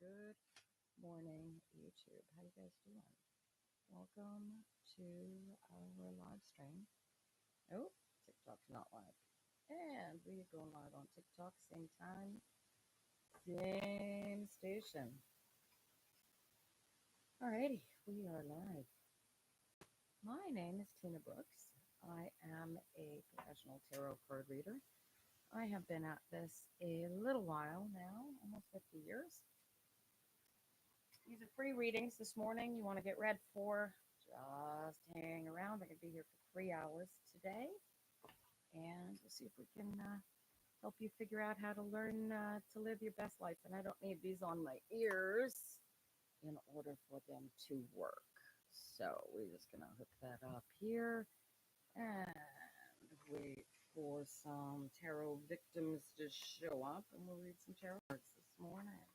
Good morning, YouTube. How you guys doing? Welcome to our live stream. Oh, TikTok's not live. And we are going live on TikTok, same time, same station. Alrighty, we are live. My name is Tina Brooks. I am a professional tarot card reader. I have been at this a little while now, almost 50 years. These are free readings this morning. You want to get read for, just hang around. I'm going to be here for 3 hours today. And we'll see if we can help you figure out how to learn to live your best life. And I don't need these on my ears in order for them to work. So we're just going to hook that up here and wait for some tarot victims to show up. And we'll read some tarot cards this morning.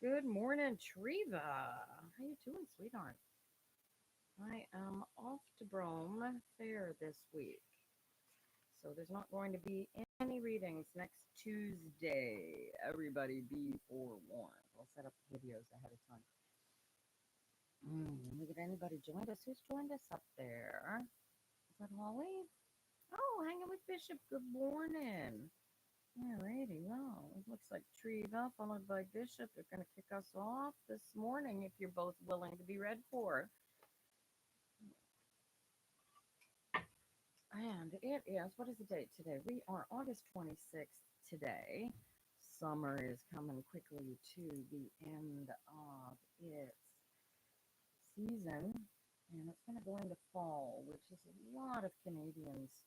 Good morning, Treva. How you doing, sweetheart? I am off to Brome Fair this week, so there's not going to be any readings next Tuesday. Everybody be forewarned. I'll set up videos ahead of time. Let me get anybody joined us. Who's joined us up there? Is that Holly? Oh, hanging with Bishop. Good morning. Alrighty, well, it looks like Treva followed by Bishop are going to kick us off this morning if you're both willing to be read for. And it is, what is the date today? We are August 26th today. Summer is coming quickly to the end of its season, and it's going to go into fall, which is a lot of Canadians'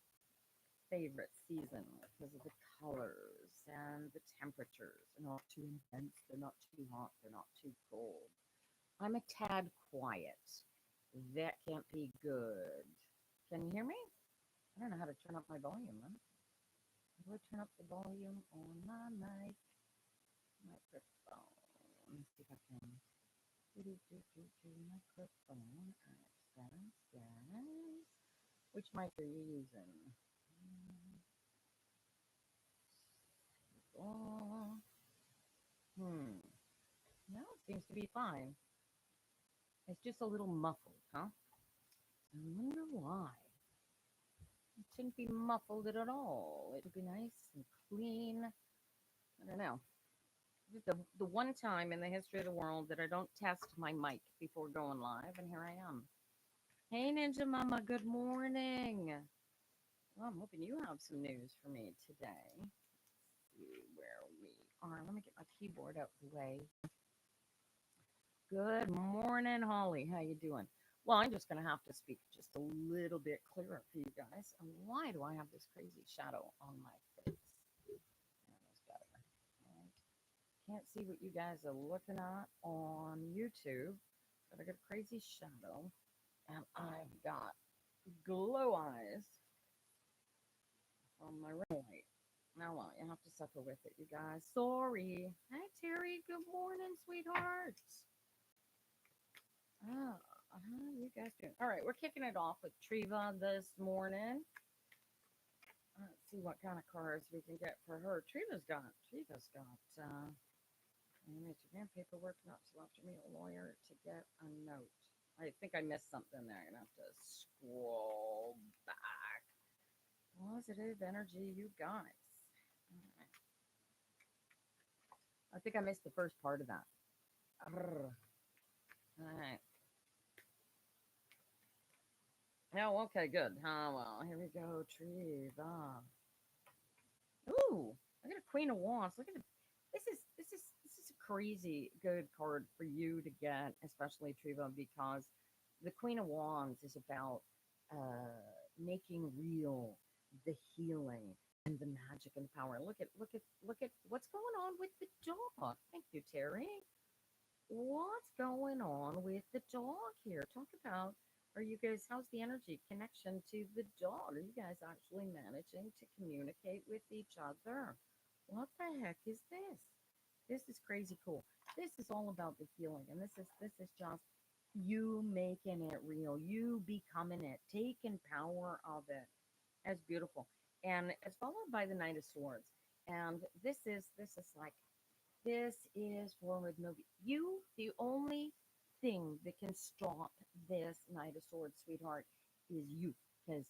favorite season because of the colors and the temperatures. They're not too intense, they're not too hot, they're not too cold. I'm a tad quiet. That can't be good. Can you hear me? I don't know how to turn up my volume, huh? How do I turn up the volume on my microphone? Let me see if I can. Microphone. Settings. Which mic are you using? No, it seems to be fine. It's just a little muffled, huh? I wonder why. It shouldn't be muffled at all. It should be nice and clean. I don't know. This is the one time in the history of the world that I don't test my mic before going live, and here I am. Hey, Ninja Mama, good morning. Well, I'm hoping you have some news for me today. Let's see where we are. Let me get my keyboard out of the way. Good morning, Holly. How you doing? Well, I'm just going to have to speak just a little bit clearer for you guys. And why do I have this crazy shadow on my face? That's better. All right. Can't see what you guys are looking at on YouTube, but I got a crazy shadow, and I've got glow eyes from my ring light. Now, well, you have to suffer with it, you guys. Sorry. Hi, Terry. Good morning, sweethearts. How you guys doing? All right, we're kicking it off with Treva this morning. Let's see what kind of cards we can get for her. Treva's got Instagram paperwork not to after me, a lawyer to get a note. I think I missed something there. I'm gonna have to scroll back. Positive energy, you guys. All right. I think I missed the first part of that. All right. Oh, okay, good. Well, here we go, Treva. Ooh, I got a Queen of Wands. Look at it. This is a crazy good card for you to get, especially Treva, because the Queen of Wands is about making real the healing and the magic and the power. Look at what's going on with the dog. Thank you, Terry. What's going on with the dog here? Talk about, are you guys, how's the energy connection to the dog? Are you guys actually managing to communicate with each other? What the heck is this? This is crazy cool. This is all about the healing, and this is just you making it real, you becoming it, taking power of it. That's beautiful. And it's followed by the Knight of Swords. And this is like This is forward movement. You, the only thing that can stop this Knight of Swords, sweetheart, is you. Because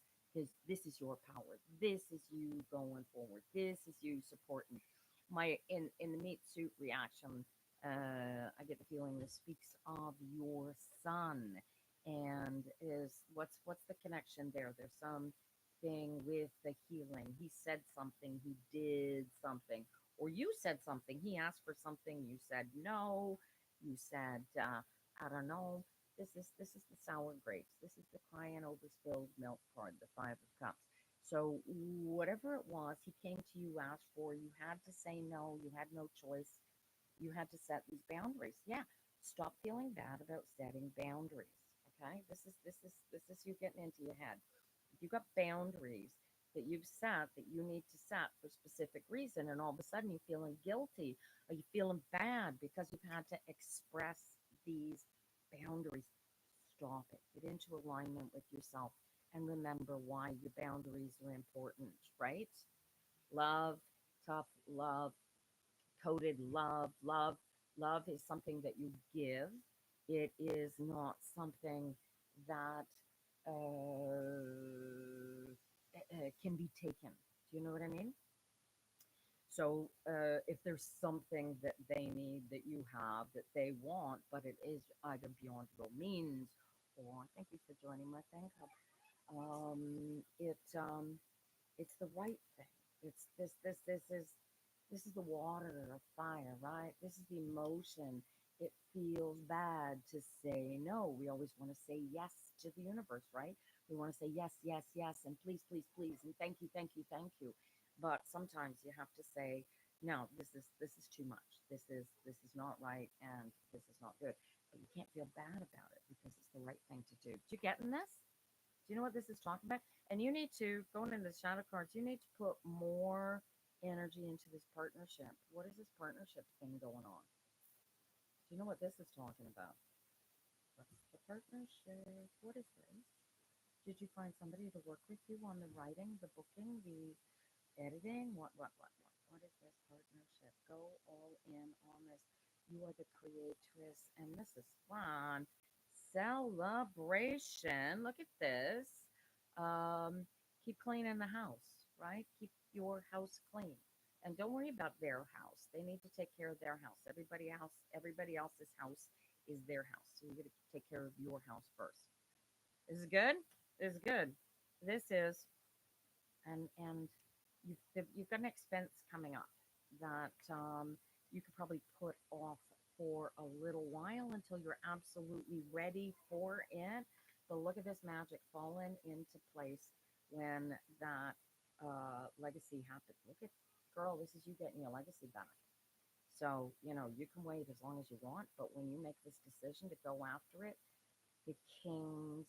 this is your power. This is you going forward. This is you supporting. My in the meat suit reaction, I get the feeling this speaks of your son, and is what's the connection there? There's something with the healing. He said something. He did something, or you said something. He asked for something. You said no. You said I don't know. This is the sour grapes. This is the crying over spilled milk card, the 5 of Cups. So whatever it was, he came to you, asked for. You had to say no. You had no choice. You had to set these boundaries. Yeah, stop feeling bad about setting boundaries. Okay, this is you getting into your head. If you got boundaries that you've set that you need to set for a specific reason, and all of a sudden you're feeling guilty or you're feeling bad because you've had to express these boundaries, stop it. Get into alignment with yourself and remember why your boundaries are important, right? Love, tough love, coded love. Love is something that you give. It is not something that can be taken. Do you know what I mean? So if there's something that they need that you have that they want, but it is either beyond your means, or thank you for joining my thing club. It's the right thing. It's this is the water of fire, right? This is the emotion. It feels bad to say no. We always want to say yes to the universe, right? We want to say yes, yes, yes, and please, please, please, and thank you, thank you, thank you. But sometimes you have to say, no, this is too much. This is not right, and this is not good. But you can't feel bad about it because it's the right thing to do. Do you get in this? Do you know what this is talking about? And you need to, going into the shadow cards, you need to put more energy into this partnership. What is this partnership thing going on? Do you know what this is talking about? What's the partnership? What is this? Did you find somebody to work with you on the writing, the booking, the editing? What is this partnership? Go all in on this. You are the creatress, and this is fun. Celebration. Look at this. Keep cleaning the house, right? Keep your house clean. And don't worry about their house. They need to take care of their house. Everybody else's house is their house. So you got to take care of your house first. This is good. This is good. This is and you've got an expense coming up that you could probably put off for a little while until you're absolutely ready for it. But look at this magic falling into place when that legacy happens. Look at, girl, this is you getting your legacy back. So, you can wait as long as you want, but when you make this decision to go after it, the kings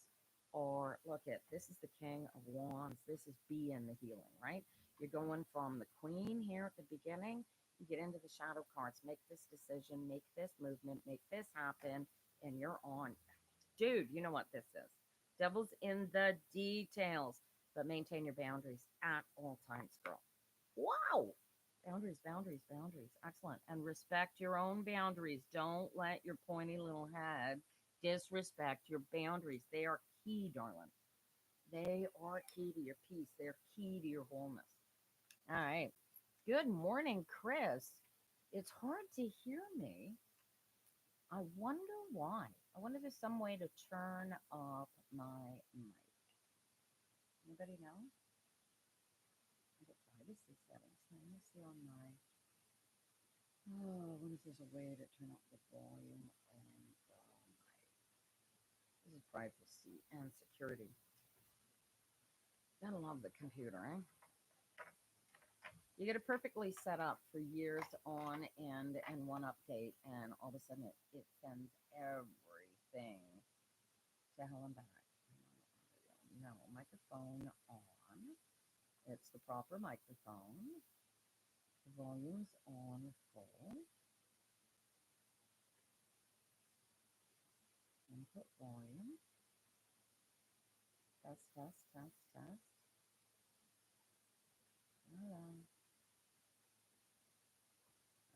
are, look at, this is the king of wands. This is being the healing, right? You're going from the queen here at the beginning, you get into the shadow cards, make this decision, make this movement, make this happen, and you're on. Dude, you know what this is. Devil's in the details, but maintain your boundaries at all times, girl. Wow. Boundaries, boundaries, boundaries. Excellent. And respect your own boundaries. Don't let your pointy little head disrespect your boundaries. They are key, darling. They are key to your peace. They're key to your wholeness. All right. Good morning, Chris. It's hard to hear me. I wonder why. I wonder if there's some way to turn up my mic. Anybody know? I got privacy settings. Let me see on my. Oh, I wonder if there's a way to turn up the volume on the mic. This is privacy and security. Gotta love the computer, eh? You get it perfectly set up for years on end and one update, and all of a sudden it sends everything to hell and back. No, microphone on. It's the proper microphone. The volume's on full. Input volume. Test, test, test, test. Hello.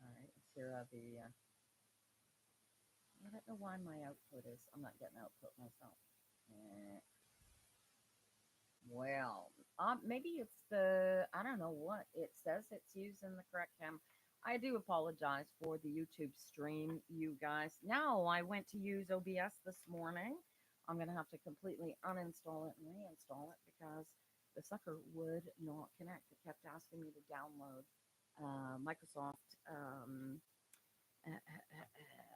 All right, let's Tira, I don't know why my output is, I'm not getting output myself. Eh, Well, maybe it's I don't know what it says it's using the correct cam. I do apologize for the YouTube stream, you guys. Now, I went to use OBS this morning. I'm going to have to completely uninstall it and reinstall it because the sucker would not connect. It kept asking me to download Microsoft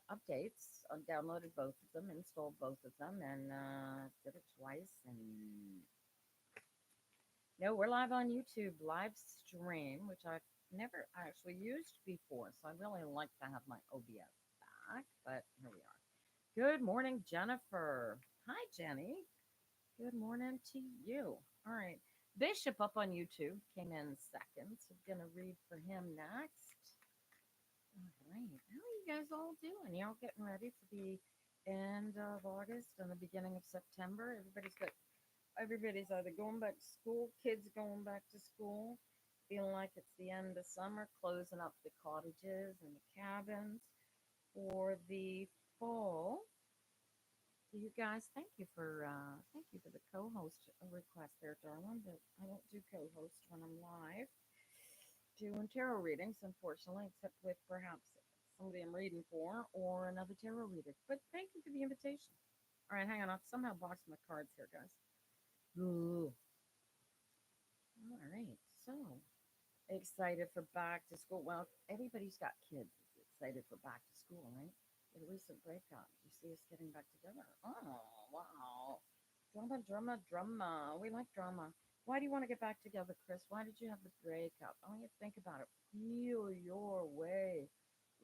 updates. I downloaded both of them, installed both of them, and did it twice, and no, we're live on YouTube, live stream, which I've never actually used before. So I really like to have my OBS back, but here we are. Good morning, Jennifer. Hi, Jenny. Good morning to you. All right. Bishop up on YouTube came in second. So I'm going to read for him next. All right. How are you guys all doing? You all getting ready for the end of August and the beginning of September? Everybody's either going back to school, kids going back to school, feeling like it's the end of summer, closing up the cottages and the cabins for the fall. So you guys, thank you for the co-host request there, darling. But I don't do co-host when I'm live doing tarot readings, unfortunately, except with perhaps somebody I'm reading for or another tarot reader. But thank you for the invitation. All right, hang on. I've somehow boxed my cards here, guys. Ooh. All right, so excited for back to school. Well, everybody's got kids is excited for back to school, right? The recent breakup. You see us getting back together. Oh, wow. Drama, drama, drama. We like drama. Why do you want to get back together, Chris? Why did you have the breakup? I want you to think about it. Feel your way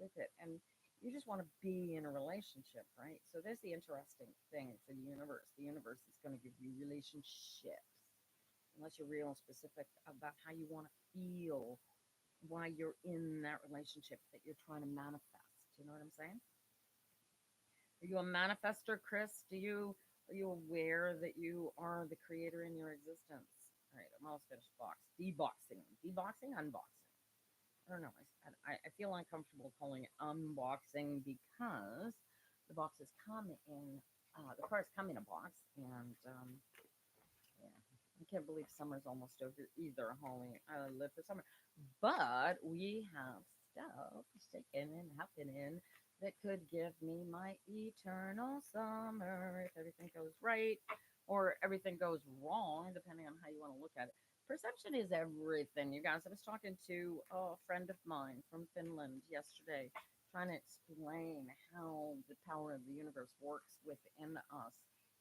with it. And you just want to be in a relationship, right? So there's the interesting thing for the universe. The universe is going to give you relationships unless you're real specific about how you want to feel while you're in that relationship that you're trying to manifest. You know what I'm saying? Are you a manifester, Chris? Are you aware that you are the creator in your existence? All right, I'm almost finished box. Deboxing, unboxing. I don't know. I feel uncomfortable calling it unboxing because the boxes come in, the cards come in a box, and yeah, I can't believe summer's almost over either, Holly. I live for summer. But we have stuff sticking and happening that could give me my eternal summer if everything goes right or everything goes wrong, depending on how you want to look at it. Perception is everything, you guys. I was talking to a friend of mine from Finland yesterday, trying to explain how the power of the universe works within us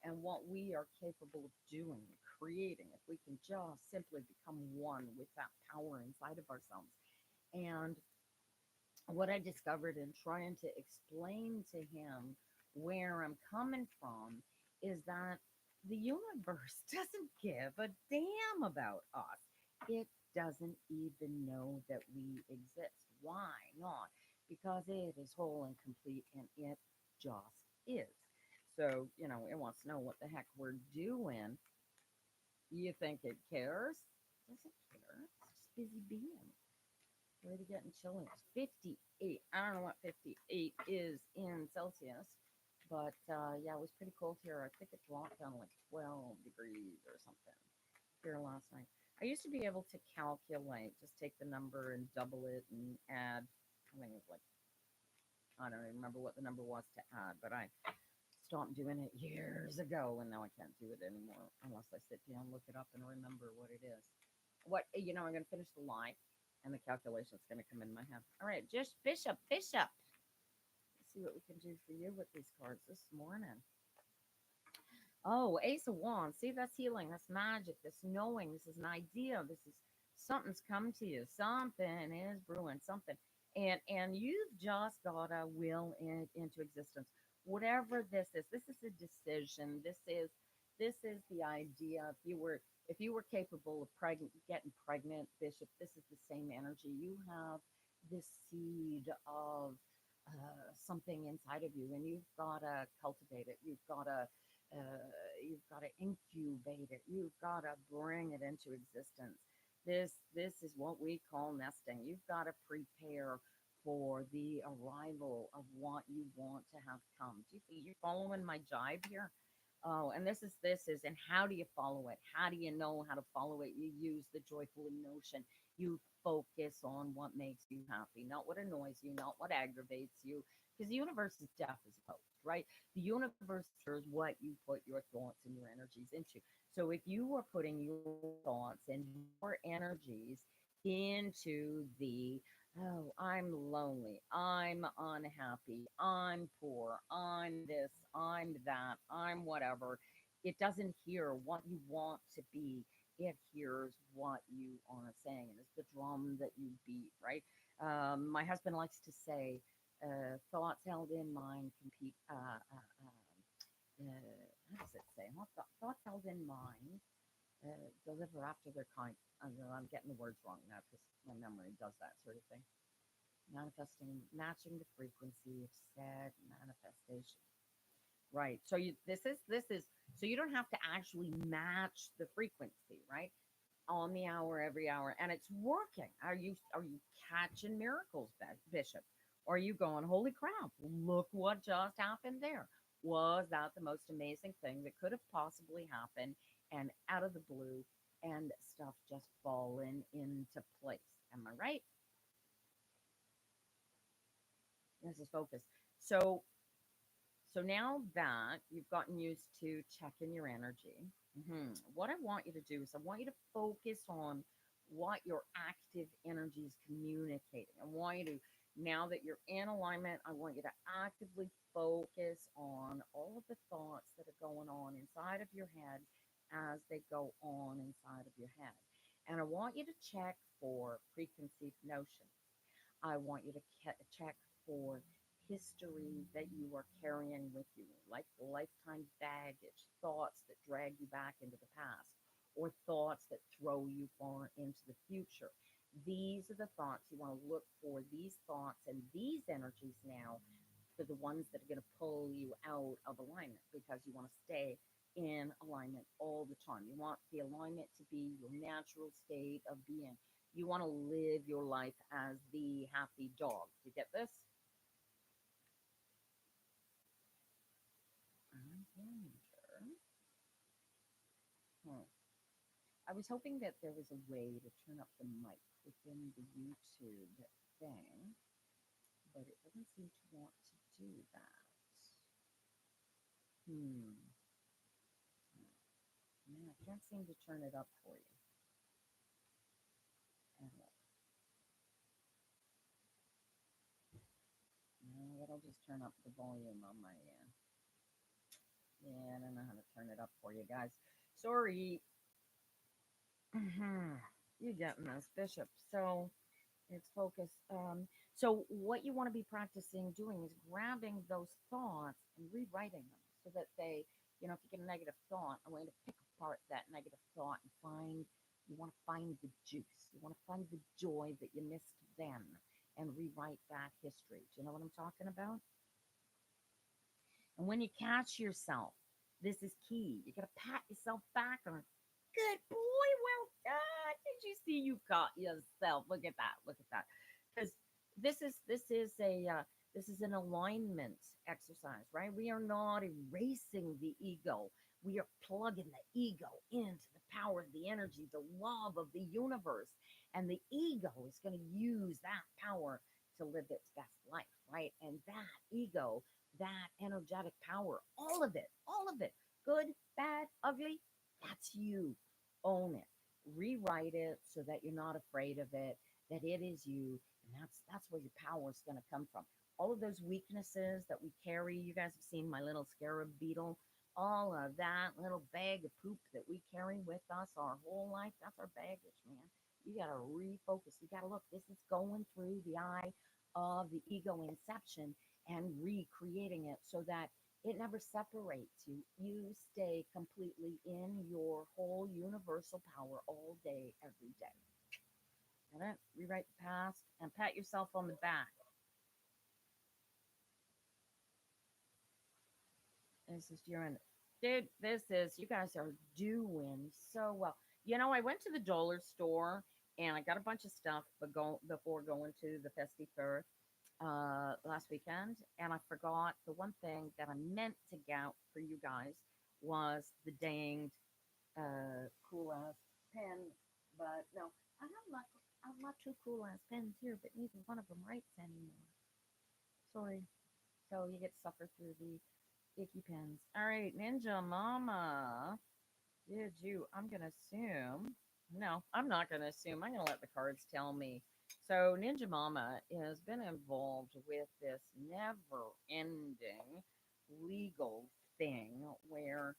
and what we are capable of doing, creating, if we can just simply become one with that power inside of ourselves. And what I discovered in trying to explain to him where I'm coming from is that the universe doesn't give a damn about us. It doesn't even know that we exist. Why not? Because it is whole and complete and it just is. So, it wants to know what the heck we're doing. You think it cares? It doesn't care. It's just busy being. Ready to get in chilling. It's 58. I don't know what 58 is in Celsius, but yeah, it was pretty cold here. I think it dropped down like 12 degrees or something here last night. I used to be able to calculate, just take the number and double it and add. I think it was like, I don't even remember what the number was to add, but I stopped doing it years ago, and now I can't do it anymore unless I sit down, look it up, and remember what it is. I'm going to finish the line, and the calculation's going to come in my head. All right, just Bishop. Let's see what we can do for you with these cards this morning. Oh, Ace of Wands. See, that's healing. That's magic. That's knowing. This is an idea. This is something's come to you. Something is brewing. Something. And you've just gotta will it into existence. Whatever this is a decision. This is the idea. If you were capable of getting pregnant, Bishop, this is the same energy. You have this seed of something inside of you, and you've gotta cultivate it. You've got to incubate it. You've got to bring it into existence. This is what we call nesting. You've got to prepare for the arrival of what you want to have come. Do you see, you're following my jibe here? Oh, and and how do you follow it? How do you know how to follow it? You use the joyful emotion. You focus on what makes you happy, not what annoys you, not what aggravates you, because the universe is deaf as a post, right? The universe hears what you put your thoughts and your energies into. So if you are putting your thoughts and your energies into the, oh, I'm lonely, I'm unhappy, I'm poor, I'm this, I'm that, I'm whatever, it doesn't hear what you want to be. It hears what you are saying. And it's the drum that you beat, right? My husband likes to say, thoughts held in mind compete. How does it say? Thoughts held in mind deliver after their kind. I'm getting the words wrong now because my memory does that sort of thing. Manifesting, matching the frequency of said manifestation. Right. So this is so you don't have to actually match the frequency, right? On the hour, every hour, and it's working. Are you catching miracles, Bishop? Or are you going, holy crap, look what just happened there? Was that the most amazing thing that could have possibly happened and out of the blue and stuff just fallen into place? Am I right? This is focus. So So now that you've gotten used to checking your energy, what I want you to do is I want you to focus on what your active energy is communicating. I want you to, now that you're in alignment, I want you to actively focus on all of the thoughts that are going on inside of your head as they go on inside of your head. And I want you to check for preconceived notions. I want you to check for history that you are carrying with you, like lifetime baggage, thoughts that drag you back into the past, or thoughts that throw you far into the future. These are the thoughts you want to look for, these thoughts and these energies now for the ones that are going to pull you out of alignment because you want to stay in alignment all the time. You want the alignment to be your natural state of being. You want to live your life as the happy dog. Do you get this? I wonder. Hmm. I was hoping that there was a way to turn up the mic within the YouTube thing, but it doesn't seem to want to do that. Hmm. Man, I can't seem to turn it up for you. Uh, no, it'll just turn up the volume on my end. Yeah, I don't know how to turn it up for you guys. Sorry. You getting this, Bishop. So it's focus. So what you want to be practicing doing is grabbing those thoughts and rewriting them so that they, if you get a negative thought, I want you to pick apart that negative thought and you want to find the juice. You want to find the joy that you missed then and rewrite that history. Do you know what I'm talking about? And when you catch yourself, this is key. You got to pat yourself back on, good boy, well done. Did you see you caught yourself? Look at that. Look at that. Because this is an alignment exercise, right? We are not erasing the ego. We are plugging the ego into the power of the energy, the love of the universe. And the ego is going to use that power to live its best life, right? And that ego, that energetic power, all of it, good, bad, ugly, that's you. Own it. Rewrite it so that you're not afraid of it, that it is you, and that's where your power is going to come from. All of those weaknesses that we carry, you guys have seen my little scarab beetle, all of that little bag of poop that we carry with us our whole life, that's our baggage, man. You got to refocus. You got to look, this is going through the eye of the ego inception and recreating it so that it never separates you. You stay completely in your whole universal power all day, every day. All right? Rewrite the past and pat yourself on the back. This is your end. Dude, you guys are doing so well. I went to the dollar store and I got a bunch of stuff before going to the Festi Fair. last weekend, and I forgot the one thing that I meant to get for you guys was the danged cool ass pen. But no, I have not two cool ass pens here, but neither one of them writes anymore. Sorry. So you get to suffer through the icky pens. All right, Ninja Mama. Did you? I'm going to assume. No, I'm not going to assume. I'm going to let the cards tell me. So, Ninja Mama has been involved with this never ending legal thing where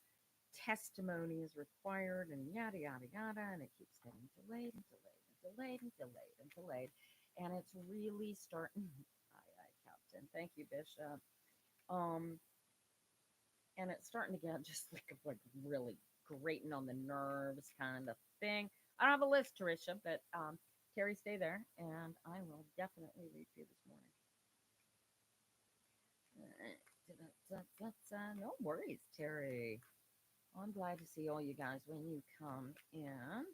testimony is required and yada, yada, yada. And it keeps getting delayed and delayed and delayed and delayed and delayed. And it's really starting. Aye, aye, Captain. Thank you, Bishop. Um, and it's starting to get just like really grating on the nerves kind of thing. I don't have a list, Terisha, but Terry, stay there, and I will definitely read for you this morning. No worries, Terry. I'm glad to see all you guys when you come in.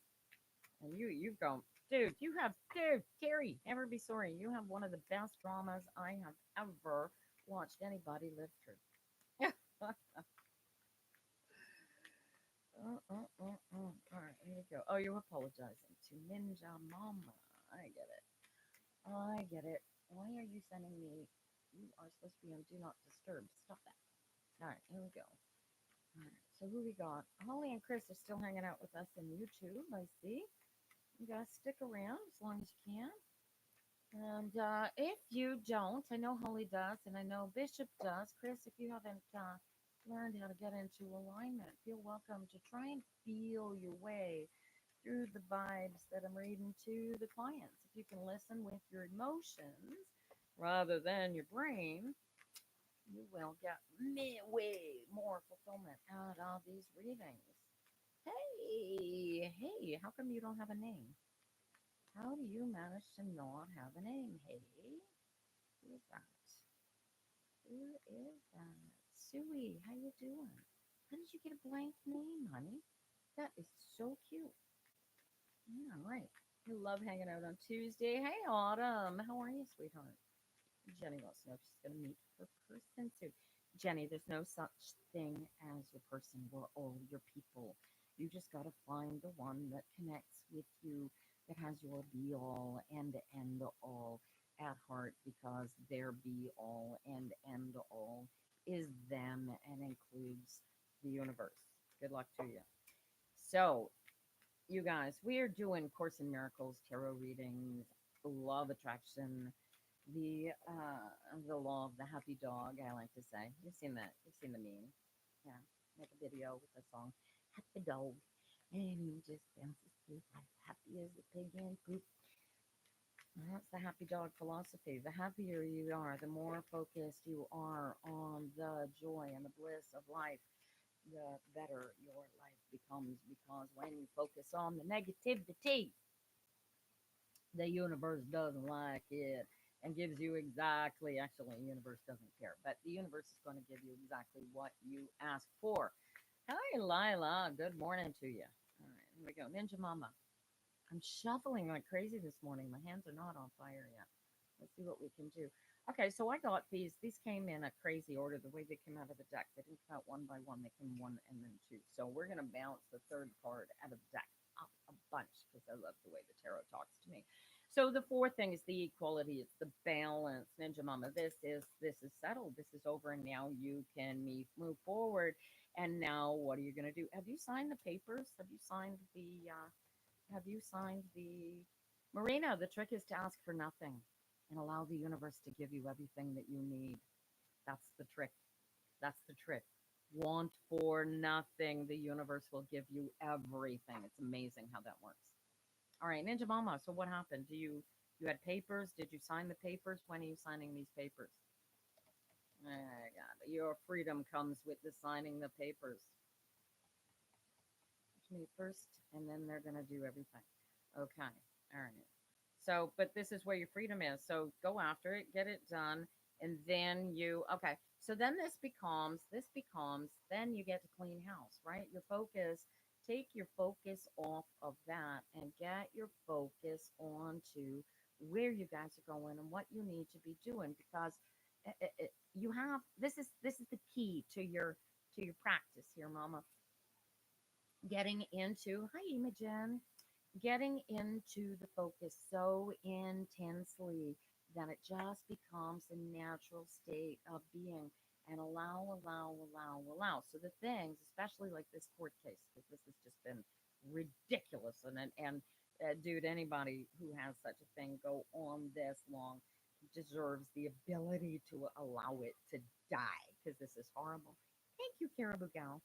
And you've gone, dude, dude, Terry, never be sorry. You have one of the best dramas I have ever watched anybody live through. All right, here we go. Oh, you're apologizing to Ninja Mama. I get it. I get it. Why are you sending me? You are supposed to be on Do Not Disturb. Stop that. All right, here we go. All right, so who we got? Holly and Chris are still hanging out with us in YouTube. I see. You guys stick around as long as you can. And if you don't, I know Holly does, and I know Bishop does. Chris, if you haven't learned how to get into alignment, feel welcome to try and feel your way through the vibes that I'm reading to the clients. If you can listen with your emotions rather than your brain, you will get way more fulfillment out of these readings. Hey, hey, how come you don't have a name? How do you manage to not have a name? Hey, who is that? Who is that? Suey, how you doing? How did you get a blank name, honey? That is so cute. Yeah, right. I love hanging out on Tuesday. Hey, Autumn. How are you, sweetheart? Jenny wants to know if she's going to meet her person soon. Jenny, there's no such thing as your person. We're all your people. You just got to find the one that connects with you, that has your be all and end all at heart, because their be all and end all is them and includes the universe. Good luck to you. So, you guys, we are doing Course in Miracles tarot readings, love attraction, the law of the happy dog. I like to say, you've seen that. You've seen the meme. Yeah, make a video with the song "Happy Dog," and he just bounces through life happy as a pig in poop. That's the happy dog philosophy. The happier you are, the more focused you are on the joy and the bliss of life, the better your life becomes, because when you focus on the negativity, the universe doesn't like it and gives you exactly, actually, the universe doesn't care, but the universe is going to give you exactly what you ask for. Hi, Lila. Good morning to you. All right, here we go. Ninja Mama. I'm shuffling like crazy this morning. My hands are not on fire yet. Let's see what we can do. Okay, so I got these. These came in a crazy order, the way they came out of the deck. They didn't come out one by one. They came one and then two. So we're going to bounce the third card out of the deck up a bunch, because I love the way the tarot talks to me. So the fourth thing is the equality. It's the balance. Ninja Mama, this is settled. This is over, and now you can move forward. And now what are you going to do? Have you signed the papers? Have you signed the Marina? The trick is to ask for nothing and allow the universe to give you everything that you need. That's the trick. That's the trick. Want for nothing. The universe will give you everything. It's amazing how that works. All right, Ninja Mama. So what happened? You had papers? Did you sign the papers? When are you signing these papers? Oh, God. Your freedom comes with the signing the papers. Me first, and then they're gonna do everything. Okay. All right. So, but this is where your freedom is. So go after it, get it done, and then okay. So then then you get to clean house, right? Take your focus off of that and get your focus onto where you guys are going and what you need to be doing because you have this is the key to your practice here, Mama. Getting into hi Imogen, getting into the focus so intensely that it just becomes a natural state of being and allow. So the things, especially like this court case, because this has just been ridiculous. And dude, anybody who has such a thing go on this long deserves the ability to allow it to die because this is horrible. Thank you, Caribou Gal.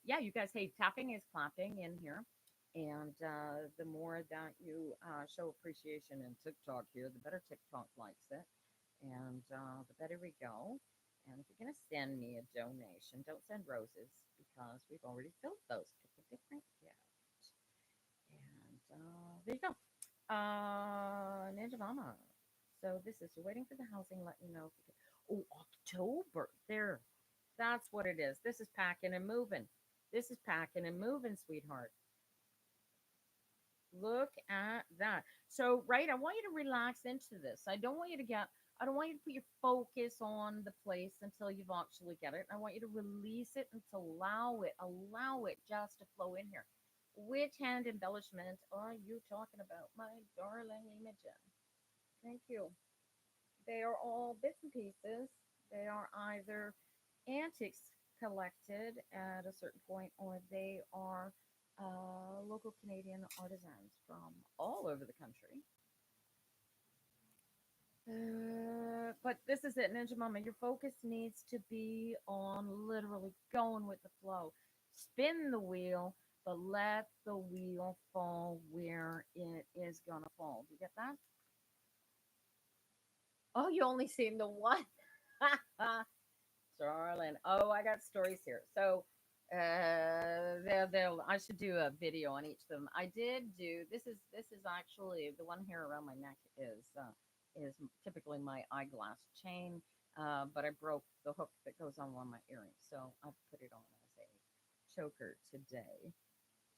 Yeah, you guys, hey, tapping is clapping in here. And the more that you show appreciation in TikTok here, the better TikTok likes it. And the better we go. And if you're going to send me a donation, don't send roses because we've already filled those. Pick a different gift. And there you go. Ninja Mama. So this is, you're waiting for the housing, let me know if you can. Oh, October. There. That's what it is. This is packing and moving. This is packing and moving, sweetheart. Look at that. So, right, I want you to relax into this. I don't want you to put your focus on the place until you've actually get it. I want you to release it and to allow it just to flow in here. Which hand embellishment are you talking about, my darling Imogen? Thank you. They are all bits and pieces. They are either antiques collected at a certain point, or they are local Canadian artisans from all over the country. But this is it, Ninja Mama. Your focus needs to be on literally going with the flow. Spin the wheel, but let the wheel fall where it is gonna fall. Do you get that? Oh, you only seen the one. Darling. Oh, I got stories here. So, I should do a video on each of them. I did do. This is actually the one here around my neck is typically my eyeglass chain, but I broke the hook that goes on my earring, so I put it on as a choker today,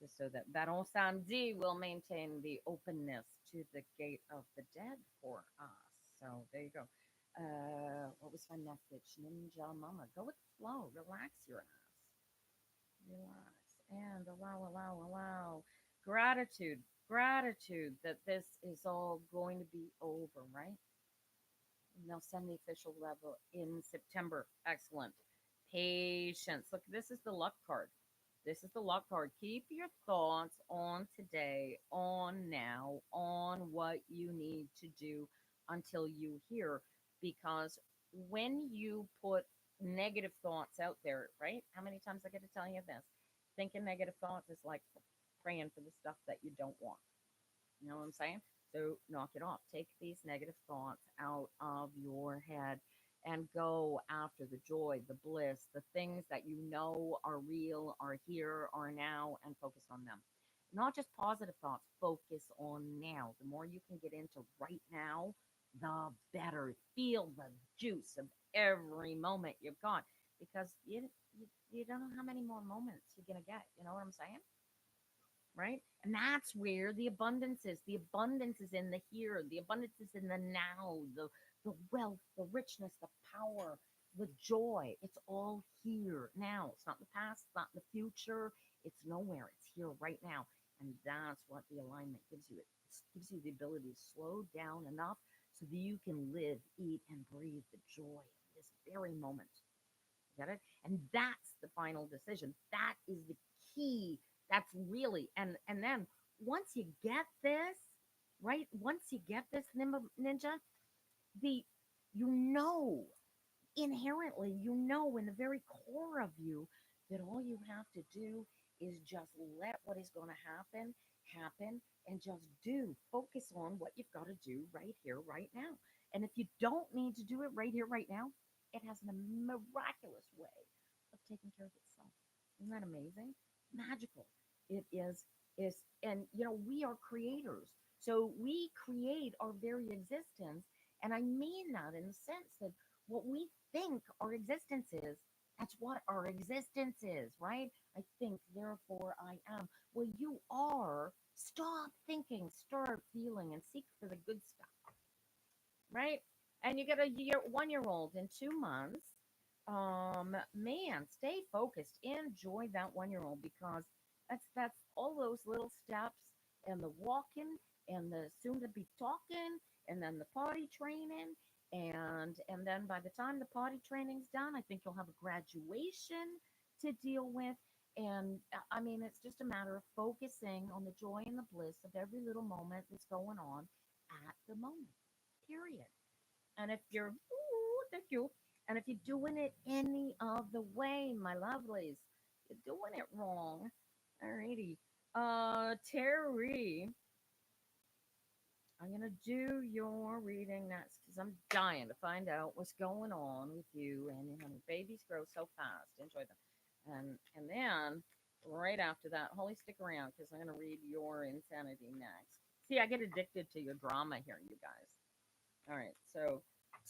just so that Baron Samedi will maintain the openness to the gate of the dead for us. So there you go. What was my message? Ninja Mama. Go with the flow. Relax your ass. Relax. And allow. Gratitude. Gratitude that this is all going to be over, right? And they'll send the official level in September. Excellent. Patience. Look, this is the luck card. This is the luck card. Keep your thoughts on today, on now, on what you need to do until you hear. Because when you put negative thoughts out there, right? How many times I get to tell you this? Thinking negative thoughts is like praying for the stuff that you don't want. You know what I'm saying? So knock it off. Take these negative thoughts out of your head and go after the joy, the bliss, the things that you know are real, are here, are now, and focus on them. Not just positive thoughts, focus on now. The more you can get into right now, the better. Feel the juice of every moment you've got because you don't know how many more moments you're going to get. You know what I'm saying? Right? And that's where the abundance is. The abundance is in the here. The abundance is in the now. The wealth, the richness, the power, the joy. It's all here now. It's not in the past. It's not in the future. It's nowhere. It's here right now. And that's what the alignment gives you. It gives you the ability to slow down enough so that you can live, eat, and breathe the joy of this very moment. Get it? And that's the final decision. That is the key. That's really and then once you get this, right? Once you get this ninja, the you know inherently, you know in the very core of you that all you have to do is just let what is going to happen and just do. Focus on what you've got to do right here, right now. And if you don't need to do it right here, right now, it has a miraculous way of taking care of itself. Isn't that amazing? Magical. It is and we are creators. So we create our very existence. And I mean that in the sense that what we think our existence is, that's what our existence is, right? I think, therefore I am. Well, you are. Stop thinking, start feeling, and seek for the good stuff, right? And you get a 1 year old in 2 months. Man, stay focused. Enjoy that 1 year old because that's all those little steps and the walking and the soon to be talking and then the potty training and then by the time the potty training's done, I think you'll have a graduation to deal with. And I mean, it's just a matter of focusing on the joy and the bliss of every little moment that's going on at the moment. Period. And if you're, ooh, thank you. And if you're doing it any of the way, my lovelies, you're doing it wrong. Alrighty. Terry, I'm gonna do your reading next because I'm dying to find out what's going on with you and your honey. Babies grow so fast. Enjoy them. And then right after that, Holly, stick around because I'm gonna read your insanity next. See, I get addicted to your drama here, you guys. All right, so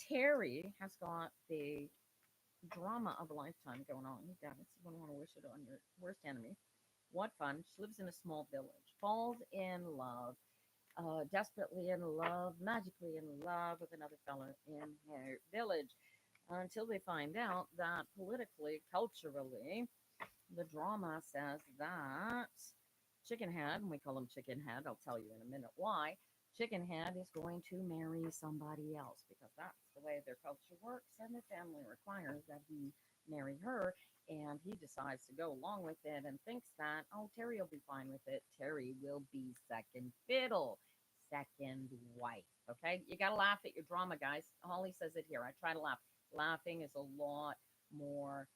Terry has got the drama of a lifetime going on. You got it. You wouldn't want to wish it on your worst enemy. What fun. She lives in a small village, falls in love, desperately in love, magically in love with another fella in her village until they find out that politically, culturally, the drama says that Chicken Head, and we call him Chicken Head, I'll tell you in a minute why. Chicken Head is going to marry somebody else because that's the way their culture works, and their family requires that he marry her. And he decides to go along with it and thinks that, oh, Terry will be fine with it. Terry will be second fiddle, second wife. Okay, you got to laugh at your drama, guys. Holly says it here. I try to laugh. Laughing is a lot more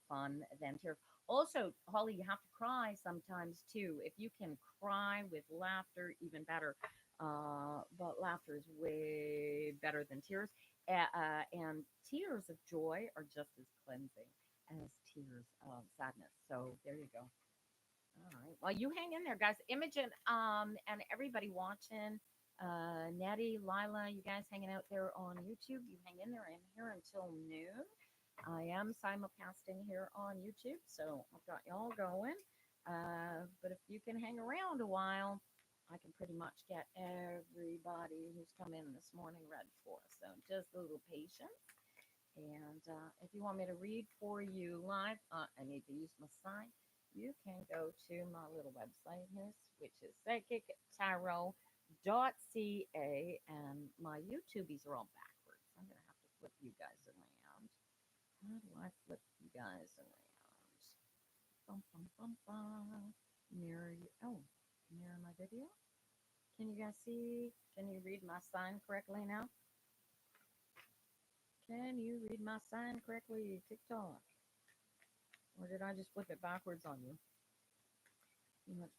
fun than tears. Also, Holly, you have to cry sometimes too. If you can cry with laughter, even better. But laughter is way better than tears. And tears of joy are just as cleansing as tears of sadness. So there you go. All right. Well, you hang in there, guys. Imogen, and everybody watching, Nettie, Lila, you guys hanging out there on YouTube, you hang in there. I'm here until noon. I am simulcasting here on YouTube, so I've got y'all going. But if you can hang around a while, I can pretty much get everybody who's come in this morning read for us. So just a little patience. And if you want me to read for you live, I need to use my sign. You can go to my little website here, which is psychictarot.ca, and my YouTubies are all backwards. I'm going to have to flip you guys around. How do I flip you guys around? Bum, bum, bum, bum. Mirror you. Oh, mirror my video. Can you guys see? Can you read my sign correctly now? Can you read my sign correctly, TikTok? Or did I just flip it backwards on you? You know, it's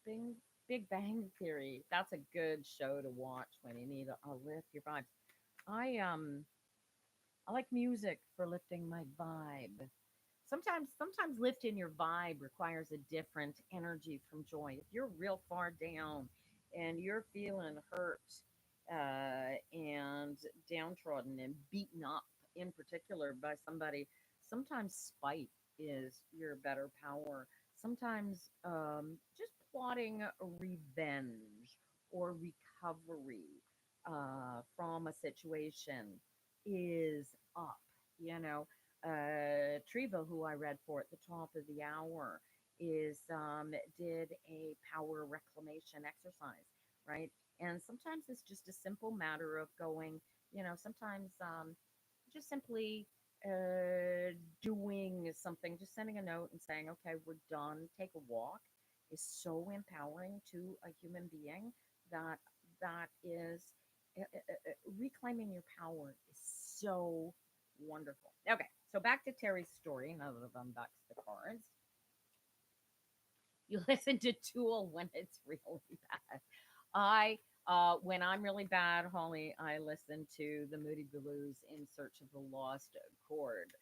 Big Bang Theory. That's a good show to watch when you need a lift your vibes. I like music for lifting my vibe. Sometimes lifting your vibe requires a different energy from joy. If you're real far down and you're feeling hurt and downtrodden and beaten up in particular by somebody, sometimes spite is your better power. Sometimes just plotting revenge or recovery from a situation is up. You know, Treva, who I read for at the top of the hour, is did a power reclamation exercise, right? And sometimes it's just a simple matter of going, sometimes just simply doing something, just sending a note and saying, okay, we're done, take a walk is so empowering to a human being that that is reclaiming your power is so wonderful. Okay, so back to Terry's story. Now that I've unboxed the cards, you listen to Tool when it's really bad. I when I'm really bad, Holly, I listen to the Moody Blues in Search of the Lost Chord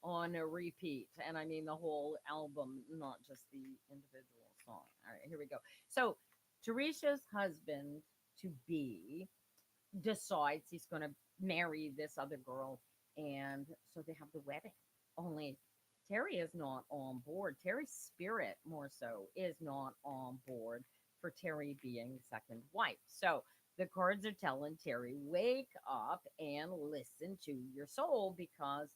on a repeat. And I mean the whole album, not just the individual song. All right, here we go. So Teresha's husband to be decides he's going to marry this other girl. And so they have the wedding. Only Terry is not on board. Terry's spirit, more so, is not on board for Terry being second wife. So the cards are telling Terry, wake up and listen to your soul because,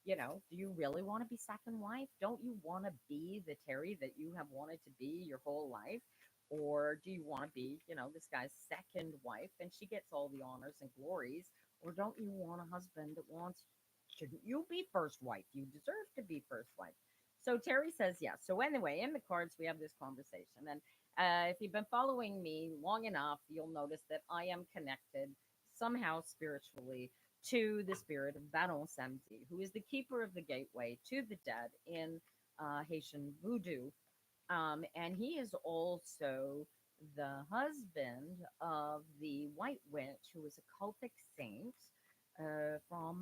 do you really want to be second wife? Don't you want to be the Terry that you have wanted to be your whole life? Or do you want to be, this guy's second wife and she gets all the honors and glories? Or don't you want a husband that wants, shouldn't you be first wife? You deserve to be first wife. So Terry says yes. So anyway, in the cards, we have this conversation. And if you've been following me long enough, you'll notice that I am connected somehow spiritually to the spirit of Baron Samedi, who is the keeper of the gateway to the dead in Haitian voodoo. And he is also the husband of the White Witch, who is a cultic saint from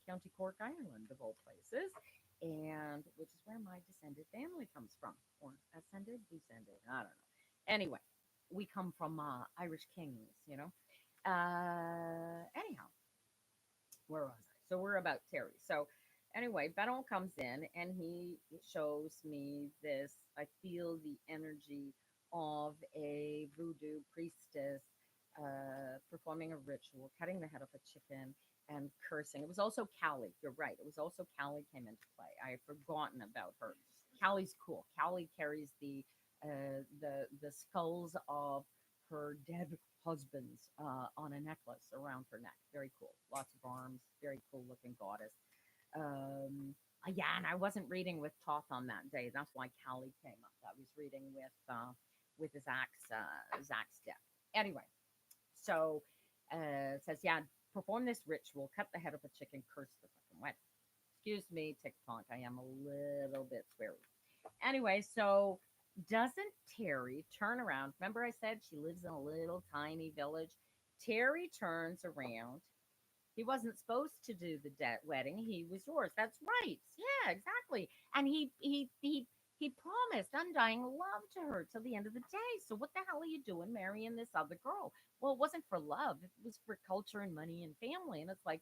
County Cork, Ireland, of all places, and which is where my descended family comes from, or ascended, descended, I don't know. Anyway, we come from Irish kings. Anyhow, where was I? So we're about Terry. So anyway, Beto comes in and he shows me this. I feel the energy of a voodoo priestess performing a ritual, cutting the head of a chicken and cursing. It was also Callie. You're right. It was also Callie came into play. I had forgotten about her. Callie's cool. Callie carries the skulls of her dead husbands on a necklace around her neck. Very cool. Lots of arms. Very cool looking goddess. Yeah, and I wasn't reading with Toth on that day. That's why Callie came up. I was reading with Zach's death. Anyway, so it says, yeah, perform this ritual, cut the head of a chicken, curse the fucking wedding. Excuse me, TikTok. I am a little bit sweary. Anyway, so doesn't Terry turn around? Remember, I said she lives in a little tiny village. Terry turns around. He wasn't supposed to do the wedding. He was yours. That's right. Yeah, exactly. And he promised undying love to her till the end of the day. So what the hell are you doing marrying this other girl? Well, it wasn't for love. It was for culture and money and family. And it's like,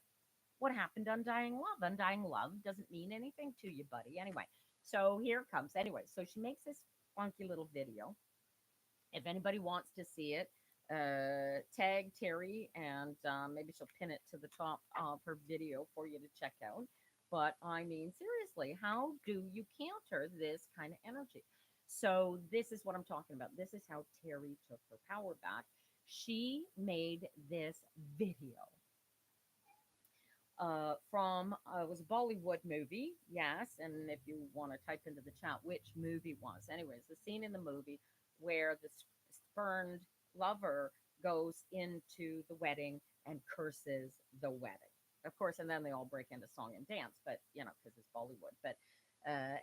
what happened to undying love? Undying love doesn't mean anything to you, buddy. Anyway, so here it comes. Anyway, so she makes this funky little video. If anybody wants to see it, tag Terry and maybe she'll pin it to the top of her video for you to check out. But I mean, seriously, how do you counter this kind of energy? So, this is what I'm talking about. This is how Terry took her power back. She made this video from it was a Bollywood movie, yes. And if you want to type into the chat which movie it was, anyways, the scene in the movie where the spurned lover goes into the wedding and curses the wedding, of course, and then they all break into song and dance, but because it's Bollywood. But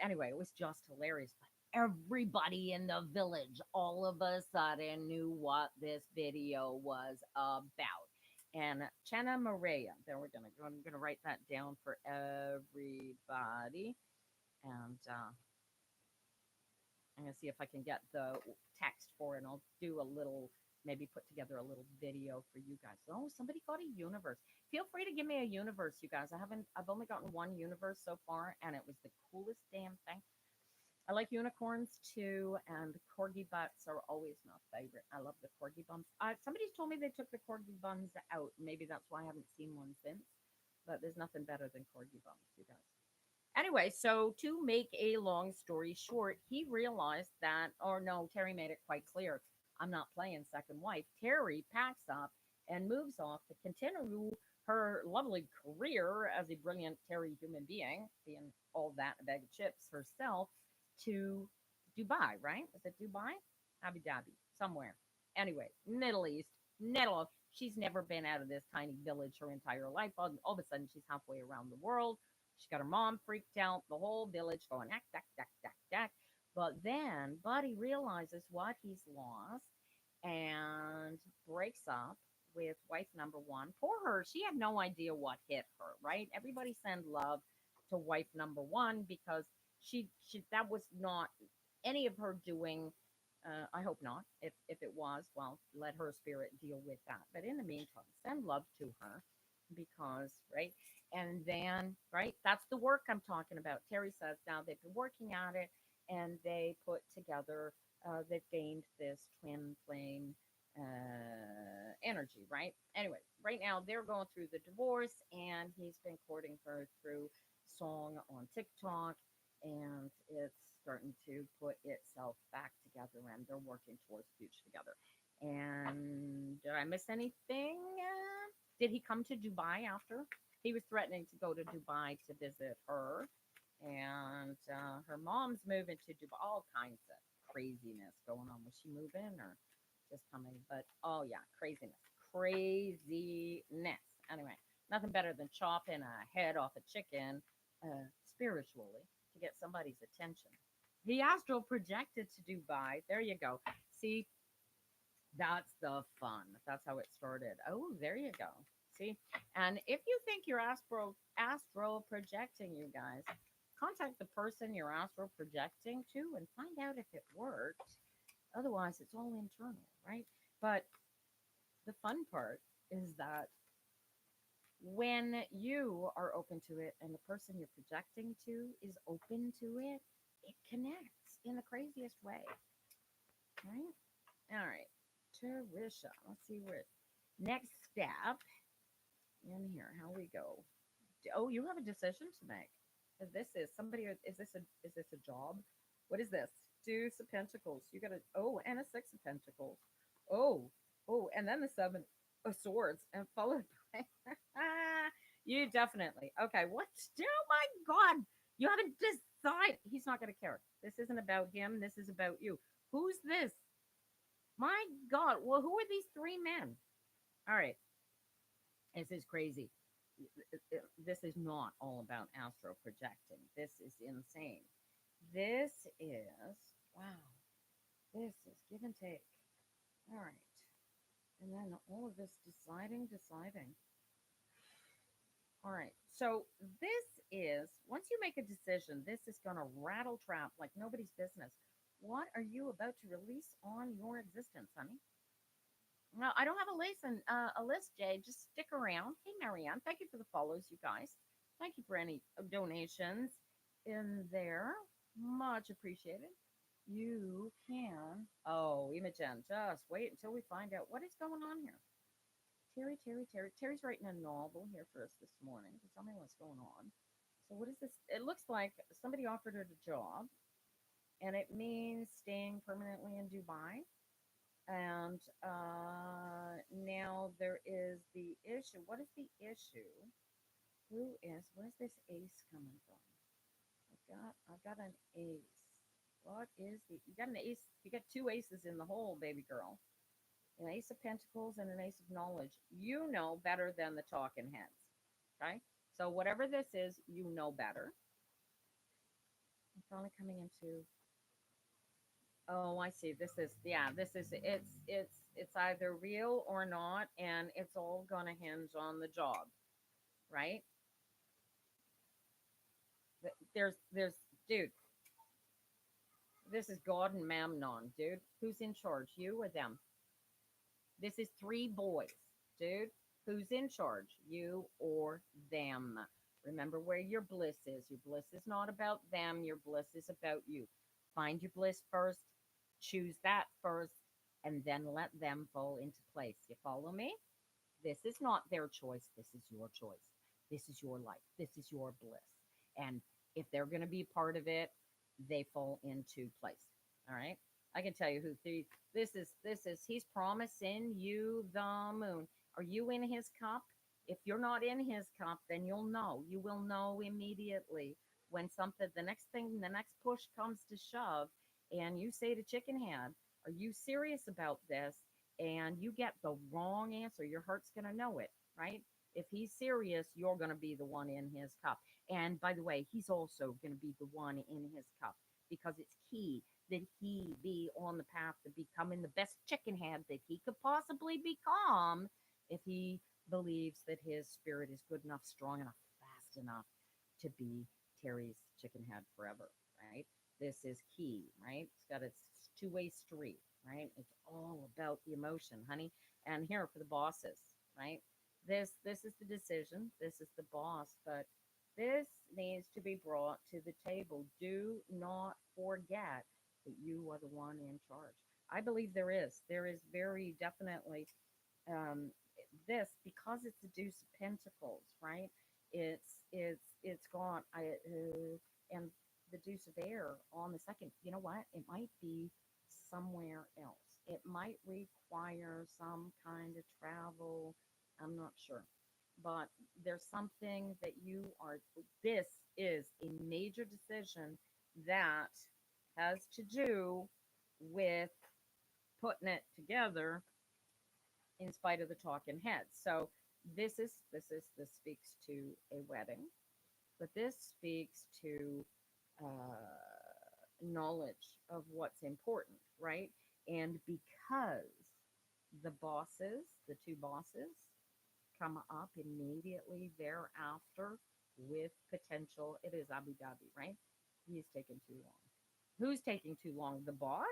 anyway, it was just hilarious. But everybody in the village all of a sudden knew what this video was about. And Chena Maria. Then I'm gonna write that down for everybody, and I'm gonna see if I can get the text for it. And I'll do a little, maybe put together a little video for you guys. Oh, somebody got a universe. Feel free to give me a universe, you guys. I've only gotten one universe so far, and it was the coolest damn thing. I like unicorns too, and corgi butts are always my favorite. I love the corgi buns. Somebody's told me they took the corgi buns out. Maybe that's why I haven't seen one since. But there's nothing better than corgi buns, you guys. Anyway, so to make a long story short, he realized that, or no, Terry made it quite clear. I'm not playing second wife. Terry packs up and moves off to continue her lovely career as a brilliant Terry human being, being all that in a bag of chips herself, to Dubai, right? Is it Dubai? Abu Dhabi, somewhere. Anyway, Middle East, Middle. She's never been out of this tiny village her entire life. All of a sudden, she's halfway around the world. She got her mom freaked out, the whole village going, ack, dack, dack, dack, dack. But then Buddy realizes what he's lost and breaks up with wife number one. Poor her. She had no idea what hit her, right? Everybody send love to wife number one because she that was not any of her doing. I hope not. If it was, well, let her spirit deal with that. But in the meantime, send love to her. because, right? And then, right, that's the work I'm talking about. Terry says now they've been working at it and they put together, they've gained this twin flame energy, right? Anyway, right now they're going through the divorce and he's been courting her through song on TikTok and it's starting to put itself back together and they're working towards the future together. And did I miss anything? Did he come to Dubai after? He was threatening to go to Dubai to visit her, and her mom's moving to Dubai. All kinds of craziness going on. Was she moving or just coming? But oh yeah, craziness, craziness. Anyway, nothing better than chopping a head off a chicken spiritually to get somebody's attention. He astral projected to Dubai. There you go. See, that's the fun. That's how it started. Oh, there you go. See? And if you think you're astral projecting, you guys, contact the person you're astral projecting to and find out if it worked. Otherwise, it's all internal, right? But the fun part is that when you are open to it and the person you're projecting to is open to it, it connects in the craziest way, right? All right, Terisha. Let's see where next step in here. How we go? Oh, you have a decision to make. This is somebody. Is this a job? What is this? Deuce of Pentacles. You got a and a Six of Pentacles. Oh, and then the Seven of Swords, and followed by you definitely. Okay, what? Oh my God! You haven't decided. He's not going to care. This isn't about him. This is about you. Who's this? My God. Well, who are these three men? All right. This is crazy. This is not all about astro projecting. This is insane. This is, wow. This is give and take. All right. And then all of this deciding. All right. So this is, once you make a decision, this is going to rattle trap like nobody's business. What are you about to release on your existence, honey? No, I don't have a list, Jay. Just stick around. Hey, Marianne, thank you for the follows, you guys. Thank you for any donations in there. Much appreciated. You can. Oh, Imogen, just wait until we find out what is going on here. Terry. Terry's writing a novel here for us this morning to tell me what's going on. So, what is this? It looks like somebody offered her the job, and it means staying permanently in Dubai. And now there is the issue. What is the issue? Where's this ace coming from? I've got an ace. What is you got an ace? You got two aces in the hole, baby girl. An ace of pentacles and an ace of knowledge. You know better than the talking heads. Okay? So whatever this is, you know better. I'm finally coming into. Oh, I see. This is it's either real or not, and it's all gonna hinge on the job, right? There's dude, this is God and Mamnon, dude. Who's in charge? You or them? This is three boys, dude. Who's in charge? You or them? Remember where your bliss is. Your bliss is not about them. Your bliss is about you. Find your bliss first, choose that first, and then let them fall into place. You follow me? This is not their choice. This is your choice. This is your life. This is your bliss. And if they're going to be part of it, they fall into place. All right. I can tell you who he's promising you the moon. Are you in his cup? If you're not in his cup, then you'll know. You will know immediately when the next push comes to shove, and you say to Chicken Head, are you serious about this? And you get the wrong answer, your heart's going to know it, right? If he's serious, you're going to be the one in his cup. And by the way, he's also going to be the one in his cup because it's key that he be on the path to becoming the best chicken head that he could possibly become if he believes that his spirit is good enough, strong enough, fast enough to be Terry's chicken head forever, right? This is key, right? It's got its two-way street, right? It's all about the emotion, honey. And here for the bosses, right? This is the decision. This is the boss, but this needs to be brought to the table. Do not forget that you are the one in charge. I believe there is. There is very definitely um, this because it's the Deuce of Pentacles, right? It's got and the Deuce of Air on the second. You know what? It might be somewhere else. It might require some kind of travel. I'm not sure, but there's something that you are. This is a major decision that has to do with putting it together in spite of the talking heads. So this speaks to a wedding, but this speaks to knowledge of what's important, right? And because the bosses, the two bosses, come up immediately thereafter with potential, it is Abu Dhabi, right? He's taking too long. Who's taking too long? The boss?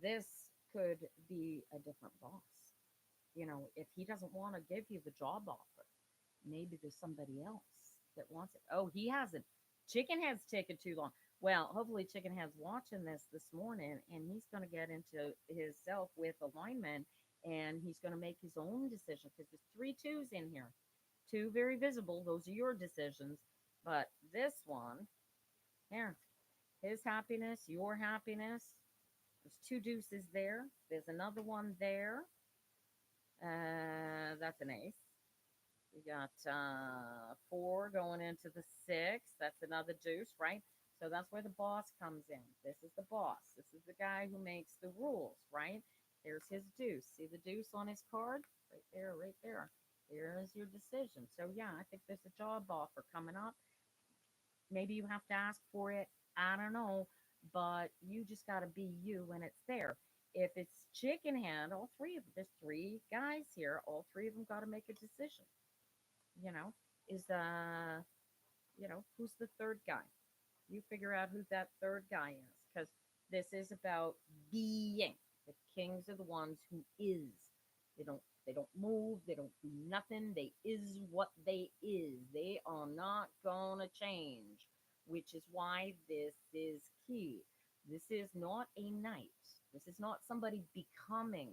This could be a different boss. You know, if he doesn't want to give you the job offer, maybe there's somebody else that wants it. Oh, he hasn't. Chicken Head's taken too long. Well, hopefully Chicken Head's watching this morning and he's going to get into his self with alignment and he's going to make his own decision because there's three twos in here. Two very visible. Those are your decisions. But this one, here, his happiness, your happiness. There's two deuces there. There's another one there. That's an ace. We got four going into the six. That's another deuce, right? So that's where the boss comes in. This is the boss. This is the guy who makes the rules, right? There's his deuce. See the deuce on his card? Right there, right there. There's your decision. So yeah, I think there's a job offer coming up. Maybe you have to ask for it. I don't know. But you just got to be you when it's there. If it's chicken head, all three of them, there's three guys here. All three of them got to make a decision. You know, is who's the third guy? You figure out who that third guy is because this is about being. The kings are the ones who is. They don't move, they don't do nothing. They is what they is. They are not gonna change, which is why this is key. This is not a knight. This is not somebody becoming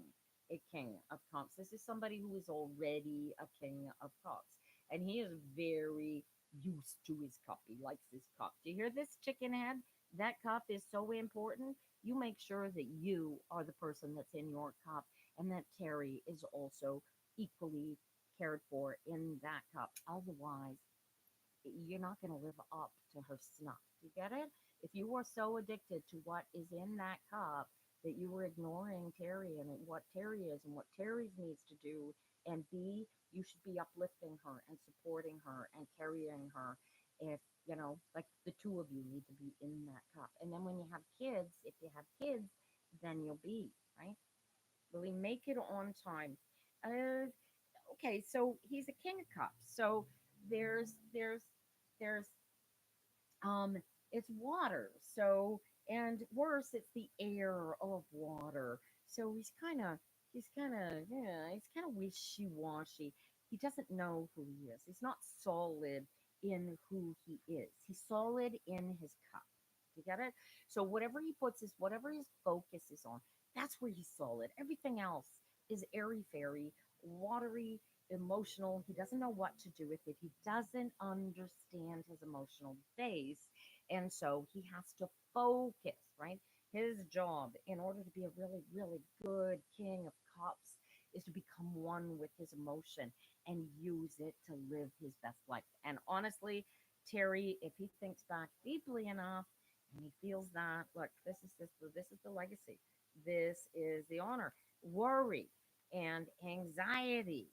a king of cups. This is somebody who is already a king of cups. And he is very used to his cup. He likes his cup. Do you hear this, chicken head? That cup is so important. You make sure that you are the person that's in your cup and that Terry is also equally cared for in that cup. Otherwise, you're not going to live up to her snuff. You get it? If you are so addicted to what is in that cup that you were ignoring Terry and what Terry is and what Terry's needs to do and be, you should be uplifting her and supporting her and carrying her. If, like the two of you need to be in that cup. And then when you have kids, if you have kids, then you'll be, right? Really make it on time. Uh, okay, so he's a king of cups. So there's um it's water. So and worse, it's the air of water. So he's kind of yeah, he's kind of wishy-washy. He doesn't know who he is. He's not solid in who he is. He's solid in his cup. You get it? So whatever his focus is on, that's where he's solid. Everything else is airy fairy, watery, emotional. He doesn't know what to do with it. He doesn't understand his emotional base. And so he has to focus, right? His job, in order to be a really, really good king of cups, is to become one with his emotion and use it to live his best life. And honestly, Terry, if he thinks back deeply enough and he feels that, look, this is the legacy. This is the honor. Worry and anxiety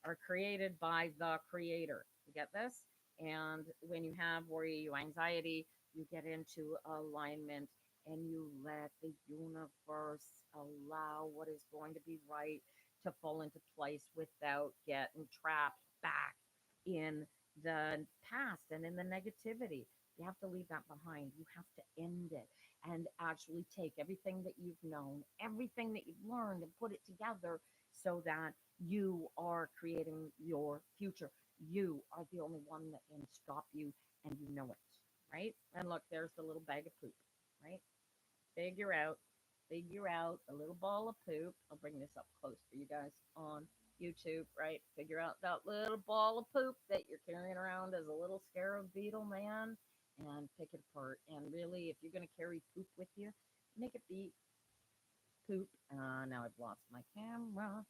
are created by the creator. You get this? And when you have worry, you anxiety, you get into alignment and you let the universe allow what is going to be right to fall into place without getting trapped back in the past and in the negativity. You have to leave that behind. You have to end it. and actually take everything that you've known, everything that you've learned, and put it together so that you are creating your future. You are the only one that can stop you, and you know it, right? And look, there's the little bag of poop, right? Figure out, figure out a little ball of poop. I'll bring this up close for you guys on YouTube, right? Figure out that little ball of poop that you're carrying around as a little scarab beetle, man, and pick it apart. And really, if you're going to carry poop with you, make it be poop. Now I've lost my camera.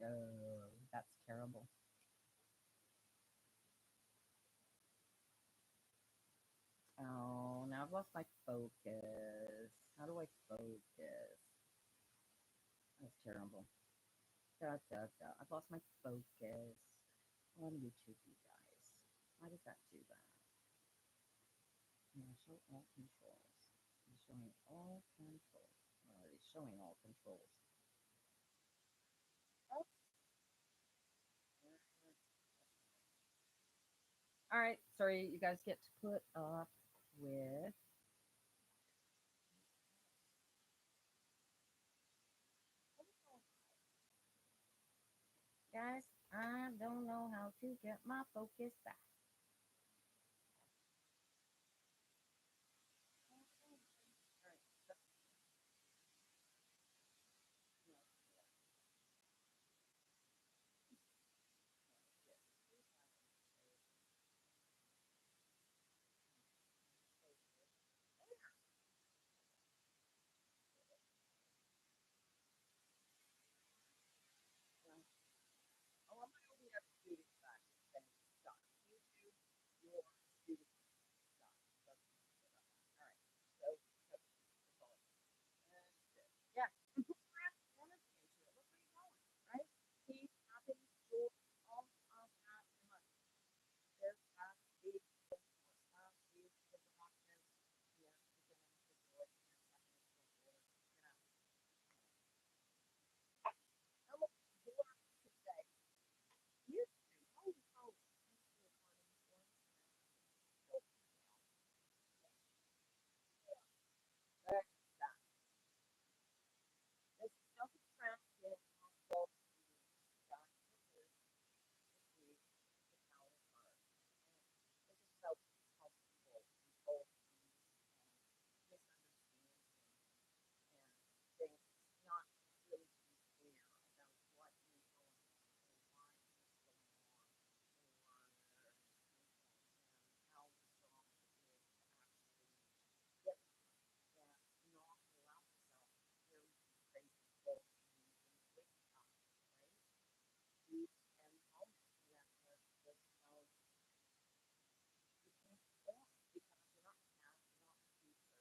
Oh, that's terrible. Oh, now I've lost my focus. How do I focus? That's terrible. Da, da, da. I've lost my focus on YouTube, you guys. Why does that do that? Yeah, show all controls. It's showing all controls. Well, it's showing all controls. Oh, all right, sorry, you guys get to put up with. Guys, I don't know how to get my focus back. Oh, I'm going to be up student back. Stop. YouTube, your student stop. All right. So, yeah. And put your energy into it. Look where you're going, right? Peace, happiness, joy, all of that money. There's that big force. That big happiness. Yeah, you're going to enjoy it. How much more to say? You oh, oh, there's that. This is self-expression. Also, that is the power card. This is self-control, control, misunderstanding, and things not really being clear about what is going on or why it's going on or how strong it is to actually get and not allow myself to carry these crazy thoughts and quick stuff, right? These and moments that just you can't perform because you're not past, you're not future.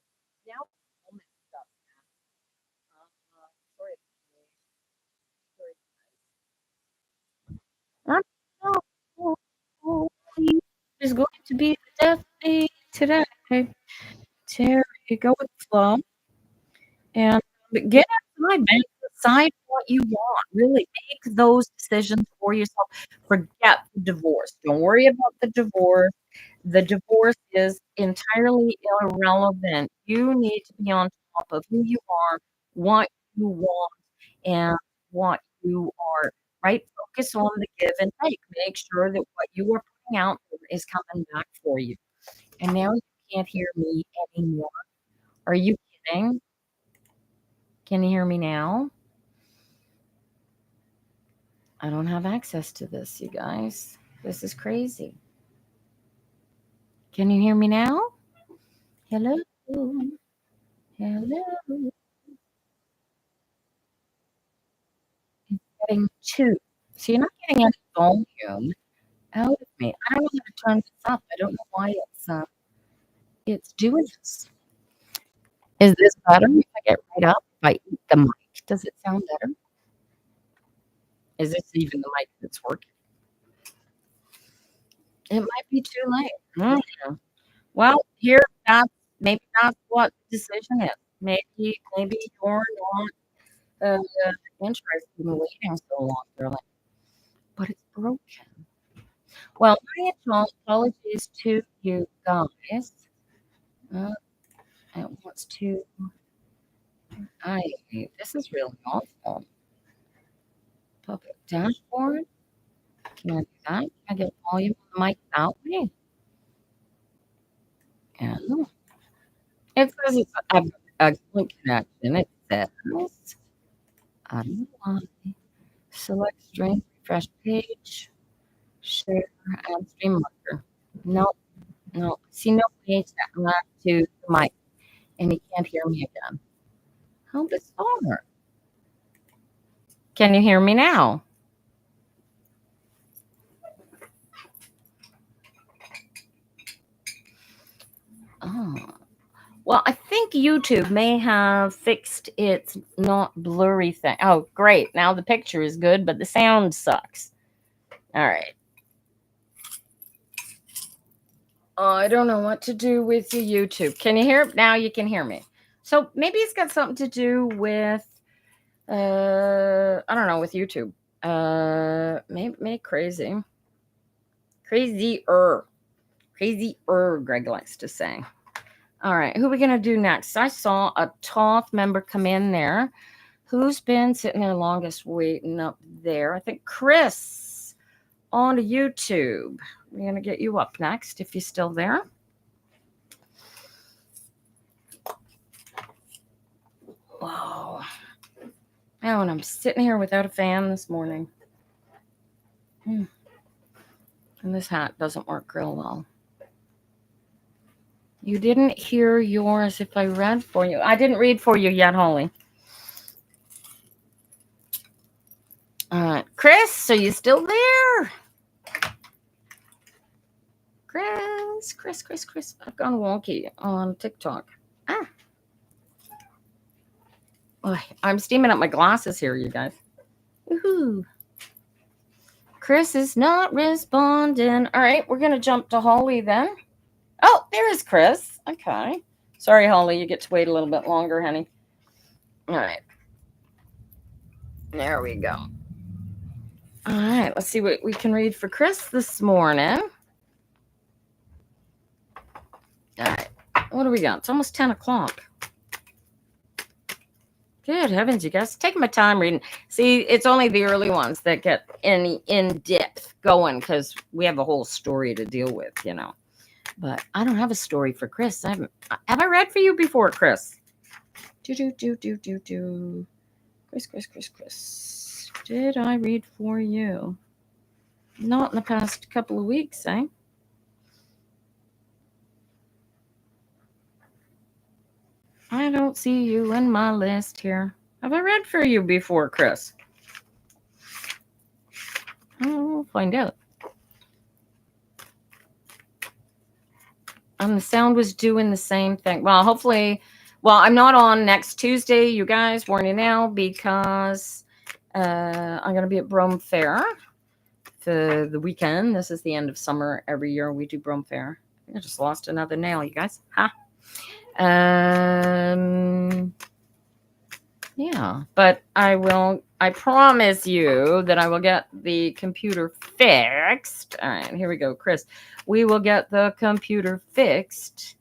Now moment stuff, man. Sorry, sorry, guys. I don't know who is going to be the death thing today. Terry, go with the flow and get outside, man. Decide what you want. Really make those decisions for yourself. Forget the divorce. Don't worry about the divorce. The divorce is entirely irrelevant. You need to be on top of who you are, what you want, and what you are, right? Focus on the give and take. Make sure that what you are putting out there is coming back for you. And now you can't hear me anymore. Are you kidding? Can you hear me now? I don't have access to this, you guys. This is crazy. Can you hear me now? Hello? Hello? It's getting two. So you're not getting any volume out of me. I don't know how to turn this up. I don't know why it's doing this. Is this better if I get right up? If I eat the mic, does it sound better? Is this even the mic that's working? It might be too late. Well, here that's what the decision is. Maybe you're not interested in waiting so long, girl, but it's broken. Well, my apologies to you guys. Uh, It wants to. This is really awful. Public dashboard. Can I do that? Can I get volume on the mic that way? Yeah. It says it's a excellent connection. It says, I don't know why. Select string, refresh page, share, add stream marker. No, no. See, no page that left to the mic, and he can't hear me again. How bizarre. Can you hear me now? Oh. Well, I think YouTube may have fixed its not blurry thing. Oh, great. Now the picture is good, but the sound sucks. All right. Oh, I don't know what to do with your YouTube. Can you hear? Now you can hear me. So maybe it's got something to do with, I don't know, with YouTube. Maybe crazy. Crazier, Greg likes to say. All right, who are we going to do next? I saw a Toth member come in there. Who's been sitting there longest waiting up there? I think Chris on YouTube. We're going to get you up next if you're still there. Wow. Oh, and I'm sitting here without a fan this morning. And this hat doesn't work real well. You didn't hear yours if I read for you. I didn't read for you yet, Holly. All right. Chris, are you still there? Chris. I've gone wonky on TikTok. Oh, I'm steaming up my glasses here, you guys. Woohoo. Chris is not responding. All right, we're going to jump to Holly then. Oh, there is Chris. Okay. Sorry, Holly, you get to wait a little bit longer, honey. All right. There we go. All right, let's see what we can read for Chris this morning. All right, what do we got? It's almost 10 o'clock. Good heavens, you guys. Taking my time reading. See, it's only the early ones that get any in-depth going because we have a whole story to deal with, you know. But I don't have a story for Chris. Have I read for you before, Chris? Chris. Did I read for you? Not in the past couple of weeks, eh? I don't see you in my list here. Have I read for you before, Chris? We'll find out. And the sound was doing the same thing. Well, hopefully, I'm not on next Tuesday, you guys, warning now, because I'm going to be at Brome Fair for the weekend. This is the end of summer. Every year we do Brome Fair. I think I just lost another nail, you guys. Yeah, but I promise you that I will get the computer fixed. All right, here we go, Chris. We will get the computer fixed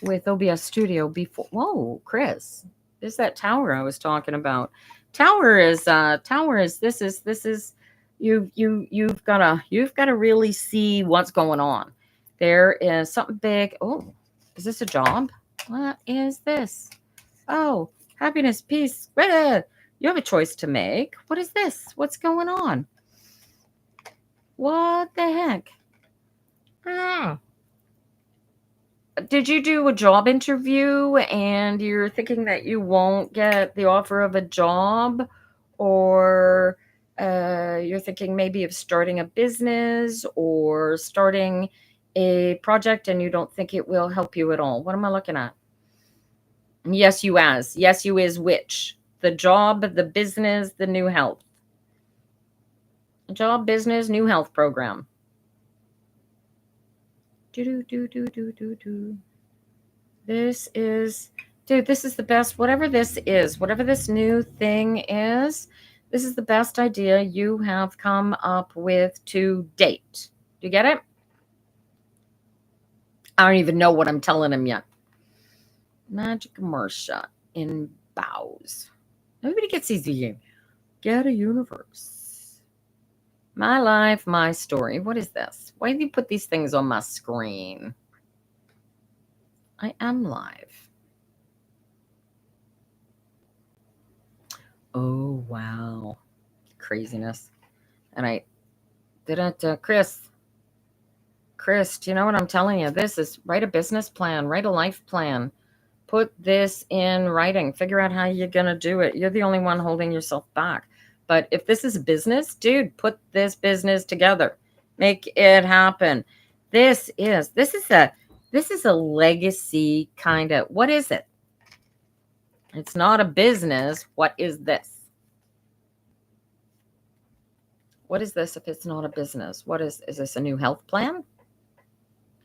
with OBS Studio before. Whoa, Chris, this is that tower I was talking about. Tower is this is you've got to really see what's going on. There is something big. Oh, is this a job? What is this? Oh, happiness, peace. You have a choice to make. What is this? What's going on? What the heck? Did you do a job interview and you're thinking that you won't get the offer of a job? Or you're thinking maybe of starting a business or starting a project and you don't think it will help you at all? What am I looking at? Yes, you as. Yes, you is which? The job, the business, the new health. Job, business, new health program. This is, dude, this is the best. Whatever this is, whatever this new thing is, this is the best idea you have come up with to date. Do you get it? I don't even know what I'm telling him yet. Magic Marsha in bows. Nobody gets these again. Get a universe. My life, my story. What is this? Why do you put these things on my screen? I am live. Oh, wow. Craziness. And I didn't, Chris, do you know what I'm telling you? This is write a business plan, write a life plan. Put this in writing. Figure out how you're going to do it. You're the only one holding yourself back. But if this is a business, dude, put this business together. Make it happen. This is a legacy kind of. What is it? It's not a business. What is this? What is this if it's not a business? What is this a new health plan?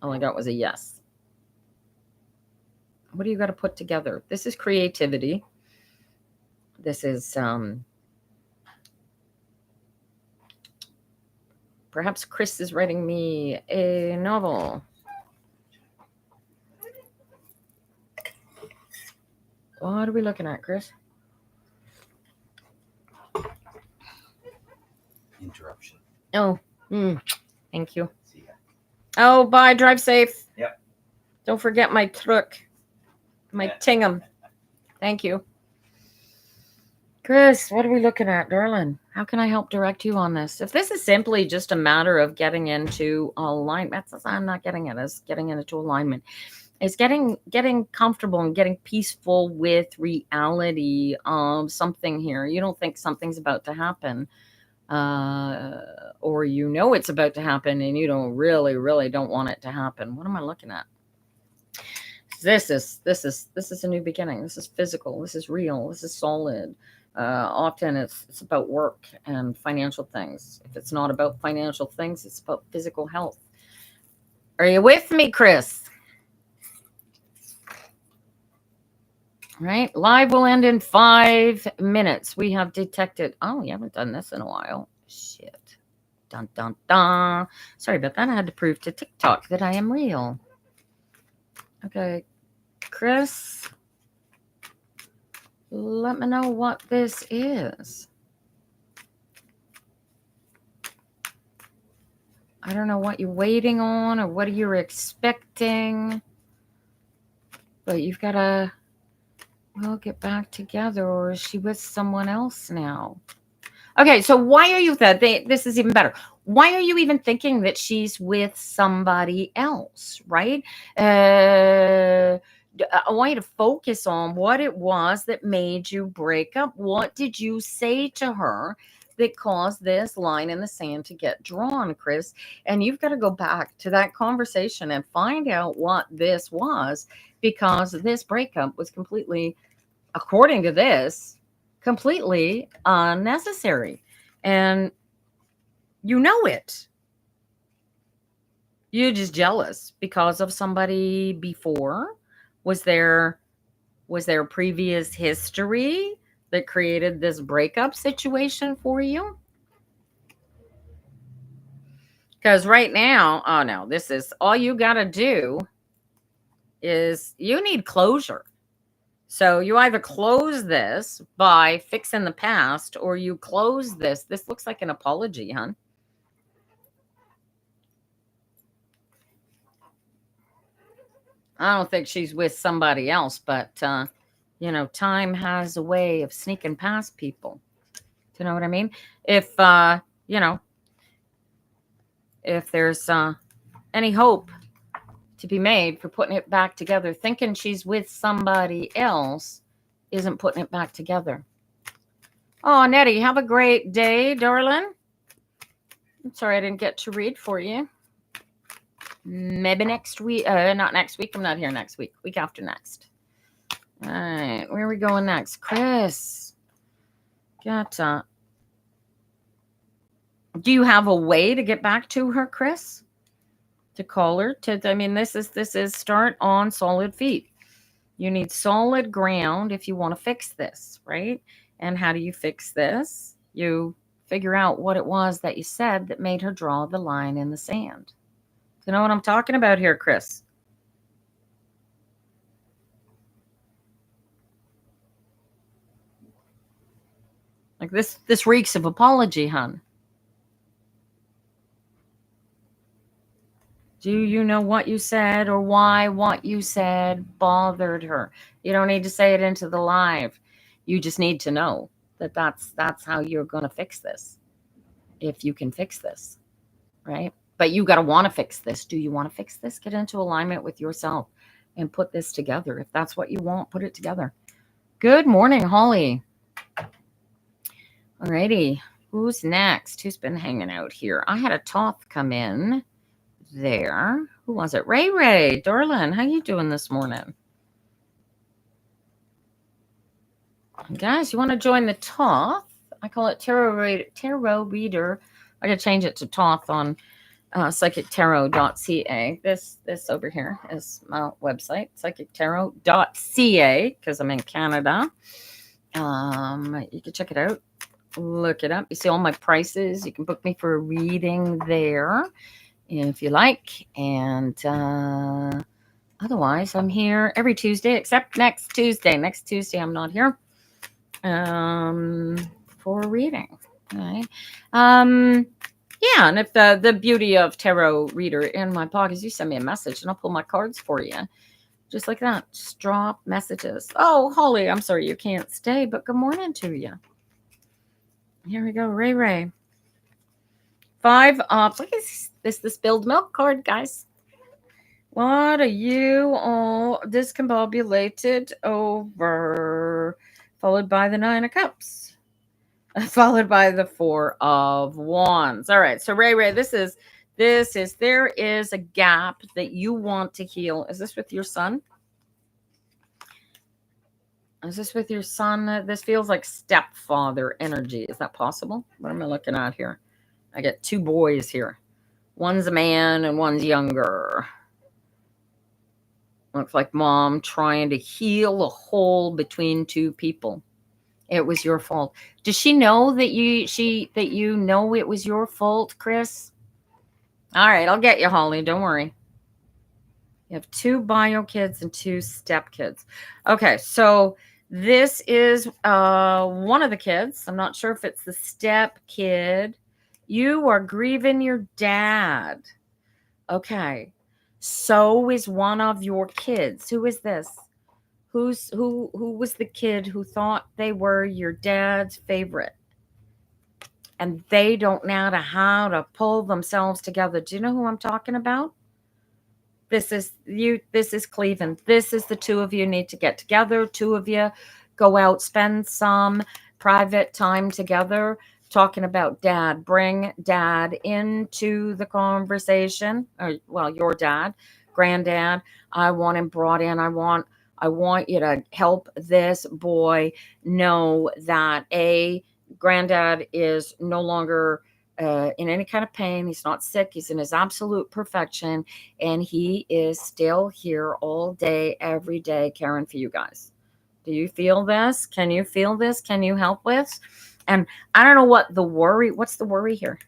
All I got was a yes. What do you got to put together? This is creativity. This is perhaps Chris is writing me a novel. What are we looking at, Chris? Interruption. Oh, thank you. See ya. Oh, bye. Drive safe. Yep. Don't forget my truck, my Tingham. Thank you. Chris, what are we looking at, darling? How can I help direct you on this? If this is simply just a matter of getting into alignment, I'm not getting it as getting into alignment. It's getting comfortable and getting peaceful with reality of something here. You don't think something's about to happen, or you know it's about to happen, and you don't really don't want it to happen. What am I looking at? This is a new beginning. This is physical. This is real. This is solid. Often it's about work and financial things. If it's not about financial things, it's about physical health. Are you with me, Chris? Right. Live will end in 5 minutes. We have detected. Oh, we haven't done this in a while. Shit. Dun, dun, dun. Sorry about that. I had to prove to TikTok that I am real. Okay. Chris, let me know what this is. I don't know what you're waiting on or what you're expecting, but you've got to, well, get back together, or is she with someone else now? Okay, so why are you that? This is even better. Why are you even thinking that she's with somebody else, right? I want you to focus on what it was that made you break up. What did you say to her that caused this line in the sand to get drawn, Chris? And you've got to go back to that conversation and find out what this was, because this breakup was completely, according to this, completely unnecessary. And you know it. You're just jealous because of somebody before. Was there previous history that created this breakup situation for you? Because right now, oh no, this is all you got to do is you need closure. So you either close this by fixing the past, or you close this. This looks like an apology, hon. I don't think she's with somebody else, but time has a way of sneaking past people. Do you know what I mean? If if there's any hope to be made for putting it back together, thinking she's with somebody else isn't putting it back together. Oh, Nettie, have a great day, darling. I'm sorry I didn't get to read for you. Maybe next week. Not next week. I'm not here next week. Week after next. All right. Where are we going next? Chris. Do you have a way to get back to her, Chris? To call her? This is start on solid feet. You need solid ground if you want to fix this, right? And how do you fix this? You figure out what it was that you said that made her draw the line in the sand. Do you know what I'm talking about here, Chris? Like this reeks of apology, hun. Do you know what you said or why what you said bothered her? You don't need to say it into the live. You just need to know that that's how you're going to fix this. If you can fix this, right? But you got to want to fix this. Do you want to fix this? Get into alignment with yourself and put this together. If that's what you want, put it together. Good morning, Holly. Alrighty. Who's next? Who's been hanging out here? I had a Toth come in there. Who was it? Ray. Darlin, how you doing this morning? Guys, you want to join the Toth? I call it Tarot Reader. I got to change it to Toth on psychictarot.ca. This over here is my website, psychictarot.ca, because I'm in Canada. You can check it out. Look it up. You see all my prices. You can book me for a reading there if you like. And otherwise, I'm here every Tuesday, except next Tuesday. Next Tuesday, I'm not here for a reading. All right. Yeah, and if the beauty of Tarot Reader in my blog is you send me a message and I'll pull my cards for you. Just like that. Just drop messages. Oh, Holly, I'm sorry you can't stay, but good morning to you. Here we go, Ray. 5 up. Look at this spilled milk card, guys. What are you all discombobulated over? Followed by the 9 of Cups. Followed by the 4 of Wands. All right, so Ray, this is there is a gap that you want to heal. Is this with your son? Is this with your son? This feels like stepfather energy. Is that possible? What am I looking at here? I get 2 boys here. One's a man and one's younger. Looks like mom trying to heal a hole between 2 people. It was your fault. Does she know that you know it was your fault, Chris? All right, I'll get you, Holly. Don't worry. You have 2 bio kids and 2 step kids. Okay, so this is one of the kids. I'm not sure if it's the step kid. You are grieving your dad. Okay. So is one of your kids. Who is this? Who was the kid who thought they were your dad's favorite? And they don't know how to pull themselves together. Do you know who I'm talking about? This is you. This is Cleveland. This is the 2 of you need to get together. 2 of you go out, spend some private time together talking about dad. Bring dad into the conversation. Or, well, your dad, granddad. I want him brought in. I want you to help this boy know that granddad is no longer in any kind of pain. He's not sick. He's in his absolute perfection. And he is still here all day, every day, caring for you guys. Do you feel this? Can you feel this? Can you help with? And I don't know what's the worry here?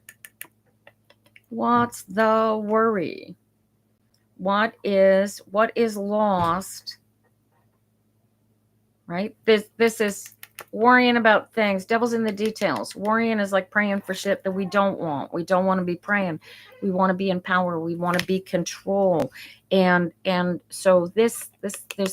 What's the worry? What is lost? Right? This is worrying about things. Devil's in the details. Worrying is like praying for shit that we don't want. We don't want to be praying. We want to be in power. We want to be control. And so there's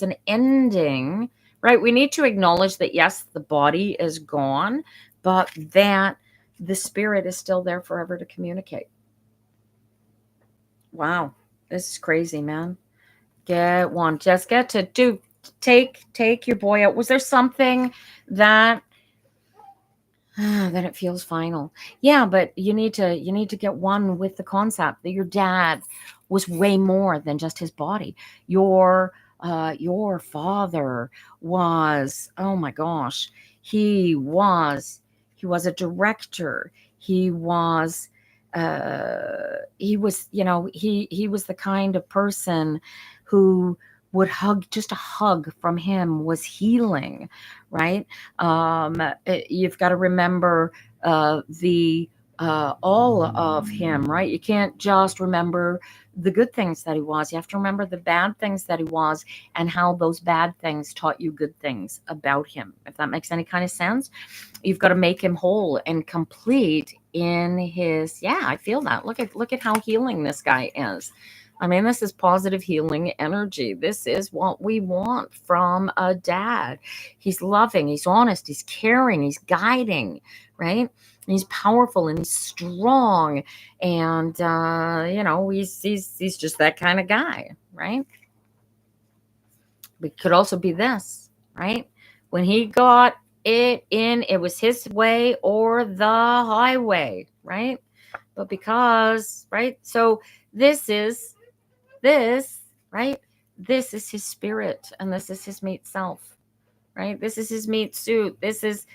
an ending, right? We need to acknowledge that yes, the body is gone, but that the spirit is still there forever to communicate. Wow, this is crazy, man. Get one. Just get to do. Take your boy out. Was there something that it feels final? Yeah, but you need to get one with the concept that your dad was way more than just his body. Your father was, oh my gosh, he was a director. He was he was the kind of person who would hug. Just a hug from him was healing, right? You've got to remember all of him, right? You can't just remember the good things that he was. You have to remember the bad things that he was and how those bad things taught you good things about him. If that makes any kind of sense, you've got to make him whole and complete in his, yeah, I feel that. Look at how healing this guy is. I mean, this is positive healing energy. This is what we want from a dad. He's loving, he's honest, he's caring, he's guiding, right? And he's powerful and he's strong, and he's just that kind of guy, right? But it could also be this, right? When he got it in, it was his way or the highway, right? But because, right? So this is this, right? This is his spirit and this is his meat self, right? This is his meat suit. This is,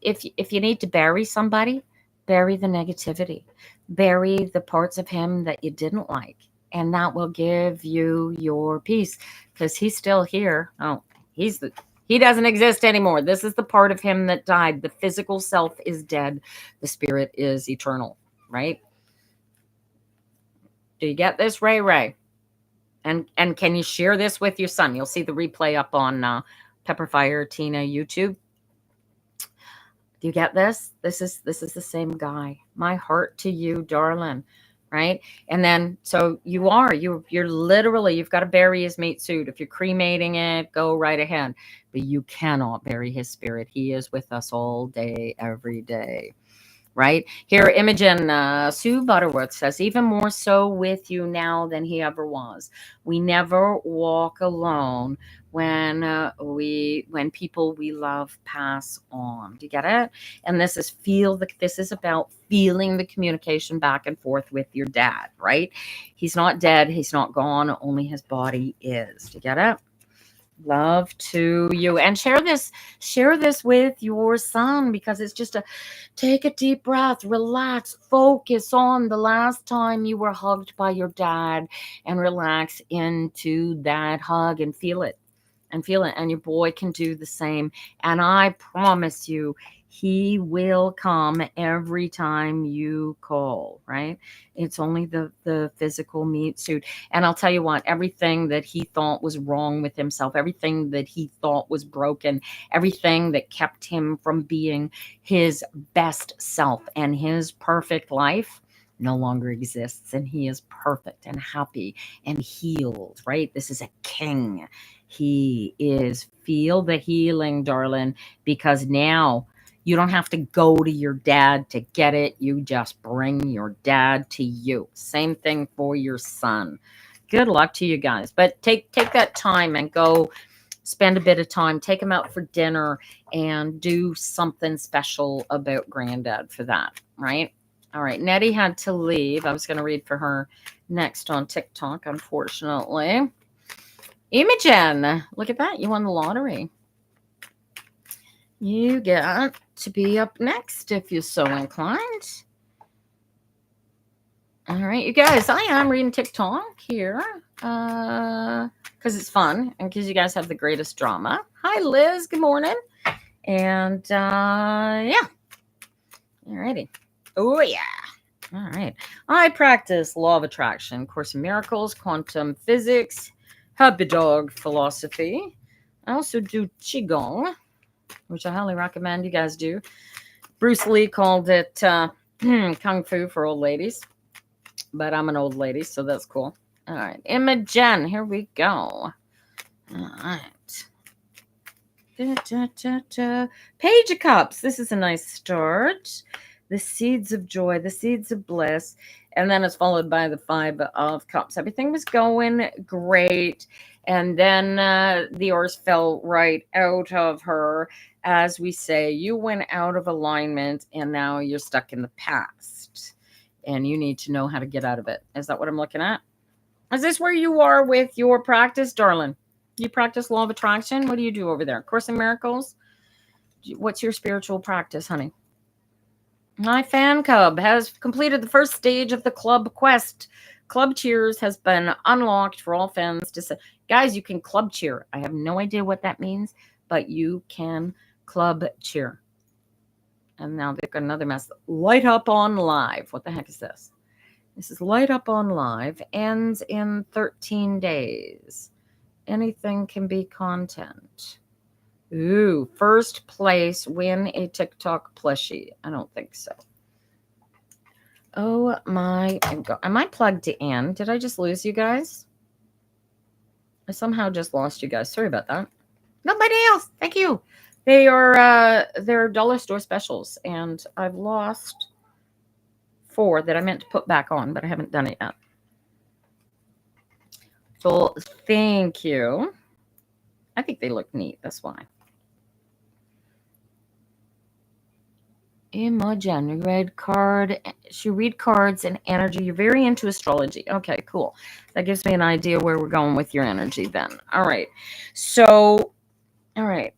if you need to bury somebody, bury the negativity, bury the parts of him that you didn't like, and that will give you your peace, because he's still here. Oh, he doesn't exist anymore. This is the part of him that died. The physical self is dead. The spirit is eternal, right? Do you get this, Ray Ray? And can you share this with your son? You'll see the replay up on Pepperfire Tina YouTube. Do you get this? This is the same guy. My heart to you, darling. Right? And then so you're literally, you've got to bury his meat suit. If you're cremating it, go right ahead. But you cannot bury his spirit. He is with us all day, every day. Right here, Imogen Sue Butterworth says, even more so with you now than he ever was. We never walk alone when people we love pass on. Do you get it? And this is about feeling the communication back and forth with your dad, right? He's not dead, he's not gone, only his body is. Do you get it? Love to you, and share this with your son, because it's just take a deep breath, relax, focus on the last time you were hugged by your dad, and relax into that hug and feel it. And your boy can do the same, and I promise you he will come every time you call, right? It's only the physical meat suit. And I'll tell you what, everything that he thought was wrong with himself, everything that he thought was broken, everything that kept him from being his best self and his perfect life no longer exists, and he is perfect and happy and healed, right? This is a king. He is, feel the healing, darling, because now you don't have to go to your dad to get it. You just bring your dad to you. Same thing for your son. Good luck to you guys. But take that time and go spend a bit of time. Take him out for dinner and do something special about granddad for that, right? All right. Nettie had to leave. I was going to read for her next on TikTok, unfortunately. Imogen, look at that. You won the lottery. You get to be up next if you're so inclined. All right, you guys, I am reading TikTok here because it's fun and because you guys have the greatest drama. Hi, Liz. Good morning. And yeah. All righty. Oh, yeah. All right. I practice law of attraction, Course in Miracles, quantum physics, Happy Dog philosophy. I also do Qigong, which I highly recommend you guys do. Bruce Lee called it Kung Fu for old ladies, but I'm an old lady, so that's cool. All right. Imogen, here we go. All right. Page of Cups. This is a nice start. The seeds of joy, the seeds of bliss. And then it's followed by the 5 of Cups. Everything was going great. And then the oars fell right out of her. As we say, you went out of alignment and now you're stuck in the past. And you need to know how to get out of it. Is that what I'm looking at? Is this where you are with your practice, darling? You practice law of attraction? What do you do over there? Course in Miracles? What's your spiritual practice, honey? My fan cub has completed the first stage of the club quest. Club cheers has been unlocked for all fans to say. Guys, you can club cheer. I have no idea what that means, but you can club cheer. And now they've got another mess. Light up on live. What the heck is this? This is Light Up on Live. Ends in 13 days. Anything can be content. Ooh, first place, win a TikTok plushie. I don't think so. Oh my, am I plugged in? Did I just lose you guys? I somehow just lost you guys. Sorry about that. Nobody else. Thank you. They're dollar store specials, and I've lost 4 that I meant to put back on, but I haven't done it yet. So thank you. I think they look neat. That's why. Imogen, read card. She read cards and energy. You're very into astrology. Okay, cool. That gives me an idea where we're going with your energy then. All right. So, all right.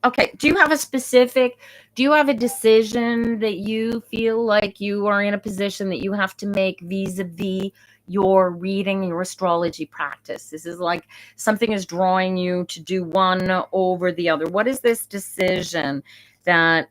Okay. Do you have a decision that you feel like you are in a position that you have to make vis-a-vis your reading, your astrology practice? This is like something is drawing you to do one over the other. What is this decision that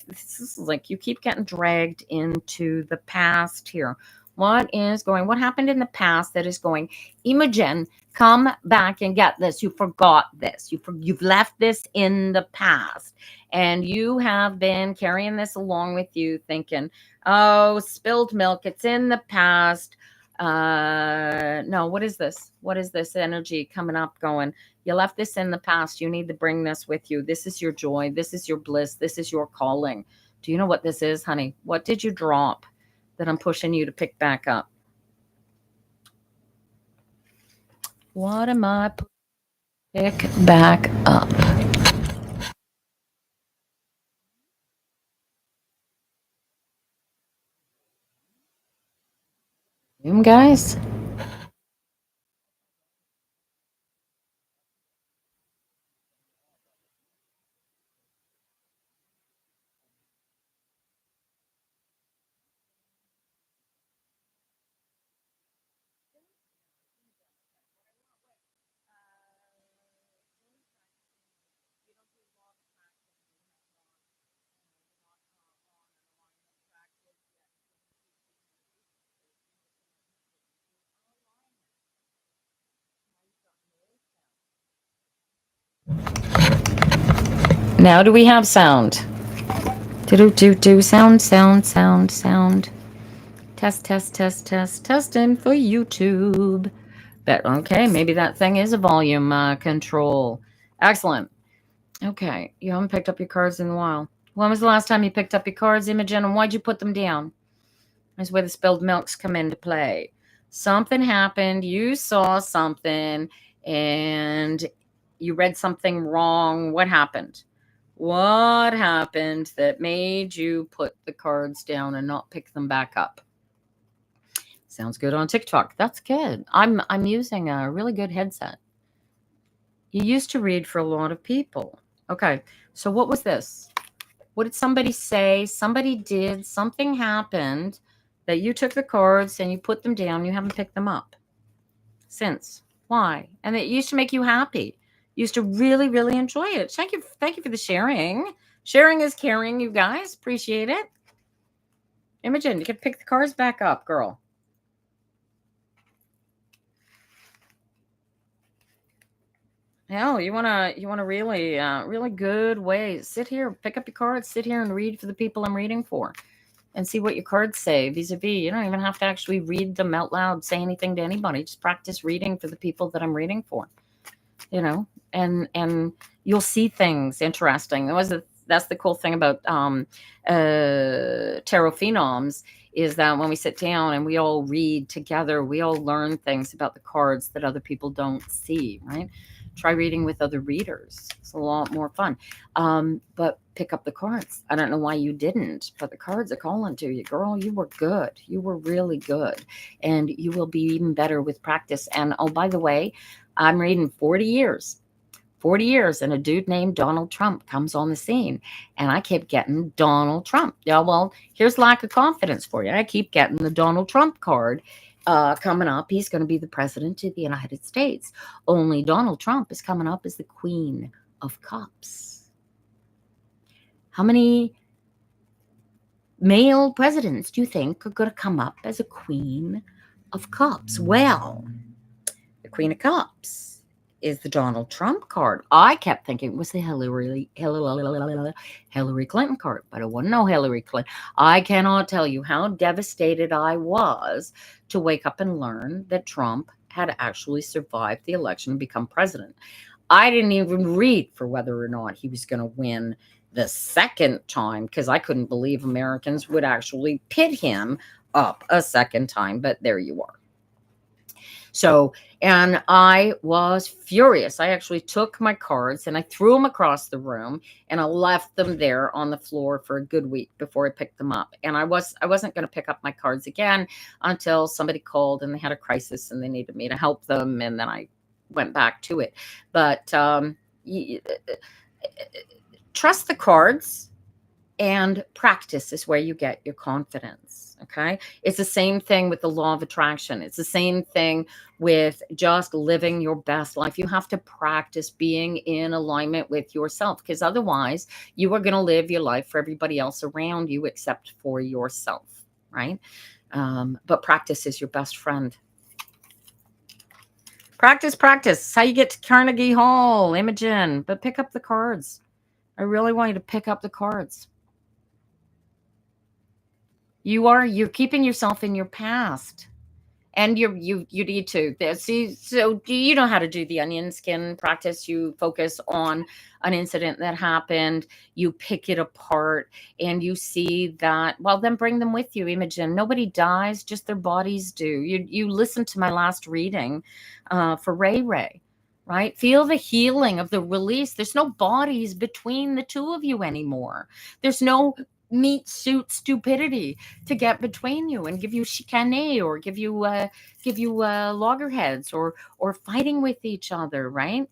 this is like you keep getting dragged into the past here? What happened in the past that is going, Imogen, come back and get this. You forgot this. You've left this in the past. And you have been carrying this along with you thinking, oh, spilled milk. It's in the past. No, what is this? What is this energy coming up going? You left this in the past. You need to bring this with you. This is your joy. This is your bliss. This is your calling. Do you know what this is, honey? What did you drop that I'm pushing you to pick back up? What am I pick back up? Guys. Now do we have sound? Do sound. Testing for YouTube. But okay, maybe that thing is a volume control. Excellent. Okay, you haven't picked up your cards in a while. When was the last time you picked up your cards, Imogen, and why'd you put them down? That's where the spilled milks come into play. Something happened, you saw something, and you read something wrong. What happened? What happened that made you put the cards down and not pick them back up? Sounds good on TikTok. That's good. I'm using a really good headset. You used to read for a lot of people. Okay, so what was this? What did somebody say? Somebody did. Something happened that you took the cards and you put them down. You haven't picked them up since. Why? And it used to make you happy. You used to really, really enjoy it. Thank you for the sharing. Sharing is caring, you guys. Appreciate it. Imogen, you can pick the cards back up, girl. No, you wanna really really good way. Sit here, pick up your cards, sit here and read for the people I'm reading for, and see what your cards say vis-a-vis. You don't even have to actually read them out loud, say anything to anybody. Just practice reading for the people that I'm reading for. And you'll see things interesting. That's the cool thing about tarot phenoms, is that when we sit down and we all read together, we all learn things about the cards that other people don't see, right? Try reading with other readers. It's a lot more fun. But pick up the cards. I don't know why you didn't, but the cards are calling to you, girl. You were good. You were really good. And you will be even better with practice. And oh, by the way, I'm reading 40 years. 40 years, and a dude named Donald Trump comes on the scene, and I kept getting Donald Trump. Yeah, well, here's lack of confidence for you. I keep getting the Donald Trump card coming up. He's going to be the president of the United States. Only Donald Trump is coming up as the Queen of Cups. How many male presidents do you think are going to come up as a Queen of Cups? Well, the Queen of Cups is the Donald Trump card. I kept thinking it was the Hillary Clinton card, but it wasn't no Hillary Clinton. I cannot tell you how devastated I was to wake up and learn that Trump had actually survived the election and become president. I didn't even read for whether or not he was going to win the second time because I couldn't believe Americans would actually pit him up a second time. But there you are. So, and I was furious. I actually took my cards and I threw them across the room and I left them there on the floor for a good week before I picked them up. And I wasn't going to pick up my cards again until somebody called and they had a crisis and they needed me to help them, and then I went back to it. But trust the cards, and practice is where you get your confidence. Okay. It's the same thing with the law of attraction. It's the same thing with just living your best life. You have to practice being in alignment with yourself, because otherwise you are going to live your life for everybody else around you except for yourself. Right. But practice is your best friend. Practice, practice. It's how you get to Carnegie Hall, Imogen. But pick up the cards. I really want you to pick up the cards. You're keeping yourself in your past, and you need to see. So do you know how to do the onion skin practice? You focus on an incident that happened, you pick it apart, and you see that. Well, then bring them with you, Imogen. Nobody dies, just their bodies do. You listen to my last reading for Ray Ray. Right? Feel the healing of the release. There's no bodies between the two of you anymore. There's no meat suit stupidity to get between you and give you chicane, or give you loggerheads, or fighting with each other, right?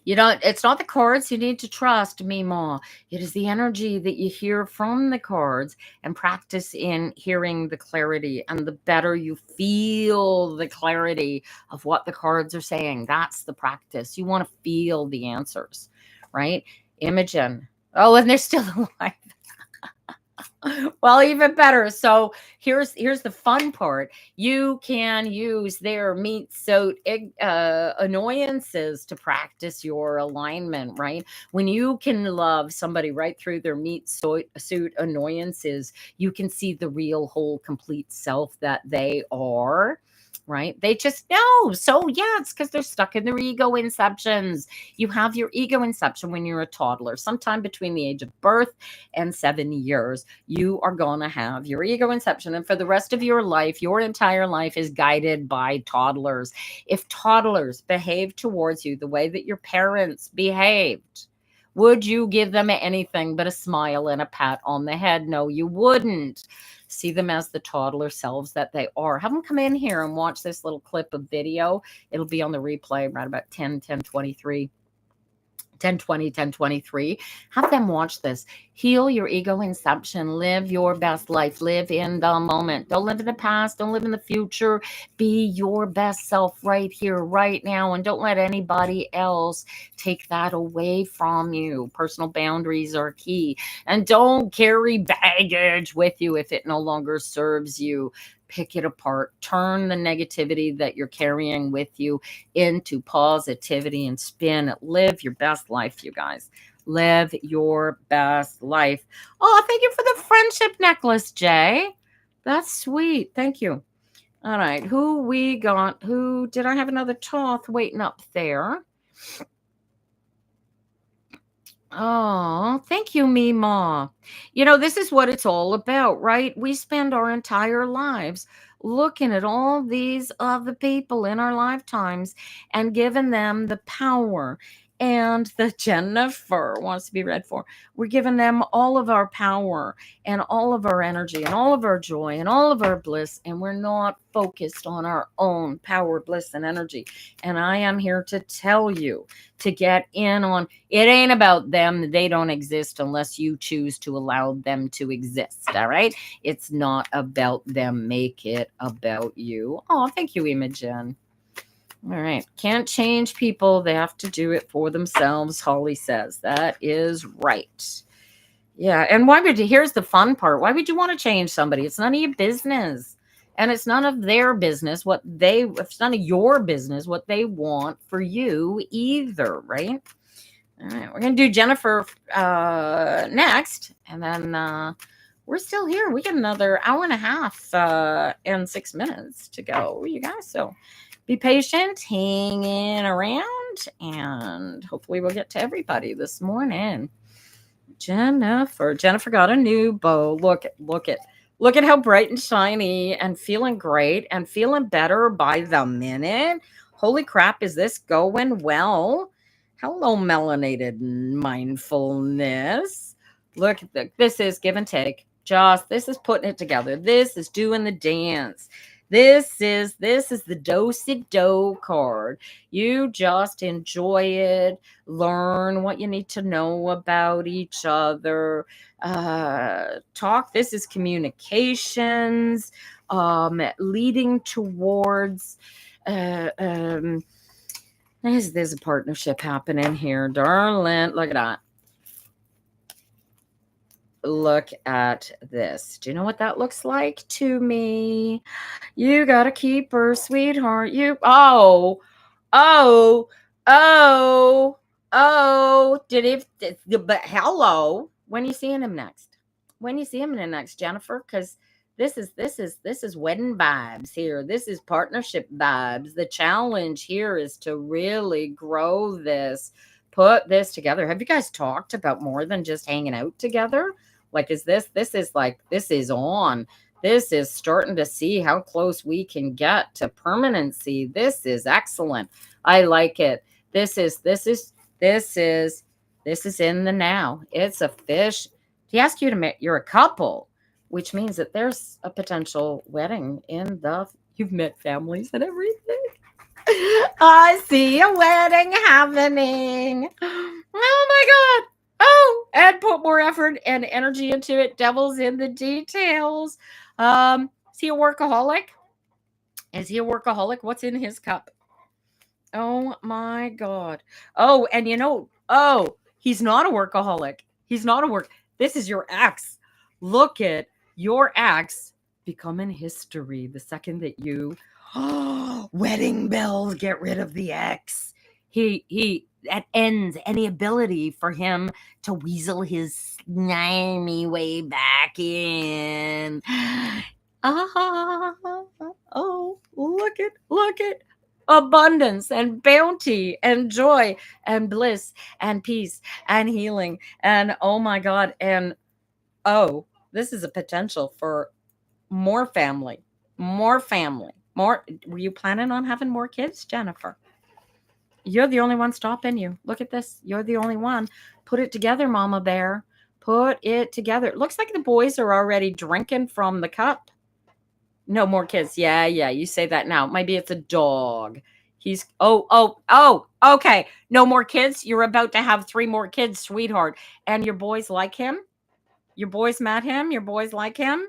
It's not the cards you need to trust, Mima. It is the energy that you hear from the cards, and practice in hearing the clarity. And the better you feel the clarity of what the cards are saying, that's the practice. You want to feel the answers, right? Imogen. Oh, and they're still alive. Well, even better. So here's the fun part. You can use their meat suit annoyances to practice your alignment, right? When you can love somebody right through their meat suit annoyances, you can see the real, whole, complete self that they are. Right? They just know. So, yeah, it's because they're stuck in their ego inceptions. You have your ego inception when you're a toddler, sometime between the age of birth and 7 years. You are going to have your ego inception. And for the rest of your life, your entire life is guided by toddlers. If toddlers behave towards you the way that your parents behaved, would you give them anything but a smile and a pat on the head? No, you wouldn't. See them as the toddler selves that they are. Have them come in here and watch this little clip of video. It'll be on the replay right about 10:23. 10:20, 10:23. Have them watch this. Heal your ego inception. Live your best life. Live in the moment. Don't live in the past. Don't live in the future. Be your best self right here, right now. And don't let anybody else take that away from you. Personal boundaries are key. And don't carry baggage with you if it no longer serves you. Pick it apart. Turn the negativity that you're carrying with you into positivity and spin it. Live your best life, you guys. Live your best life. Oh, thank you for the friendship necklace, Jay. That's sweet. Thank you. All right. Who we got? Who did I have another Toth waiting up there? Oh, thank you, Mima. This is what it's all about, right? We spend our entire lives looking at all these other people in our lifetimes and giving them the power. And the Jennifer wants to be read for. We're giving them all of our power and all of our energy and all of our joy and all of our bliss. And we're not focused on our own power, bliss, and energy. And I am here to tell you to get in on it. Ain't about them. They don't exist unless you choose to allow them to exist. All right. It's not about them. Make it about you. Oh, thank you, Imogen. All right. Can't change people. They have to do it for themselves. Holly says that is right. Yeah, and why would you, here's the fun part. Why would you want to change somebody? It's none of your business. And it's none of their business what they, it's none of your business what they want for you either, right? All right, we're gonna do Jennifer next, and then we're still here. We got another hour and a half and 6 minutes to go, you guys. So be patient, hanging around, and hopefully we'll get to everybody this morning. Jennifer got a new bow. Look at how bright and shiny and feeling great and feeling better by the minute. Holy crap, is this going well? Hello, melanated mindfulness. Look at this is give and take. This is putting it together. This is doing the dance. This is the do-si-do card. You just enjoy it, learn what you need to know about each other, talk. This is communications, leading towards there's a partnership happening here, darling. Look at that. Look at this. Do you know what that looks like to me? You gotta keep her, sweetheart. You oh, oh, oh. But hello. When are you seeing him next? When you see him next, Jennifer? Because this is wedding vibes here. This is partnership vibes. The challenge here is to really grow this, put this together. Have you guys talked about more than just hanging out together? Like, this is on. This is starting to see how close we can get to permanency. This is excellent. I like it. This is in the now. It's a fish. He asked you to make, you're a couple, which means that there's a potential wedding in the, you've met families and everything. I see a wedding happening. Oh my God. Oh, and put more effort and energy into it. Devil's in the details. Is he a workaholic? Is he a workaholic? What's in his cup? Oh my God. Oh, and he's not a workaholic. He's not a work. This is your ex. Look at your ex becoming history the second that you wedding bells, get rid of the ex. He that ends any ability for him to weasel his slimy way back in. Oh, look at abundance and bounty and joy and bliss and peace and healing. And oh my God. And oh, this is a potential for more family, more family, more. Were you planning on having more kids, Jennifer? You're the only one stopping you. Look at this. You're the only one. Put it together, Mama Bear. Put it together. It looks like the boys are already drinking from the cup. No more kids. Yeah. You say that now. Maybe it's a dog. He's okay. No more kids. You're about to have 3 more kids, sweetheart. And your boys like him? Your boys met him? Your boys like him?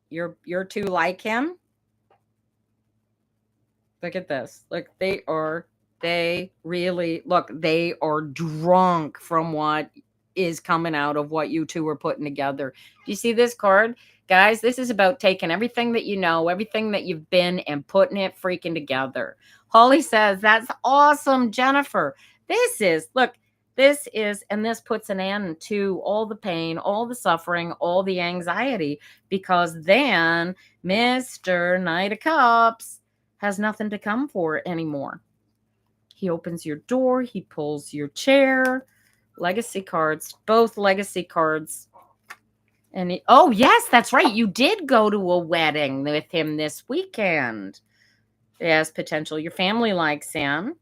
You're two like him? Look at this. Look, they are drunk from what is coming out of what you two are putting together. Do you see this card? Guys, this is about taking everything that you know, everything that you've been, and putting it freaking together. Holly says, that's awesome, Jennifer. And this puts an end to all the pain, all the suffering, all the anxiety, because then Mr. Knight of Cups has nothing to come for anymore. He opens your door, he pulls your chair. Legacy cards, both legacy cards. And oh yes, that's right. You did go to a wedding with him this weekend. Yes, potential. Your family likes him.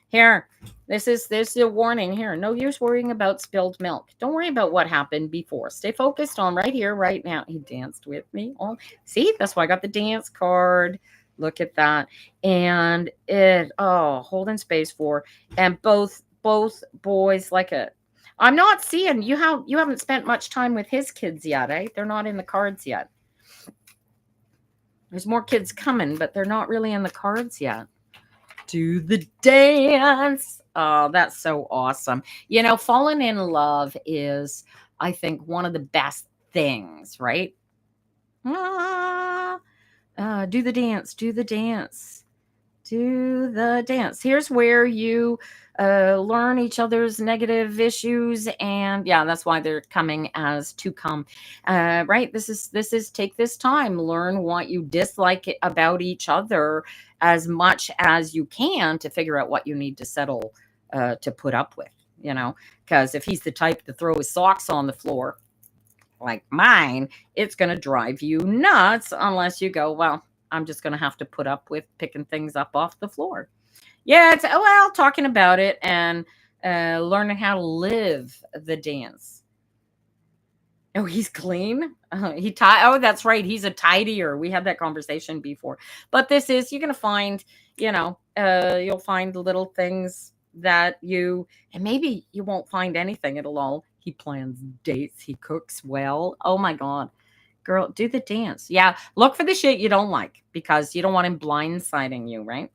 Here, this is a warning here. No use worrying about spilled milk. Don't worry about what happened before. Stay focused on right here, right now. He danced with me. Oh, see, that's why I got the dance card. Look at that. And holding space for, and both boys like it. I'm not seeing you haven't spent much time with his kids yet, eh? They're not in the cards yet. There's more kids coming, but they're not really in the cards yet. Do the dance. Oh, that's so awesome. You know, falling in love is, I think, one of the best things, right? Ah, do the dance, do the dance. Do the dance. Here's where you learn each other's negative issues, and yeah, that's why they're coming as to come. Right? This is take this time, learn what you dislike about each other as much as you can to figure out what you need to settle to put up with. You know, because if he's the type to throw his socks on the floor like mine, it's going to drive you nuts unless you go, well, I'm just going to have to put up with picking things up off the floor. Yeah, it's, oh, well, talking about it and learning how to live the dance. Oh, he's clean. Oh, that's right. He's a tidier. We had that conversation before. But this is, you're gonna find, you'll find little things that you, and maybe you won't find anything at all. He plans dates. He cooks well. Oh my God, girl, do the dance. Yeah, look for the shit you don't like because you don't want him blindsiding you, right?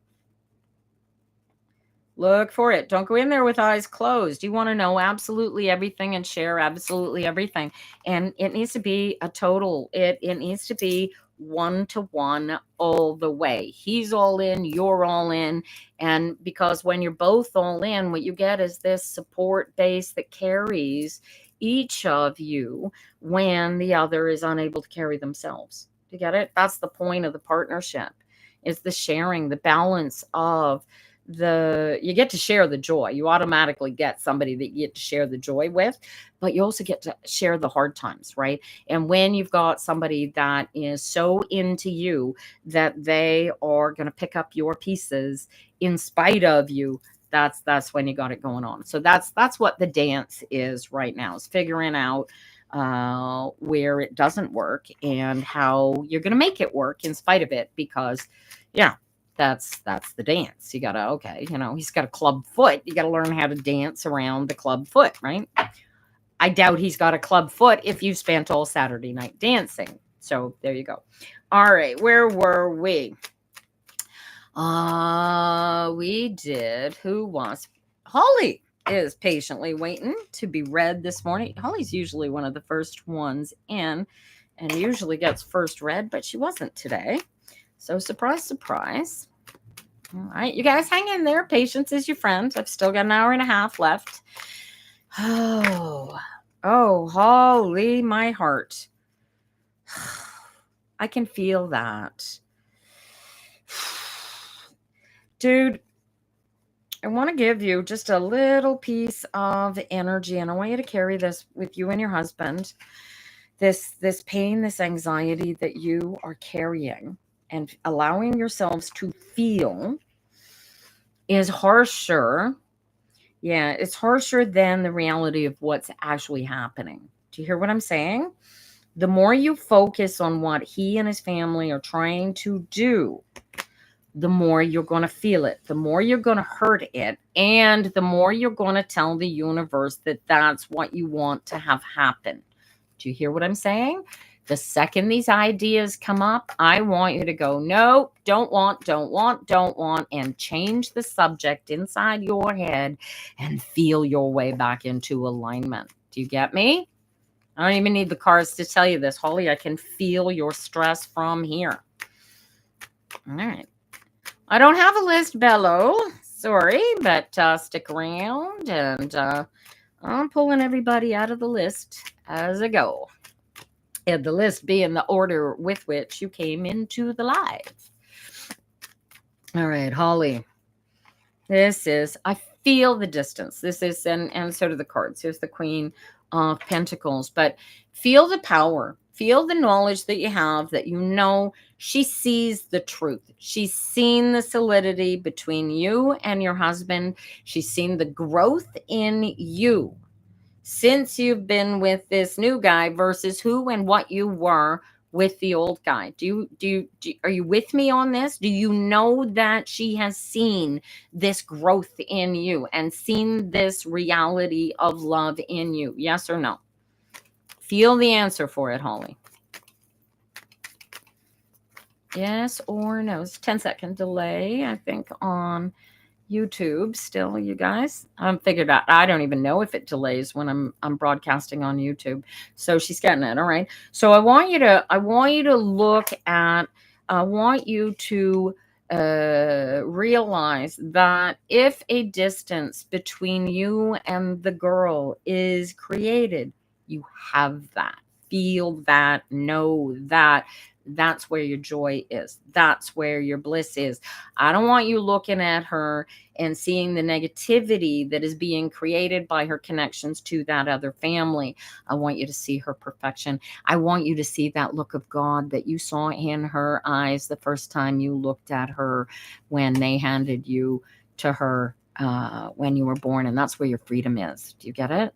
Look for it. Don't go in there with eyes closed. You want to know absolutely everything and share absolutely everything. And it needs to be a total. It needs to be one to one all the way. He's all in, you're all in. And because when you're both all in, what you get is this support base that carries each of you when the other is unable to carry themselves. Do you get it? That's the point of the partnership. Is the sharing, the balance of you get to share the joy. You automatically get somebody that you get to share the joy with, but you also get to share the hard times, right? And when you've got somebody that is so into you that they are going to pick up your pieces in spite of you, that's when you got it going on. So that's what the dance is right now, is figuring out where it doesn't work and how you're going to make it work in spite of it, because yeah, that's the dance. You gotta, okay, he's got a club foot. You gotta learn how to dance around the club foot, right? I doubt he's got a club foot if you spent all Saturday night dancing. So there you go. All right, where were we? We did. Who was Holly? Is patiently waiting to be read this morning. Holly's usually one of the first ones in and usually gets first read, but she wasn't today. So surprise, surprise. All right, you guys hang in there. Patience is your friend. I've still got an hour and a half left. Oh, Holly, my heart. I can feel that. Dude, I want to give you just a little piece of energy, and I want you to carry this with you and your husband. This pain, this anxiety that you are carrying and allowing yourselves to feel is harsher. Yeah, it's harsher than the reality of what's actually happening. Do you hear what I'm saying? The more you focus on what he and his family are trying to do, the more you're going to feel it, the more you're going to hurt it, and the more you're going to tell the universe that that's what you want to have happen. Do you hear what I'm saying? The second these ideas come up, I want you to go, no, don't want, and change the subject inside your head and feel your way back into alignment. Do you get me? I don't even need the cards to tell you this, Holly. I can feel your stress from here. All right. I don't have a list, Bello. Sorry, but stick around, and I'm pulling everybody out of the list as I go. And the list being the order with which you came into the live. All right, Holly. I feel the distance. This is, and so do the cards. Here's the Queen of Pentacles. But feel the power. Feel the knowledge that you have, that she sees the truth. She's seen the solidity between you and your husband. She's seen the growth in you since you've been with this new guy versus who and what you were with the old guy. Are you with me on this? Do you know that she has seen this growth in you and seen this reality of love in you? Yes or no? Feel the answer for it, Holly. Yes or no? It's a 10-second delay, I think, on YouTube still, you guys. I figured out. I don't even know if it delays when I'm broadcasting on YouTube. So she's getting it. All right. So I want you to look at. I want you to realize that if a distance between you and the girl is created, you have that. Feel that. Know that. That's where your joy is. That's where your bliss is. I don't want you looking at her and seeing the negativity that is being created by her connections to that other family. I want you to see her perfection. I want you to see that look of God that you saw in her eyes the first time you looked at her when they handed you to her when you were born. And that's where your freedom is. Do you get it?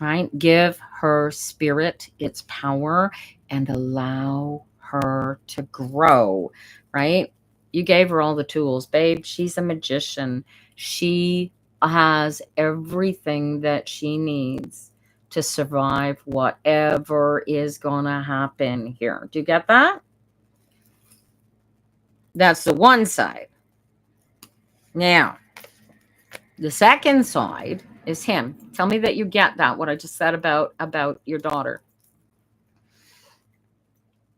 Right? Give her spirit its power and allow her to grow, right? You gave her all the tools, babe. She's a magician. She has everything that she needs to survive whatever is going to happen here. Do you get that? That's the one side. Now, the second side is him. Tell me that you get that, what I just said about your daughter.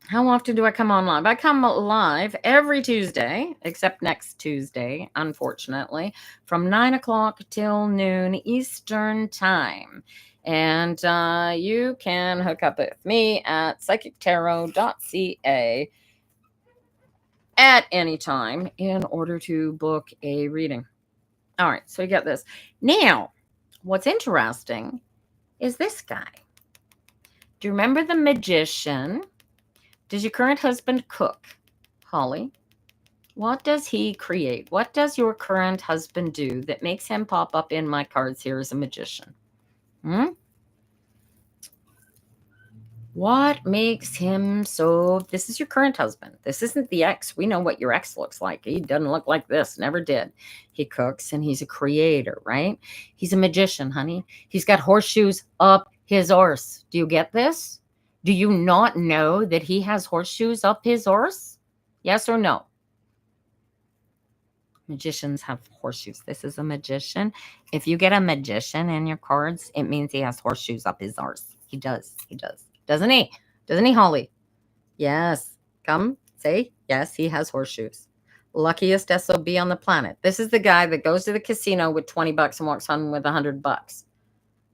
How often do I come on live? I come live every Tuesday, except next Tuesday, unfortunately, from 9 o'clock till noon Eastern time. And you can hook up with me at psychictarot.ca at any time in order to book a reading. All right, so you get this. Now, what's interesting is this guy. Do you remember the magician? Does your current husband cook, Holly? What does he create? What does your current husband do that makes him pop up in my cards here as a magician? What makes him so? This is your current husband. This isn't the ex. We know what your ex looks like. He doesn't look like this. Never did. He cooks and he's a creator, right? He's a magician, honey. He's got horseshoes up his arse. Do you get this? Do you not know that he has horseshoes up his arse? Yes or no? Magicians have horseshoes. This is a magician. If you get a magician in your cards, it means he has horseshoes up his arse. He does. He does. Doesn't he? Doesn't he, Holly? Yes. Come say, yes, he has horseshoes. Luckiest SOB on the planet. This is the guy that goes to the casino with 20 bucks and walks home with $100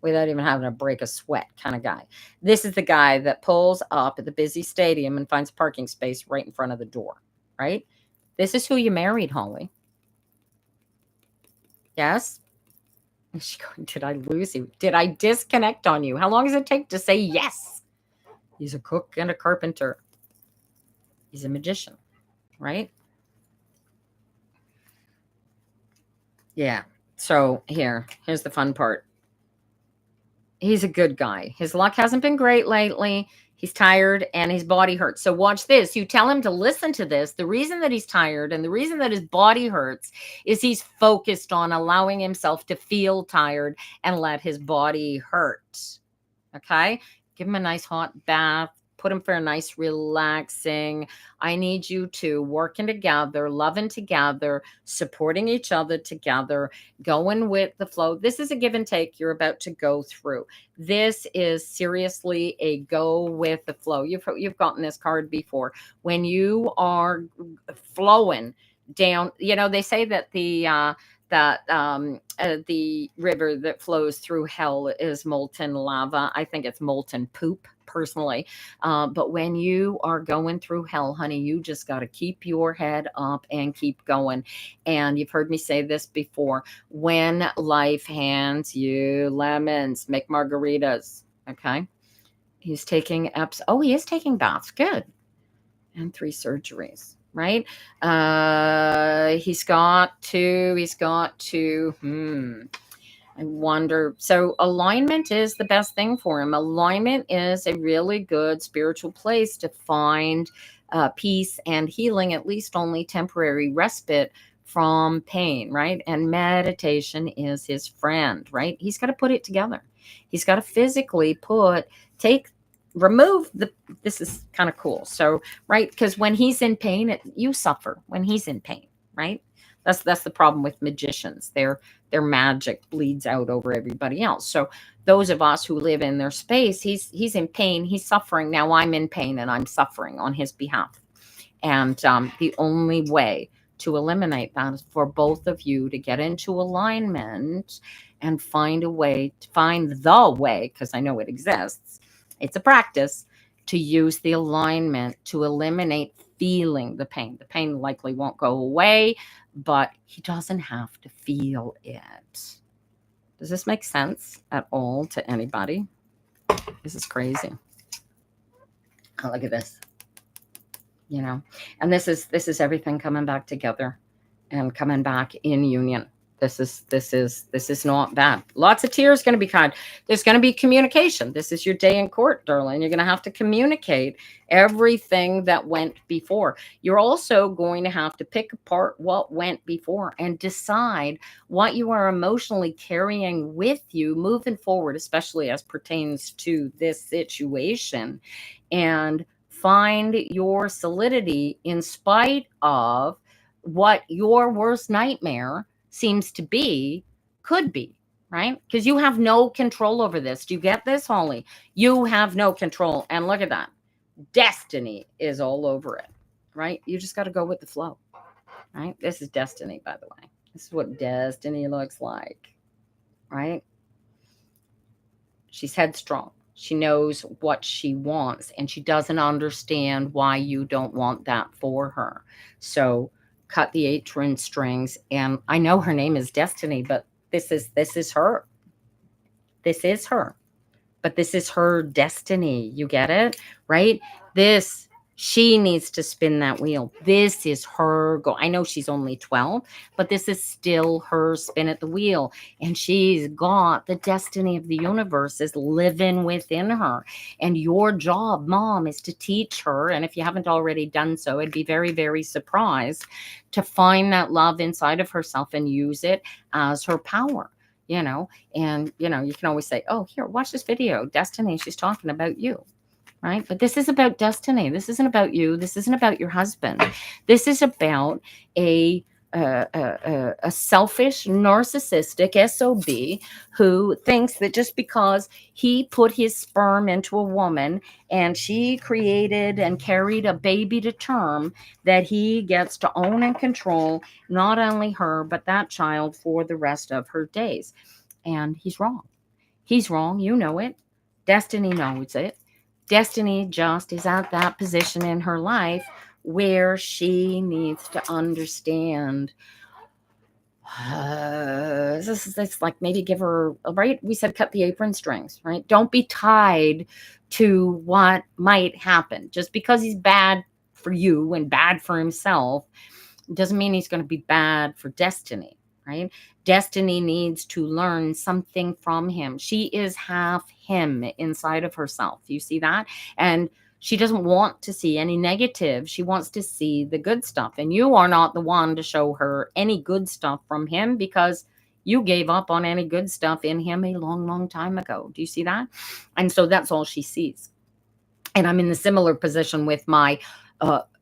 without even having to break a sweat kind of guy. This is the guy that pulls up at the busy stadium and finds a parking space right in front of the door, right? This is who you married, Holly. Yes? Is she going, did I lose you? Did I disconnect on you? How long does it take to say yes? He's a cook and a carpenter. He's a magician, right? Yeah. So here's the fun part. He's a good guy. His luck hasn't been great lately. He's tired and his body hurts. So watch this. You tell him to listen to this. The reason that he's tired and the reason that his body hurts is he's focused on allowing himself to feel tired and let his body hurt. Okay? Give him a nice hot bath. Put him for a nice relaxing. I need you to working together, loving together, supporting each other together, going with the flow. This is a give and take you're about to go through. This is seriously a go with the flow. You've gotten this card before. When you are flowing down, they say that the river that flows through hell is molten lava. I think it's molten poop personally. But when you are going through hell, honey, you just got to keep your head up and keep going. And you've heard me say this before. When life hands you lemons, make margaritas. Okay. He's taking he is taking baths. Good. And 3 surgeries. Right? He's got to, I wonder. So alignment is the best thing for him. Alignment is a really good spiritual place to find peace and healing, at least only temporary respite from pain, right? And meditation is his friend, right? He's got to put it together. He's got to physically take remove the, this is kind of cool. So, right, because when he's in pain, you suffer when he's in pain, right? That's the problem with magicians. Their magic bleeds out over everybody else. So those of us who live in their space, he's in pain, he's suffering. Now I'm in pain and I'm suffering on his behalf. And the only way to eliminate that is for both of you to get into alignment and find a way, to find the way, because I know it exists. It's a practice to use the alignment to eliminate feeling the pain. The pain likely won't go away, but he doesn't have to feel it. Does this make sense at all to anybody? This is crazy. Oh, look at this. You know, and this is everything coming back together and coming back in union. This is not bad. Lots of tears going to be kind. There's going to be communication. This is your day in court, darling. You're going to have to communicate everything that went before. You're also going to have to pick apart what went before and decide what you are emotionally carrying with you moving forward, especially as pertains to this situation, and find your solidity in spite of what your worst nightmare seems to be, could be, right? Because you have no control over this. Do you get this, Holly? You have no control. And look at that. Destiny is all over it, right? You just got to go with the flow, right? This is destiny, by the way. This is what destiny looks like, right? She's headstrong. She knows what she wants and she doesn't understand why you don't want that for her. So cut the apron strings. And I know her name is Destiny, but this is her. This is her. But this is her destiny. You get it? Right? This, she needs to spin that wheel. This is her goal. I know she's only 12, but this is still her spin at the wheel. And she's got the destiny of the universe is living within her. And your job, mom, is to teach her. And if you haven't already done so, I'd be very, very surprised to find that love inside of herself and use it as her power. And you can always say, oh, here, watch this video, Destiny, she's talking about you, right? But this is about destiny. This isn't about you. This isn't about your husband. This is about a selfish, narcissistic SOB who thinks that just because he put his sperm into a woman and she created and carried a baby to term, that he gets to own and control not only her, but that child for the rest of her days. And he's wrong. He's wrong. You know it. Destiny knows it. Destiny just is at that position in her life where she needs to understand. It's like maybe give her, right? We said cut the apron strings, right? Don't be tied to what might happen. Just because he's bad for you and bad for himself doesn't mean he's going to be bad for Destiny, right? Destiny needs to learn something from him. She is half him inside of herself. You see that? And she doesn't want to see any negative. She wants to see the good stuff. And you are not the one to show her any good stuff from him because you gave up on any good stuff in him a long, long time ago. Do you see that? And so that's all she sees. And I'm in the similar position with my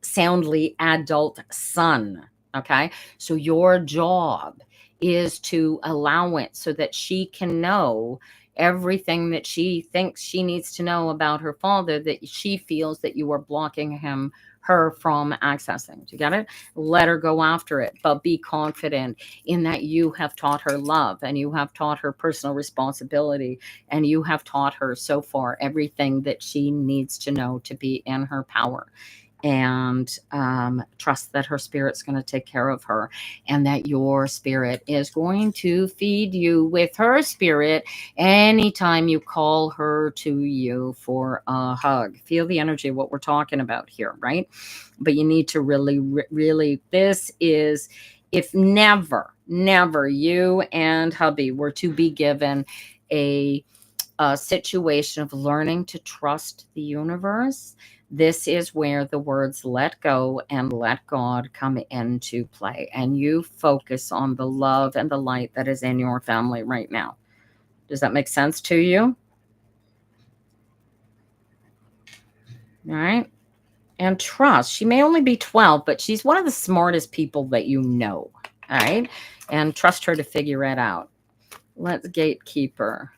soundly adult son. Okay. So your job is to allow it so that she can know everything that she thinks she needs to know about her father, that she feels that you are blocking her from accessing. Do you get it? Let her go after it, but be confident in that you have taught her love and you have taught her personal responsibility and you have taught her so far everything that she needs to know to be in her power. And trust that her spirit's going to take care of her and that your spirit is going to feed you with her spirit anytime you call her to you for a hug. Feel the energy of what we're talking about here, right? But you need to really, this is, if never you and hubby were to be given a situation of learning to trust the universe, this is where the words let go and let God come into play. And you focus on the love and the light that is in your family right now. Does that make sense to you? All right. And trust. She may only be 12, but she's one of the smartest people that you know. All right. And trust her to figure it out. Let's gatekeeper.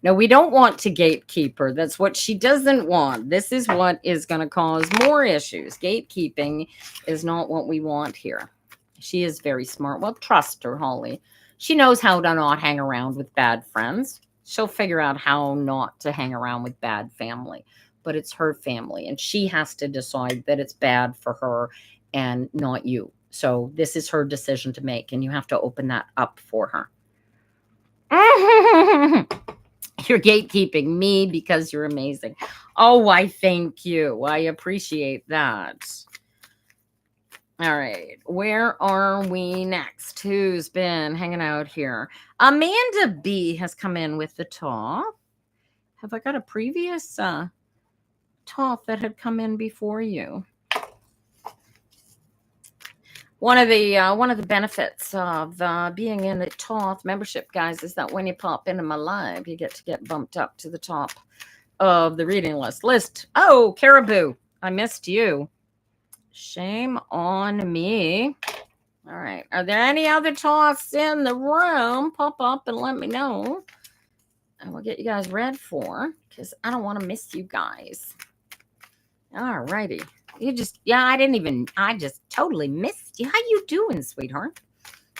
No, we don't want to gatekeeper. That's what she doesn't want. This is what is going to cause more issues. Gatekeeping is not what we want here. She is very smart. Well, trust her, Holly. She knows how to not hang around with bad friends. She'll figure out how not to hang around with bad family. But it's her family, and she has to decide that it's bad for her and not you. So this is her decision to make, and you have to open that up for her. You're gatekeeping me because you're amazing. Oh, I thank you. I appreciate that. All right. Where are we next? Who's been hanging out here? Amanda B has come in with the top. Have I got a previous top that had come in before you? One of the benefits of being in the Toth membership, guys, is that when you pop into my live, you get bumped up to the top of the reading list. Oh, Caribou, I missed you. Shame on me. All right. Are there any other Toths in the room? Pop up and let me know. And we'll get you guys read for, because I don't want to miss you guys. All righty. I just totally missed you. How you doing, sweetheart?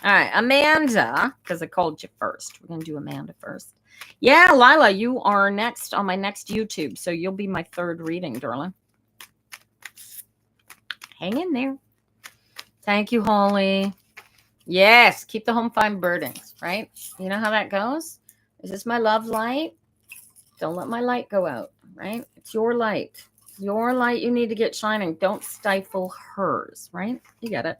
All right, Amanda, because I called you first. We're going to do Amanda first. Yeah, Lila, you are next on my next YouTube, so you'll be my third reading, darling. Hang in there. Thank you, Holly. Yes, keep the home fire burning, right? You know how that goes? Is this my love light? Don't let my light go out, right? It's your light. Your light you need to get shining. Don't stifle hers, right? You get it.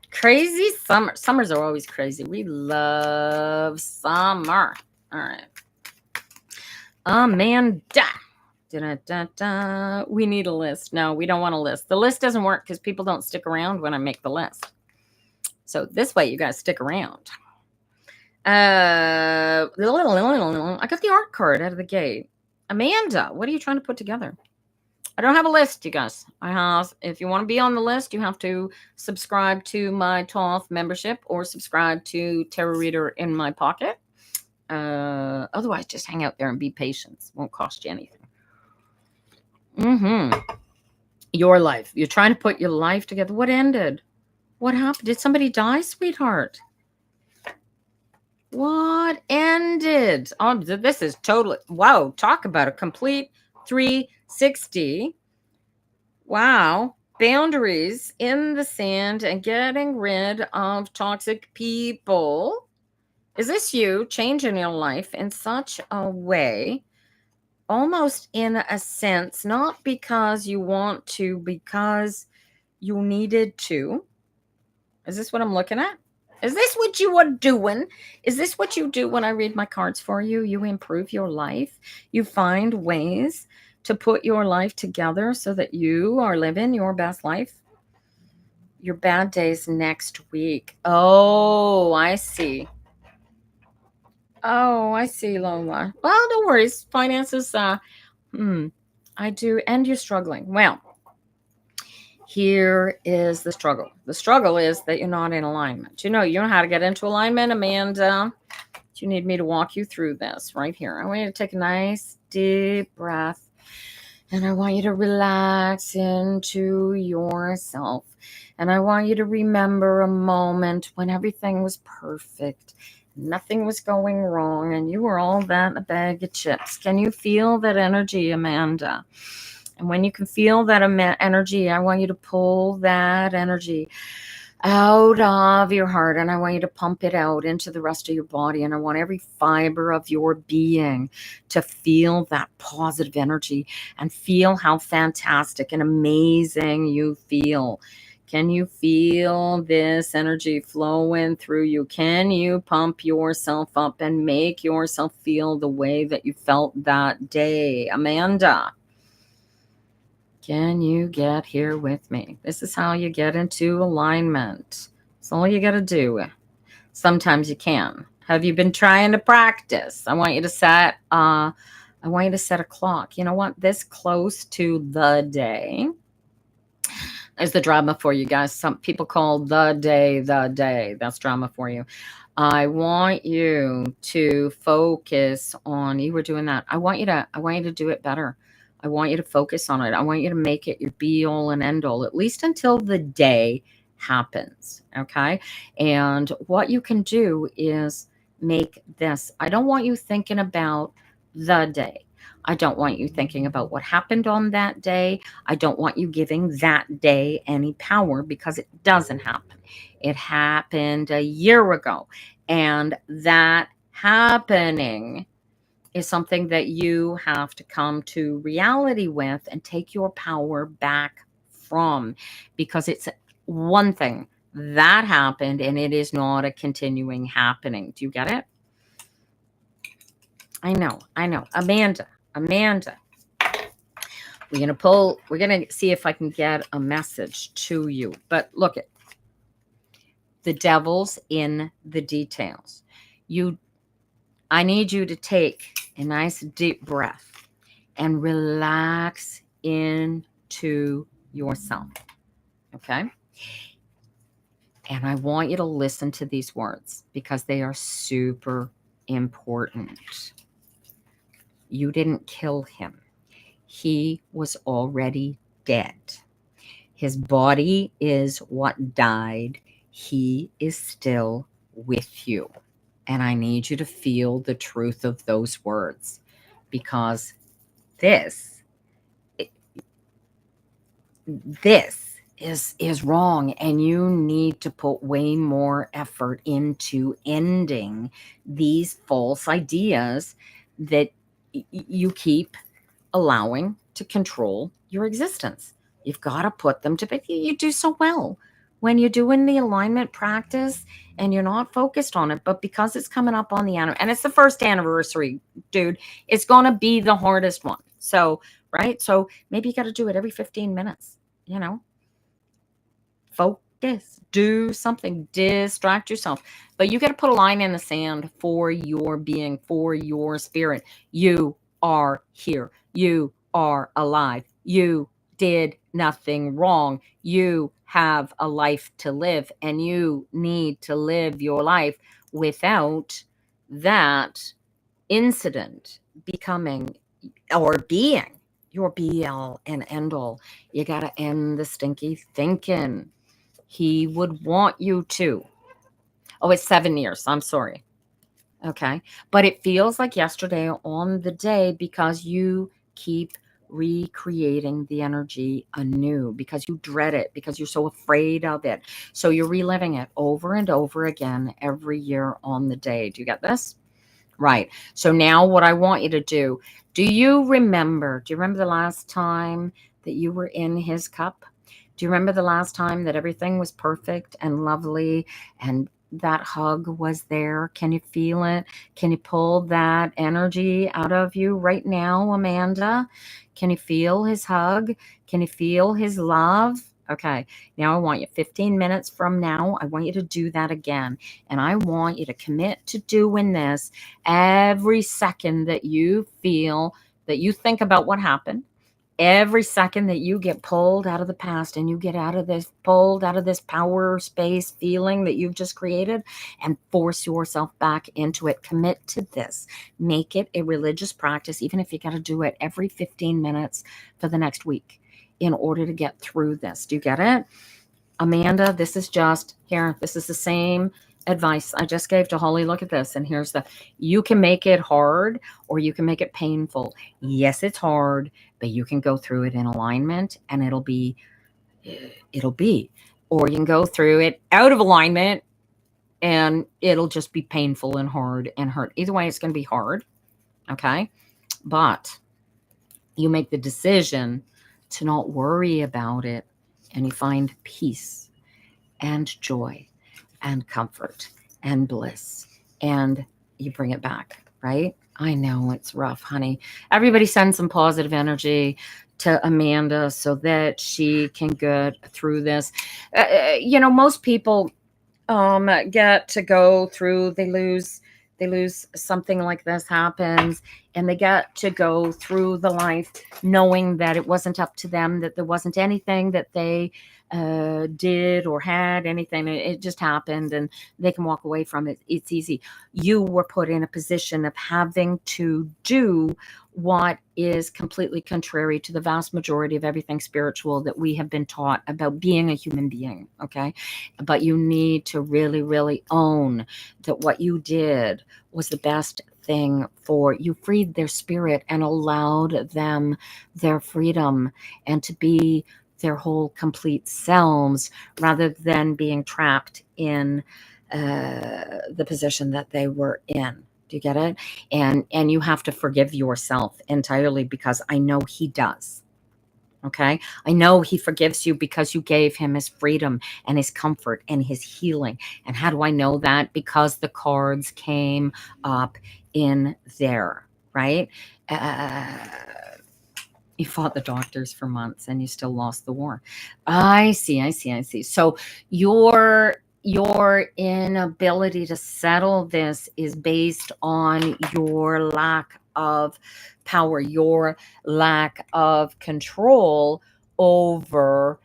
Crazy summer. Summers are always crazy. We love summer. All right. Amanda. Da-da-da-da. We need a list. No, we don't want a list. The list doesn't work because people don't stick around when I make the list. So this way you guys stick around. I got the art card out of the gate. Amanda, what are you trying to put together? I don't have a list, you guys. If you want to be on the list, you have to subscribe to my Toth membership or subscribe to Tarot Reader in My Pocket. Otherwise, just hang out there and be patient. It won't cost you anything. Your life. You're trying to put your life together. What ended? What happened? Did somebody die, sweetheart? What ended? Oh, this is totally, wow, talk about a complete 360. Wow. Boundaries in the sand and getting rid of toxic people. Is this you changing your life in such a way, almost in a sense, not because you want to, because you needed to? Is this what I'm looking at? Is this what you are doing? Is this what you do when I read my cards for you? You improve your life. You find ways to put your life together so that you are living your best life. Your bad days next week. Oh, I see. Oh, I see, Lola. Well, no worries. Finances, I do. And you're struggling. Well, here is the struggle. The struggle is that you're not in alignment. You know how to get into alignment, Amanda. You need me to walk you through this right here. I want you to take a nice deep breath, and I want you to relax into yourself. And I want you to remember a moment when everything was perfect. Nothing was going wrong, and you were all that in a bag of chips. Can you feel that energy, Amanda? And when you can feel that energy, I want you to pull that energy out of your heart, and I want you to pump it out into the rest of your body. And I want every fiber of your being to feel that positive energy and feel how fantastic and amazing you feel. Can you feel this energy flowing through you? Can you pump yourself up and make yourself feel the way that you felt that day, Amanda? Can you get here with me? This is how you get into alignment. That's all you got to do. Sometimes you can. Have you been trying to practice? I want you to set a I want you to set a clock. You know what? This close to the day. There's the drama for you guys. Some people call the day the day. That's drama for you. I want you to focus on, you were doing that. I want you to do it better. I want you to focus on it. I want you to make it your be all and end all, at least until the day happens. Okay. And what you can do is make this. I don't want you thinking about the day. I don't want you thinking about what happened on that day. I don't want you giving that day any power because it doesn't happen. It happened a year ago. And that happening is something that you have to come to reality with and take your power back from, because it's one thing that happened and it is not a continuing happening. Do you get it? I know. Amanda. We're gonna see if I can get a message to you. But look at the devil's in the details. I need you to take a nice deep breath and relax into yourself. Okay? And I want you to listen to these words because they are super important. You didn't kill him. He was already dead. His body is what died. He is still with you. And I need you to feel the truth of those words, because this is wrong, and you need to put way more effort into ending these false ideas that you keep allowing to control your existence. You've got to put them to bed. You do so well when you're doing the alignment practice and you're not focused on it. But because it's coming up on the and it's the first anniversary, dude, it's going to be the hardest one. So, right? So maybe you got to do it every 15 minutes, you know, focus, do something, distract yourself. But you got to put a line in the sand for your being, for your spirit. You are here. You are alive. You did nothing wrong. You have a life to live, and you need to live your life without that incident becoming or being your be all and end all. You got to end the stinky thinking. He would want you to. Oh, it's 7 years. I'm sorry. Okay. But it feels like yesterday on the day because you keep recreating the energy anew, because you dread it, because you're so afraid of it. So you're reliving it over and over again every year on the day. Do you get this? Right. So now what I want you to do you remember? Do you remember the last time that you were in his cup? Do you remember the last time that everything was perfect and lovely and that hug was there? Can you feel it? Can you pull that energy out of you right now, Amanda? Can you feel his hug? Can you feel his love? Okay, now I want you 15 minutes from now. I want you to do that again. And I want you to commit to doing this every second that you feel, that you think about what happened. Every second that you get pulled out of the past and you get pulled out of this power space feeling that you've just created, and force yourself back into it. Commit to this. Make it a religious practice, even if you got to do it every 15 minutes for the next week in order to get through this. Do you get it? Amanda, this is the same advice I just gave to Holly. Look at this. And you can make it hard or you can make it painful. Yes, it's hard, but you can go through it in alignment and it'll be, or you can go through it out of alignment and it'll just be painful and hard and hurt. Either way, it's going to be hard. Okay. But you make the decision to not worry about it, and you find peace and joy and comfort and bliss, and you bring it back, right? I know it's rough, honey. Everybody send some positive energy to Amanda so that she can get through this. Most people get to go through, they lose They lose, something like this happens, and they get to go through the life knowing that it wasn't up to them, that there wasn't anything that they did or had anything. It just happened, and they can walk away from it. It's easy. You were put in a position of having to do what is completely contrary to the vast majority of everything spiritual that we have been taught about being a human being. Okay. But you need to really, really own that what you did was the best thing for you. Freed their spirit and allowed them their freedom and to be their whole complete selves rather than being trapped in the position that they were in. Do you get it? And you have to forgive yourself entirely, because I know he does. Okay. I know he forgives you because you gave him his freedom and his comfort and his healing. And how do I know that? Because the cards came up in there, right? Uh, you fought the doctors for months and you still lost the war. I see, I see, I see. So your inability to settle this is based on your lack of power, your lack of control over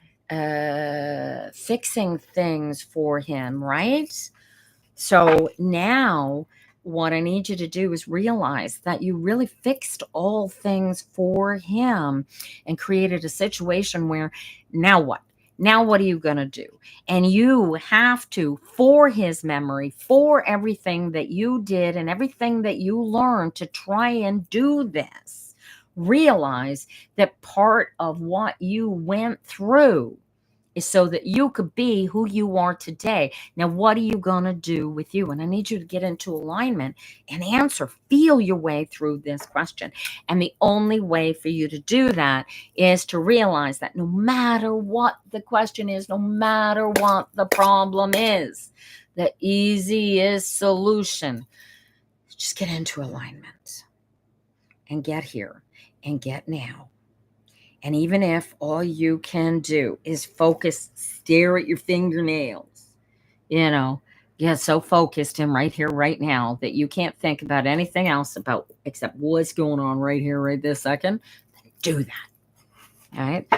fixing things for him, right? So now, what I need you to do is realize that you really fixed all things for him and created a situation where now what? Now, what are you going to do? And you have to, for his memory, for everything that you did and everything that you learned to try and do this, realize that part of what you went through is so that you could be who you are today. Now, what are you going to do with you? And I need you to get into alignment and answer, feel your way through this question. And the only way for you to do that is to realize that no matter what the question is, no matter what the problem is, the easiest solution is just get into alignment and get here and get now. And even if all you can do is focus, stare at your fingernails, get so focused in right here, right now that you can't think about anything else except what's going on right here, right this second, do that. All right.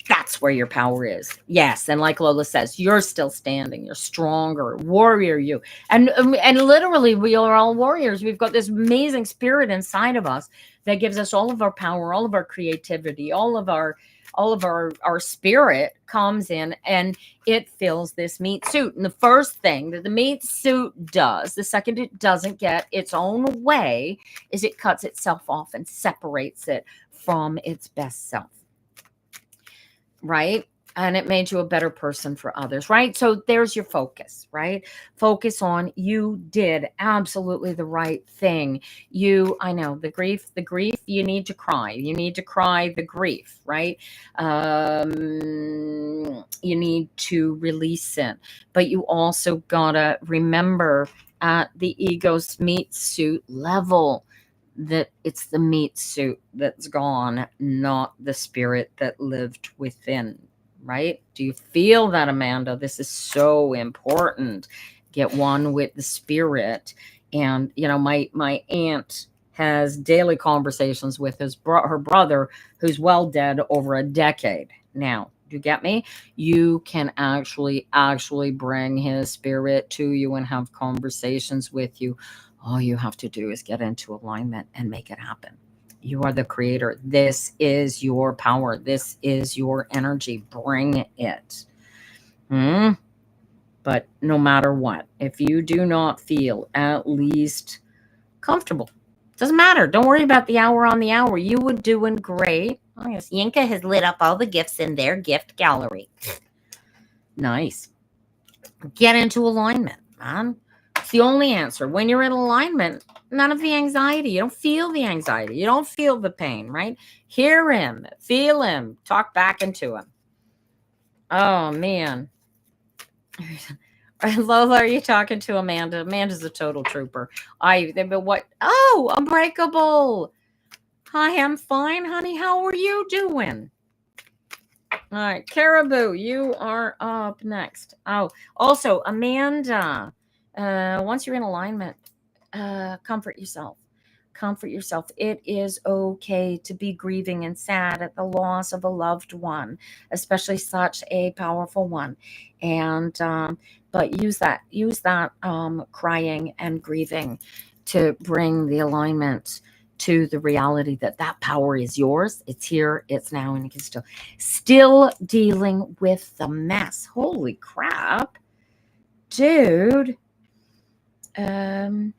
That's where your power is. Yes. And like Lola says, you're still standing. You're stronger, warrior you. And literally, we are all warriors. We've got this amazing spirit inside of us that gives us all of our power, all of our creativity, all of our spirit comes in and it fills this meat suit. And the first thing that the meat suit does, the second it doesn't get its own way, is it cuts itself off and separates it from its best self. Right? And it made you a better person for others, right? So there's your focus, right? Focus on you did absolutely the right thing. I know the grief, you need to cry. You need to cry the grief, right? You need to release it. But you also gotta remember at the ego's meat suit level, that it's the meat suit that's gone, not the spirit that lived within, right? Do you feel that, Amanda? This is so important. Get one with the spirit. And, my aunt has daily conversations with her brother, who's well dead over a decade now. Do you get me? You can actually bring his spirit to you and have conversations with you. All you have to do is get into alignment and make it happen. You are the creator. This is your power. This is your energy. Bring it. But no matter what, if you do not feel at least comfortable, doesn't matter. Don't worry about the hour on the hour. You were doing great. Oh, yes. Yinka has lit up all the gifts in their gift gallery. Nice. Get into alignment, man. It's the only answer. When you're in alignment, none of the anxiety. You don't feel the anxiety. You don't feel the pain, right? Hear him, feel him, talk back into him. Oh, man. Lola, are you talking to Amanda? Amanda's a total trooper. Oh, Unbreakable. Hi, I'm fine, honey. How are you doing? All right, Caribou, you are up next. Oh, also, Amanda, once you're in alignment, Comfort yourself. Comfort yourself. It is okay to be grieving and sad at the loss of a loved one, especially such a powerful one. And but use that crying and grieving to bring the alignment to the reality that that power is yours. It's here, it's now, and you can still dealing with the mess. Holy crap, dude. Um,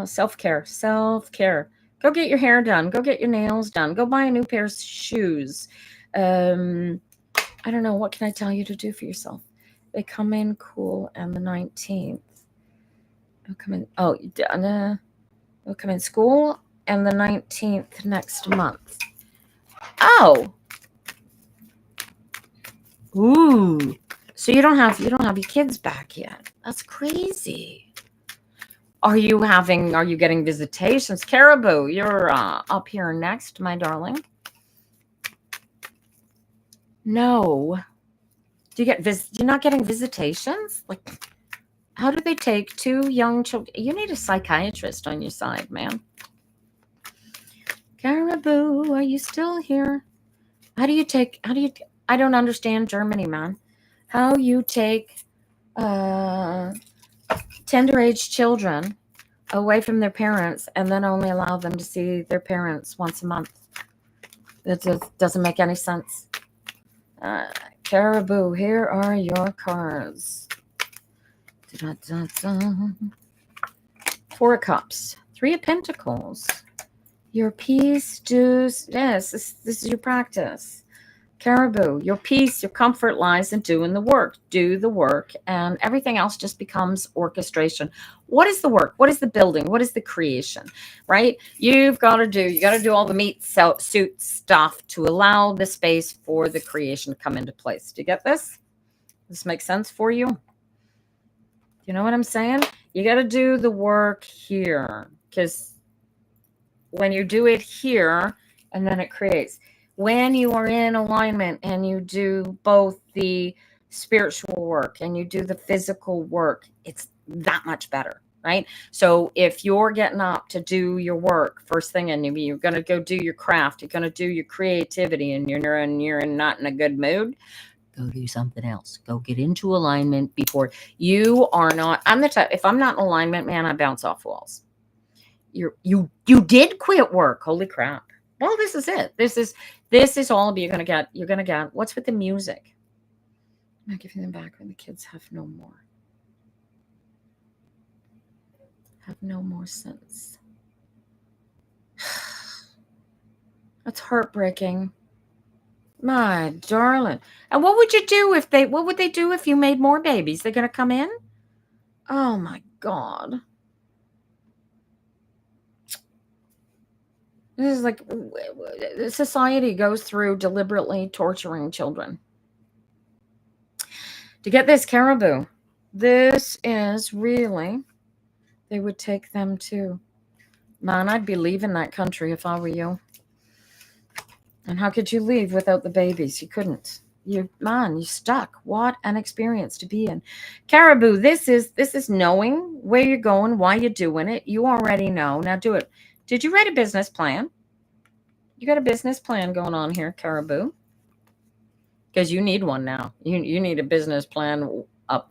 self-care, self-care. Go get your hair done. Go get your nails done. Go buy a new pair of shoes. Um, I don't know. What can I tell you to do for yourself? They come in cool on the 19th. They'll come in. Oh, they'll come in school and the 19th next month. Oh, ooh. So you don't have your kids back yet. That's crazy. Are you getting visitations? Caribou, you're up here next, my darling. No. You're not getting visitations? Like, how do they take two young children? You need a psychiatrist on your side, man. Caribou, are you still here? I don't understand Germany, man. How you take uh tender age children away from their parents and then only allow them to see their parents once a month. That just doesn't make any sense. Uh, Caribou, here are your cards. Da-da-da-da. Four of Cups, Three of Pentacles. Your peace, dues. Yes, this is your practice. Caribou, your peace, your comfort lies in doing the work. Do the work, and everything else just becomes orchestration. What is the work? What is the building? What is the creation? Right? You got to do all the meat suit stuff to allow the space for the creation to come into place. Do you get this? This makes sense for you? You know what I'm saying? You got to do the work here, because when you do it here and then it creates, when you are in alignment and you do both the spiritual work and you do the physical work, it's that much better, right? So if you're getting up to do your work first thing and you're going to go do your craft, you're going to do your creativity, and you're not in a good mood, go do something else. Go get into alignment before you are not. I'm the type, if I'm not in alignment, man, I bounce off walls. You did quit work. Holy crap. Well, this is it. This is all of you. You're gonna get what's with the music. I'm not giving them back when the kids have no more sense. That's heartbreaking. My darling. And what would you do what would they do if you made more babies? They're gonna come in? Oh my God. This is like society goes through deliberately torturing children. To get this, Caribou, this is really, they would take them too. Man, I'd be leaving that country if I were you. And how could you leave without the babies? You couldn't. You're stuck. What an experience to be in. Caribou, this is knowing where you're going, why you're doing it. You already know. Now do it. Did you write a business plan? You got a business plan going on here, Caribou. Because you need one now. You need a business plan, a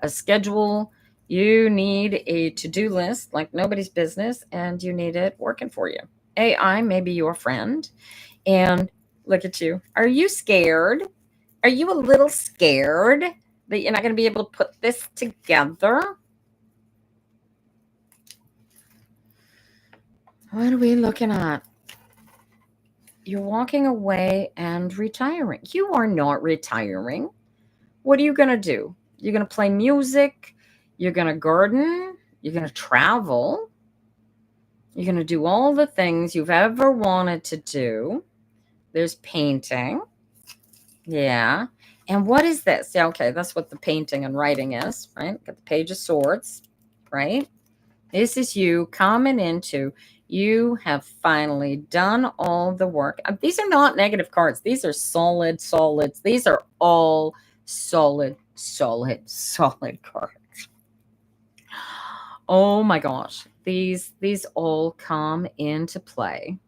schedule. You need a to-do list like nobody's business, and you need it working for you. AI may be your friend. And look at you. Are you scared? Are you a little scared that you're not going to be able to put this together? What are we looking at? You're walking away and retiring. You are not retiring. What are you going to do? You're going to play music. You're going to garden. You're going to travel. You're going to do all the things you've ever wanted to do. There's painting. Yeah. And what is this? Yeah, okay, that's what the painting and writing is, right? Got the Page of Swords, right? This is you coming into, you have finally done all the work. These are not negative cards. These are solids. These are all solid cards. Oh my gosh. These all come into play.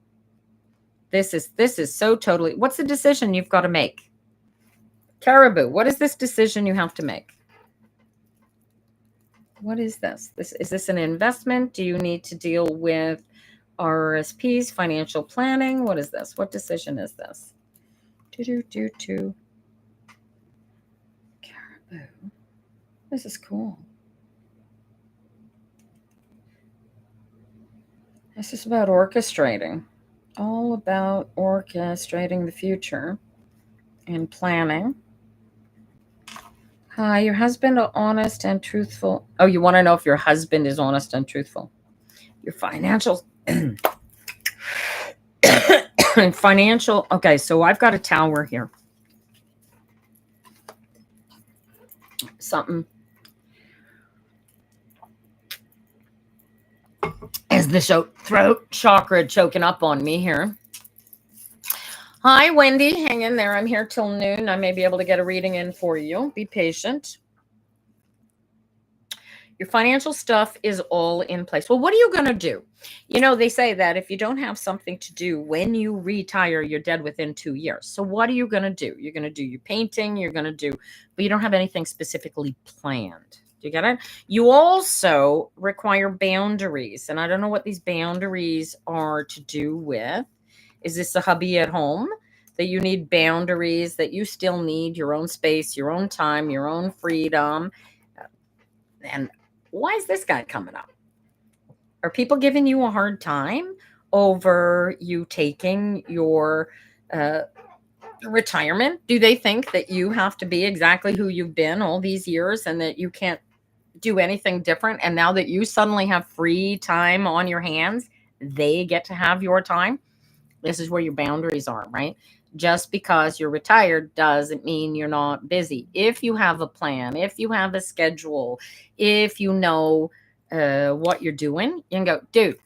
This is so totally. What's the decision you've got to make? Caribou, what is this decision you have to make? What is this? Is this an investment? Do you need to deal with RSPs, financial planning? What is this? What decision is this? Caribou. This is cool. This is about orchestrating. All about orchestrating the future and planning. Hi, your husband honest and truthful. Oh, you want to know if your husband is honest and truthful. Your financial financial. Okay, so I've got a tower here. Something as the throat chakra choking up on me here. Hi, Wendy. Hang in there. I'm here till noon. I may be able to get a reading in for you. Be patient. Your financial stuff is all in place. Well, what are you going to do? You know, they say that if you don't have something to do when you retire, you're dead within 2 years. So what are you going to do? You're going to do your painting, but you don't have anything specifically planned. Do you get it? You also require boundaries. And I don't know what these boundaries are to do with. Is this a hubby at home that you need boundaries, that you still need your own space, your own time, your own freedom? And why is this guy coming up? Are people giving you a hard time over you taking your retirement? Do they think that you have to be exactly who you've been all these years and that you can't do anything different? And now that you suddenly have free time on your hands, they get to have your time? This is where your boundaries are, right? Just because you're retired doesn't mean you're not busy. If you have a plan, if you have a schedule, if you know what you're doing, you can go, dude,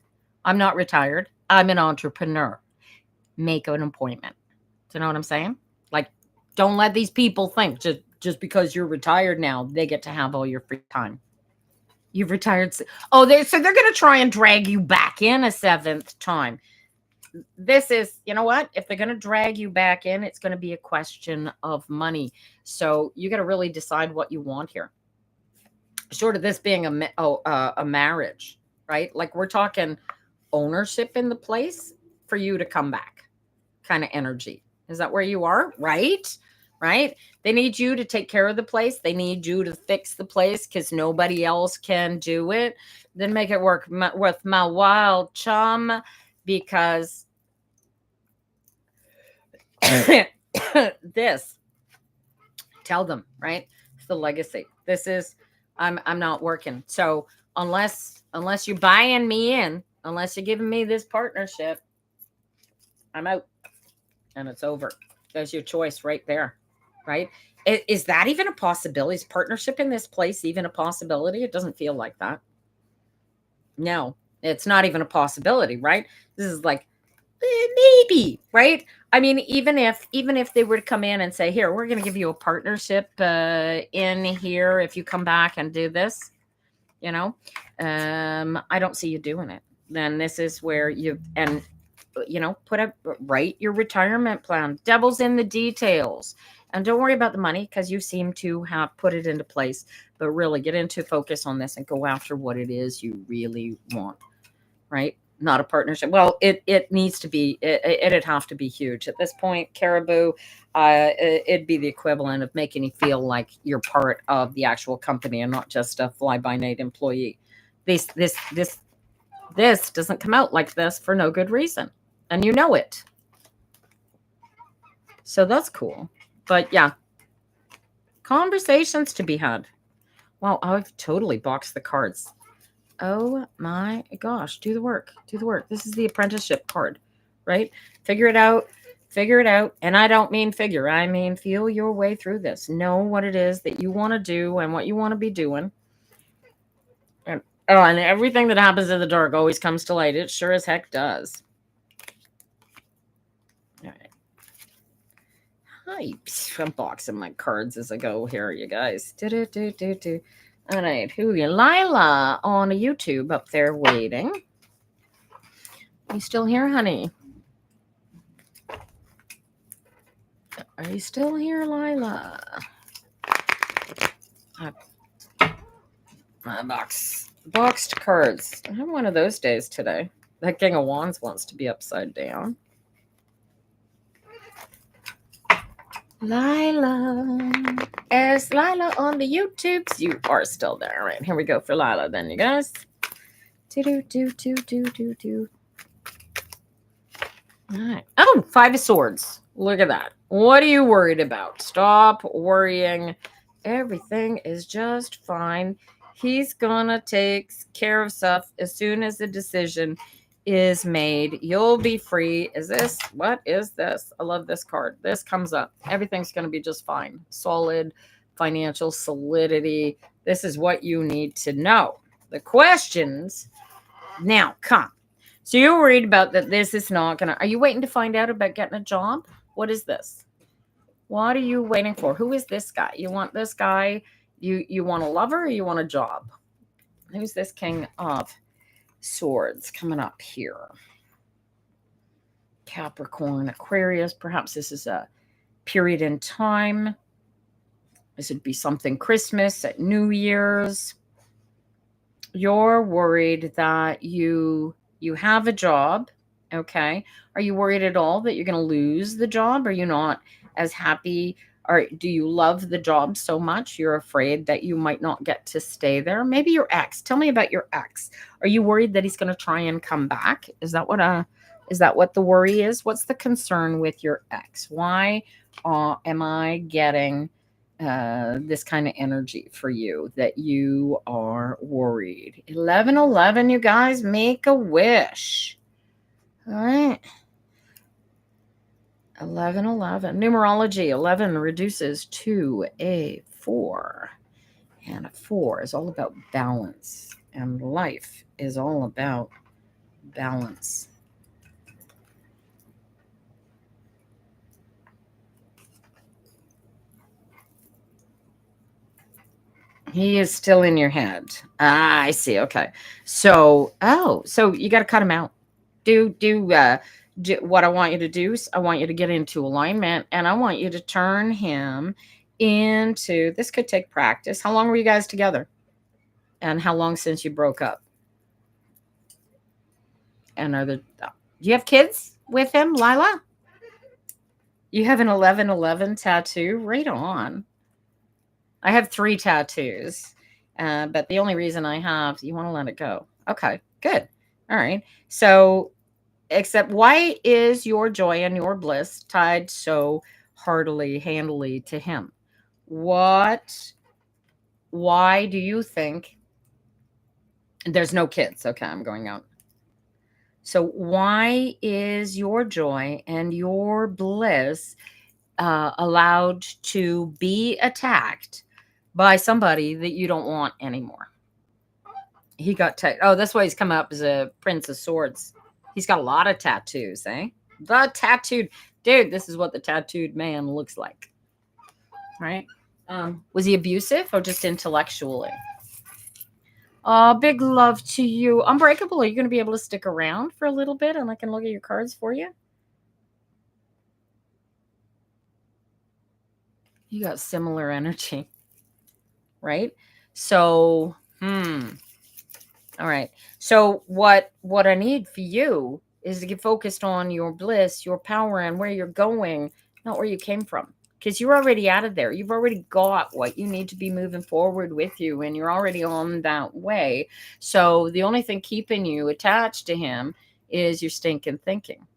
I'm not retired. I'm an entrepreneur. Make an appointment. Do you know what I'm saying? Like, don't let these people think just because you're retired now, they get to have all your free time. You've retired. Oh, so they're going to try and drag you back in a seventh time. This is, you know what? If they're going to drag you back in, it's going to be a question of money. So you got to really decide what you want here. Short of this being a marriage, right? Like we're talking ownership in the place for you to come back kind of energy. Is that where you are? Right? Right? They need you to take care of the place. They need you to fix the place because nobody else can do it. Then make it work with my wild chum, because this, tell them, right? It's the legacy. This is, I'm not working. So unless you're buying me in, unless you're giving me this partnership, I'm out. And it's over. There's your choice right there, right? Is that even a possibility? Is partnership in this place even a possibility? It doesn't feel like that. No, it's not even a possibility, right? This is like, maybe, right? I mean, even if they were to come in and say, here, we're going to give you a partnership in here if you come back and do this, I don't see you doing it. Then this is where write your retirement plan. Devil's in the details. And don't worry about the money because you seem to have put it into place, but really get into focus on this and go after what it is you really want, right? Not a partnership. Well, it needs to be, it'd have to be huge. At this point, Caribou, it'd be the equivalent of making you feel like you're part of the actual company and not just a fly-by-night employee. This doesn't come out like this for no good reason. And you know it. So that's cool. But yeah, conversations to be had. Wow, I've totally boxed the cards. Oh my gosh, do the work. Do the work. This is the apprenticeship card, right? Figure it out. Figure it out. And I don't mean figure. I mean feel your way through this. Know what it is that you want to do and what you want to be doing. And everything that happens in the dark always comes to light. It sure as heck does. All right. Hi. I'm boxing my cards as I go here, you guys. All right, who are you? Lila on YouTube up there waiting. You still here, honey? Are you still here, Lila? My boxed cards. I have one of those days today. That King of Wands wants to be upside down. Lila. Is Lila on the YouTubes? You are still there. All right, here we go for Lila then, you guys. Do. All right. Oh, 5 of Swords. Look at that. What are you worried about? Stop worrying. Everything is just fine. He's gonna take care of stuff as soon as the decision is made. You'll be free. What is this? I love this card. This comes up. Everything's gonna be just fine. Solid financial solidity. This is what you need to know. The questions now come. So you're worried about that this is not gonna. Are you waiting to find out about getting a job? What is this? What are you waiting for? Who is this guy? You want this guy? You want a lover or you want a job? Who's this King of Swords coming up here? Capricorn, Aquarius. Perhaps this is a period in time. This would be something Christmas, at New Year's. You're worried that you have a job. Okay. Are you worried at all that you're going to lose the job? Are you not as happy? Or do you love the job so much you're afraid that you might not get to stay there? Maybe your ex. Tell me about your ex. Are you worried that he's going to try and come back? Is that what the worry is? What's the concern with your ex? Why am I getting this kind of energy for you that you are worried? 1111, you guys, make a wish. All right. 1111. Numerology. 11 reduces to a 4. And a 4 is all about balance. And life is all about balance. He is still in your head. I see. Okay. So you got to cut him out. Do what I want you to do. I want you to get into alignment, and I want you to turn him into. This could take practice. How long were you guys together? And how long since you broke up? And do you have kids with him, Lila? You have an 1111 tattoo? Right on. I have 3 tattoos, but the only reason I have, you want to let it go. Okay, good. All right. So, except why is your joy and your bliss tied so handily to him? Why do you think there's no kids? Okay, I'm going out. So why is your joy and your bliss allowed to be attacked by somebody that you don't want anymore? He got that's why he's come up as a Prince of Swords. He's got a lot of tattoos, eh? The tattooed dude. This is what the tattooed man looks like, right? Was he abusive or just intellectually? Big love to you. Unbreakable, are you going to be able to stick around for a little bit and I can look at your cards for you? You got similar energy, right? So, all right. So what I need for you is to get focused on your bliss, your power, and where you're going, not where you came from. Because you're already out of there. You've already got what you need to be moving forward with you, and you're already on that way. So the only thing keeping you attached to him is your stinking thinking.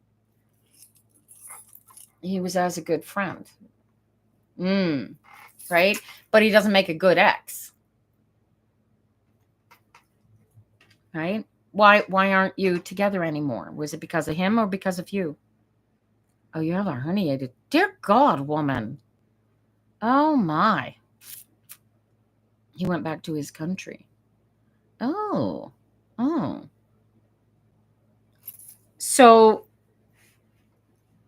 He was as a good friend. Right? But he doesn't make a good ex. Right? Why aren't you together anymore? Was it because of him or because of you? Oh, you have a herniated. Dear God, woman. Oh, my. He went back to his country. Oh. So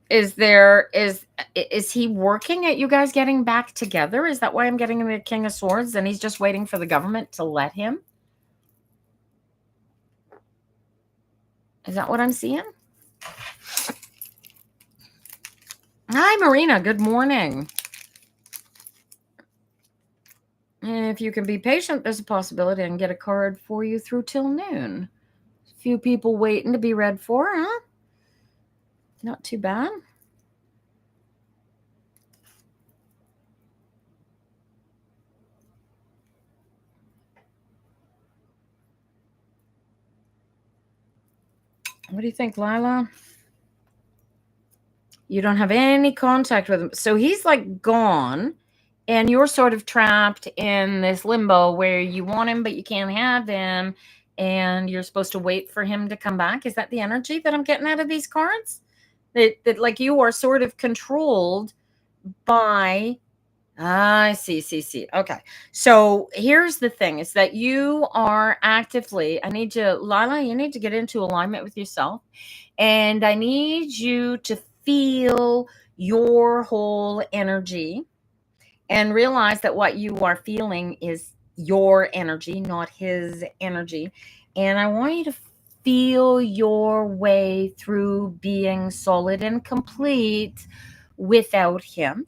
is he working at you guys getting back together? Is that why I'm getting the King of Swords and he's just waiting for the government to let him? Is that what I'm seeing? Hi, Marina. Good morning. If you can be patient, there's a possibility I can get a card for you through till noon. A few people waiting to be read for, huh? Not too bad. What do you think, Lila? You don't have any contact with him. So he's like gone, and you're sort of trapped in this limbo where you want him, but you can't have him, and you're supposed to wait for him to come back. Is that the energy that I'm getting out of these cards? That like you are sort of controlled by. I see. Okay. So here's the thing is that you are actively, I need you, Lila, you need to get into alignment with yourself. And I need you to feel your whole energy and realize that what you are feeling is your energy, not his energy. And I want you to feel your way through being solid and complete without him.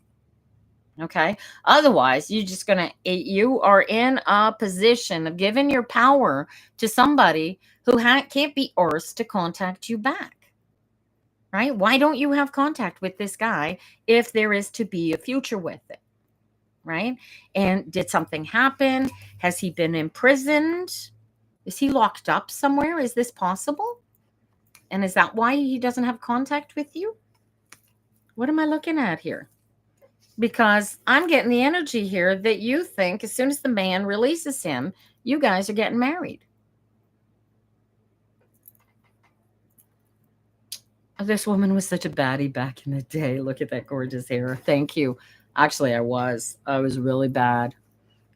Okay. Otherwise, you are in a position of giving your power to somebody who can't be arsed to contact you back. Right? Why don't you have contact with this guy if there is to be a future with it? Right? And did something happen? Has he been imprisoned? Is he locked up somewhere? Is this possible? And is that why he doesn't have contact with you? What am I looking at here? Because I'm getting the energy here that you think as soon as the man releases him, you guys are getting married. This woman was such a baddie back in the day. Look at that gorgeous hair. Thank you. Actually, I was really bad.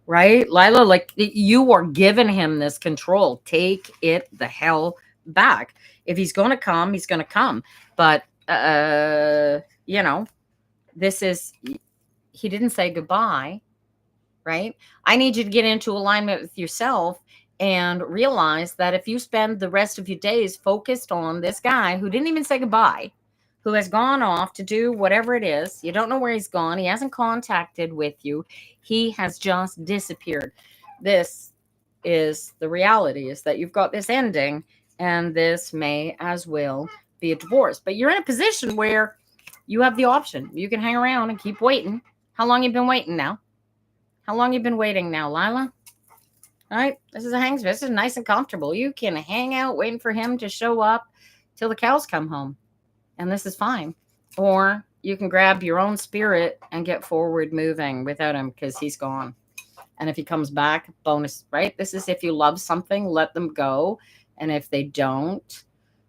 Right? Lila, like you are giving him this control. Take it the hell back. If he's going to come, he's going to come. But, this is, he didn't say goodbye, right? I need you to get into alignment with yourself and realize that if you spend the rest of your days focused on this guy who didn't even say goodbye, who has gone off to do whatever it is, you don't know where he's gone, he hasn't contacted with you, he has just disappeared. This is the reality, is that you've got this ending, and this may as well be a divorce. But you're in a position where you have the option. You can hang around and keep waiting. How long you been waiting now? How long you been waiting now, Lila? All right, this is a hang. This is nice and comfortable. You can hang out waiting for him to show up till the cows come home, and this is fine. Or you can grab your own spirit and get forward moving without him because he's gone. And if he comes back, bonus, right? This is if you love something, let them go. And if they don't,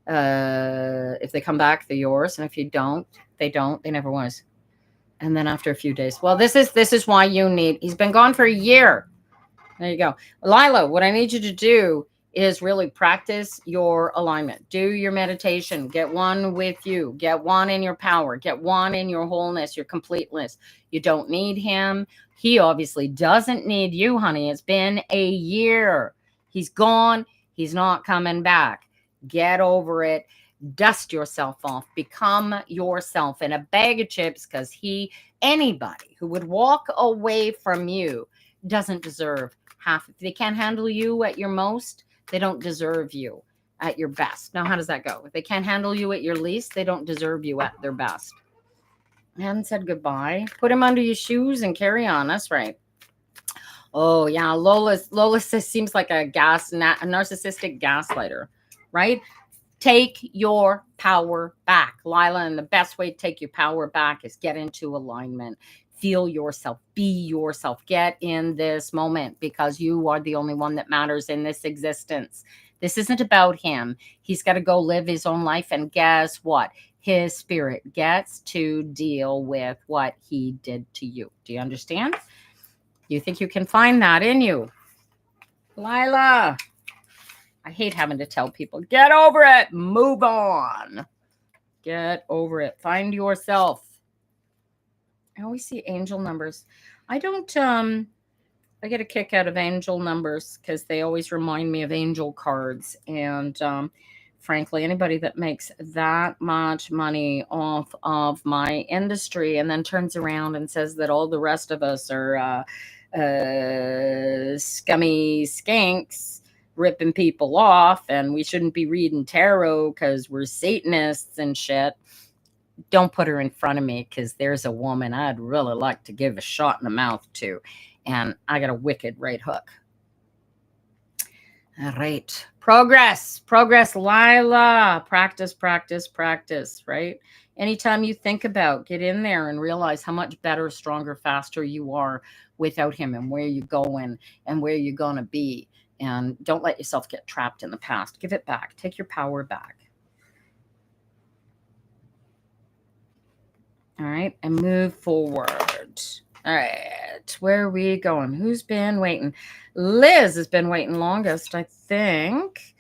if they come back, they're yours. And if you don't, they never was. And then after a few days, well, this is why he's been gone for a year. There you go. Lila, what I need you to do is really practice your alignment. Do your meditation. Get one with you. Get one in your power. Get one in your wholeness, your completeness. You don't need him. He obviously doesn't need you, honey. It's been a year. He's gone. He's not coming back. Get over it. Dust yourself off. Become yourself in a bag of chips, because anybody who would walk away from you doesn't deserve half. If they can't handle you at your most, they don't deserve you at your best. Now, how does that go? If they can't handle you at your least, they don't deserve you at their best. I haven't said goodbye. Put him under your shoes and carry on. That's right. Oh, yeah. Lola seems like a narcissistic gaslighter, right? Take your power back, Lila. And the best way to take your power back is get into alignment. Feel yourself, be yourself, get in this moment, because you are the only one that matters in this existence. This isn't about him. He's got to go live his own life. And guess what? His spirit gets to deal with what he did to you. Do you understand? You think you can find that in you? Lila, I hate having to tell people, get over it, move on. Get over it. Find yourself. I always see angel numbers. I don't I get a kick out of angel numbers because they always remind me of angel cards. And frankly, anybody that makes that much money off of my industry and then turns around and says that all the rest of us are scummy skanks ripping people off and we shouldn't be reading tarot because we're Satanists and shit. Don't put her in front of me because there's a woman I'd really like to give a shot in the mouth to. And I got a wicked right hook. All right. Progress, Lila. Practice, right? Anytime you think about, get in there and realize how much better, stronger, faster you are without him and where you're going and where you're going to be. And don't let yourself get trapped in the past. Give it back. Take your power back. All right. And move forward. All right. Where are we going? Who's been waiting? Liz has been waiting longest, I think.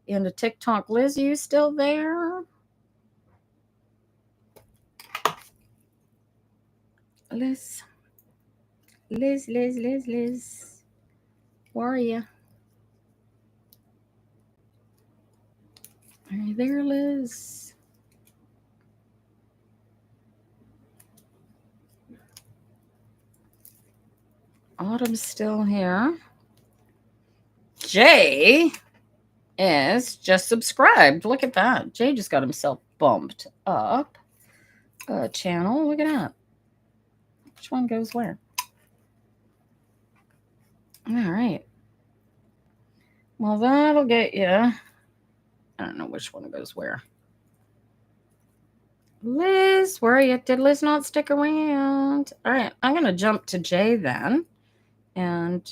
Into TikTok. Liz, are you still there? Liz. Where are you? Are you there, Liz? Autumn's still here. Jay is just subscribed. Look at that. Jay just got himself bumped up a channel. Look at that. Which one goes where? All right. Well, that'll get you. I don't know which one goes where. Liz, where are you? Did Liz not stick around? All right. I'm going to jump to Jay then. And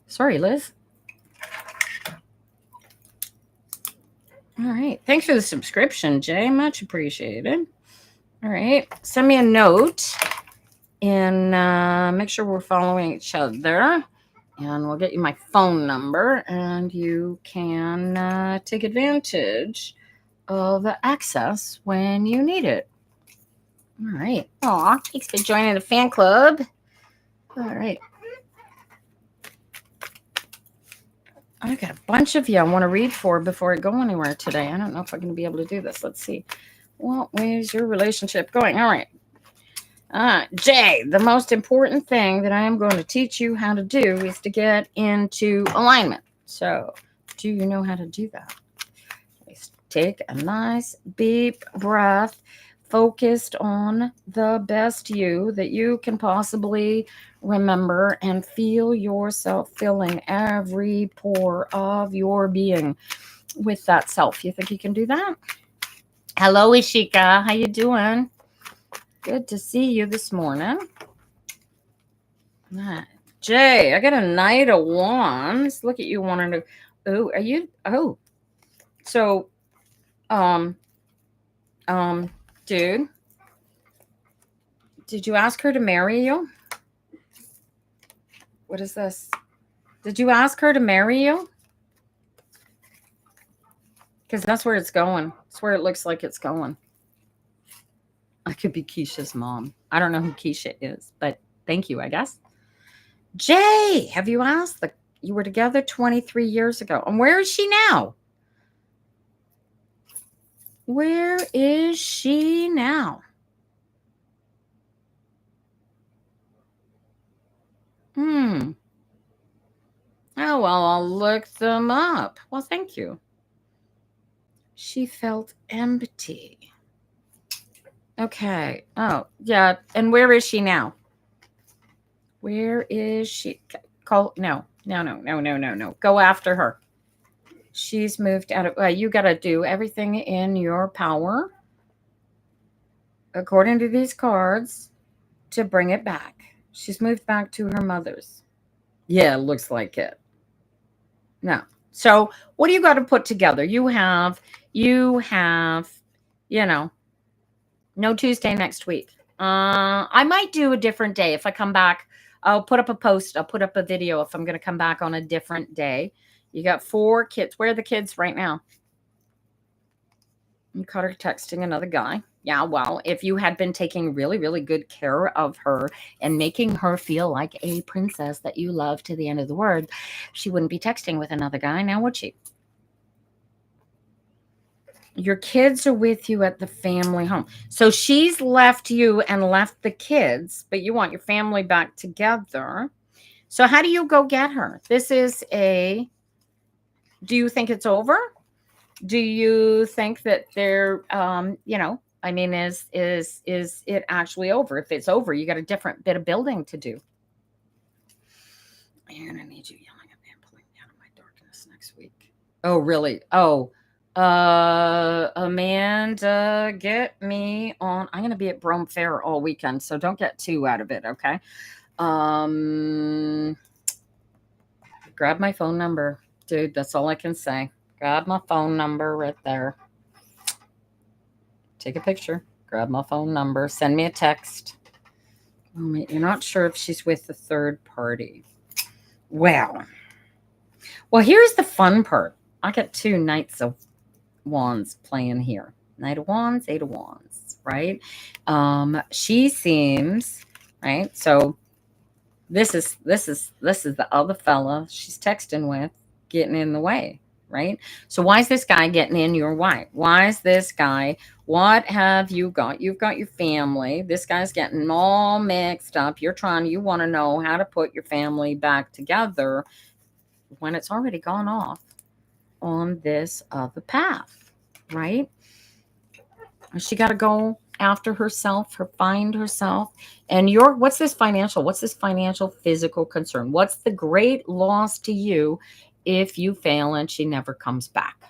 sorry, Liz. All right. Thanks for the subscription, Jay. Much appreciated. All right. Send me a note and make sure we're following each other. And we'll get you my phone number and you can take advantage of access when you need it. All right. Aw, thanks for joining the fan club. All right. I got a bunch of you I want to read for before I go anywhere today. I don't know if I'm going to be able to do this. Let's see. Well, where's your relationship going? All right. Jay, the most important thing that I am going to teach you how to do is to get into alignment. So, do you know how to do that? Take a nice deep breath, focused on the best you that you can possibly remember, and feel yourself filling every pore of your being with that self. You think you can do that? Hello, Ishika. How you doing? Good to see you this morning. Jay, I got a Knight of Wands. Look at you wanting to. Oh, are you? Oh, so, dude, did you ask her to marry you? What is this? Did you ask her to marry you? Because that's where it's going. That's where it looks like it's going. I could be Keisha's mom. I don't know who Keisha is, but thank you, I guess. Jay, have you asked? You were together 23 years ago. And where is she now? Where is she now? Oh, well, I'll look them up. Well, thank you. She felt empty. Okay. Oh, yeah. And where is she now? Where is she? No. Go after her. She's moved out of, you got to do everything in your power, according to these cards, to bring it back. She's moved back to her mother's. Yeah, it looks like it. No. So what do you got to put together? You have, no Tuesday next week. I might do a different day. If I come back, I'll put up a post. I'll put up a video if I'm going to come back on a different day. You got 4 kids. Where are the kids right now? You caught her texting another guy. Yeah, well, if you had been taking really, really good care of her and making her feel like a princess that you love to the end of the world, she wouldn't be texting with another guy now, would she? Your kids are with you at the family home. So she's left you and left the kids, but you want your family back together. So how do you go get her? This is a, do you think it's over? Do you think that they're, I mean, is it actually over? If it's over, you got a different bit of building to do. And I need you yelling at me and pulling me out of my darkness next week. Oh, really? Oh, Amanda, get me on. I'm going to be at Brome Fair all weekend, so don't get too out of it, okay? Grab my phone number, dude. That's all I can say. Grab my phone number right there. Take a picture. Grab my phone number. Send me a text. Oh, you're not sure if she's with the third party. Well, here's the fun part. I got two Knights of Wands playing here. Knight of Wands, Eight of Wands, right? She seems, right? So this is the other fella she's texting with getting in the way, right? So why is this guy getting in your way? Why is this guy? What have you got? You've got your family. This guy's getting all mixed up. You want to know how to put your family back together when it's already gone off on this other path, right? She got to go after herself, find herself. And what's this financial physical concern? What's the great loss to you if you fail and she never comes back?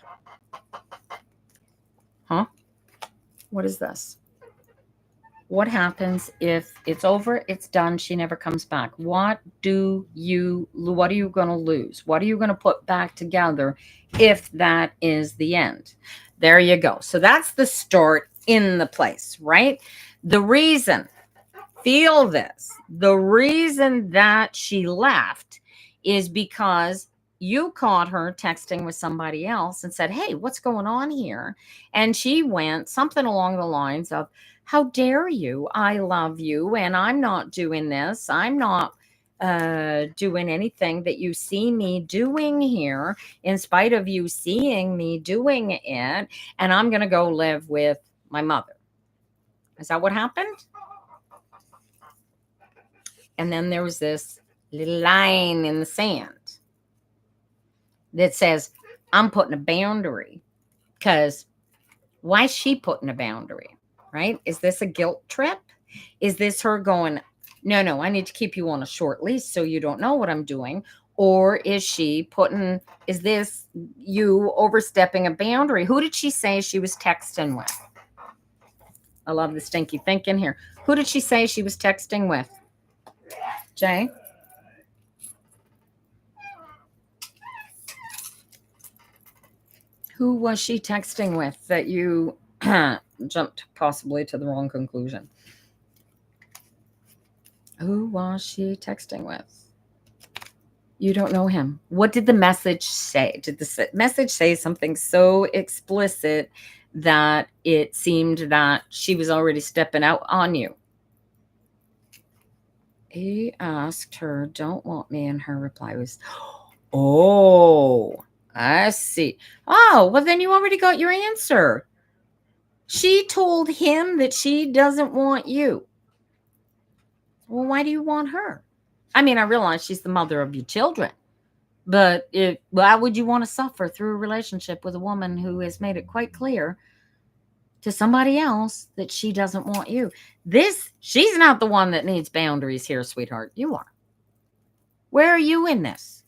Huh? What is this? What happens if it's over, it's done, she never comes back? What are you going to lose? What are you going to put back together if that is the end? There you go. So that's the start in the place, right? The reason, feel this, the reason that she left is because you caught her texting with somebody else and said, hey, what's going on here? And she went something along the lines of, how dare you? I love you and I'm not doing this. I'm not doing anything that you see me doing here in spite of you seeing me doing it. And I'm going to go live with my mother. Is that what happened? And then there was this little line in the sand that says, I'm putting a boundary. Because why is she putting a boundary? Right? Is this a guilt trip? Is this her going, no, I need to keep you on a short leash so you don't know what I'm doing? Or is this you overstepping a boundary? Who did she say she was texting with? I love the stinky thinking here. Who did she say she was texting with? Jay? Who was she texting with that you jumped possibly to the wrong conclusion? Who was she texting with? You don't know him. What did the message say? Did the message say something so explicit that it seemed that she was already stepping out on you? He asked her, don't want me, and her reply was, oh, I see. Oh, well, then you already got your answer. She told him that she doesn't want you. Well, why do you want her? I mean, I realize she's the mother of your children, but why would you want to suffer through a relationship with a woman who has made it quite clear to somebody else that she doesn't want you? She's not the one that needs boundaries here, sweetheart. You are. Where are you in this?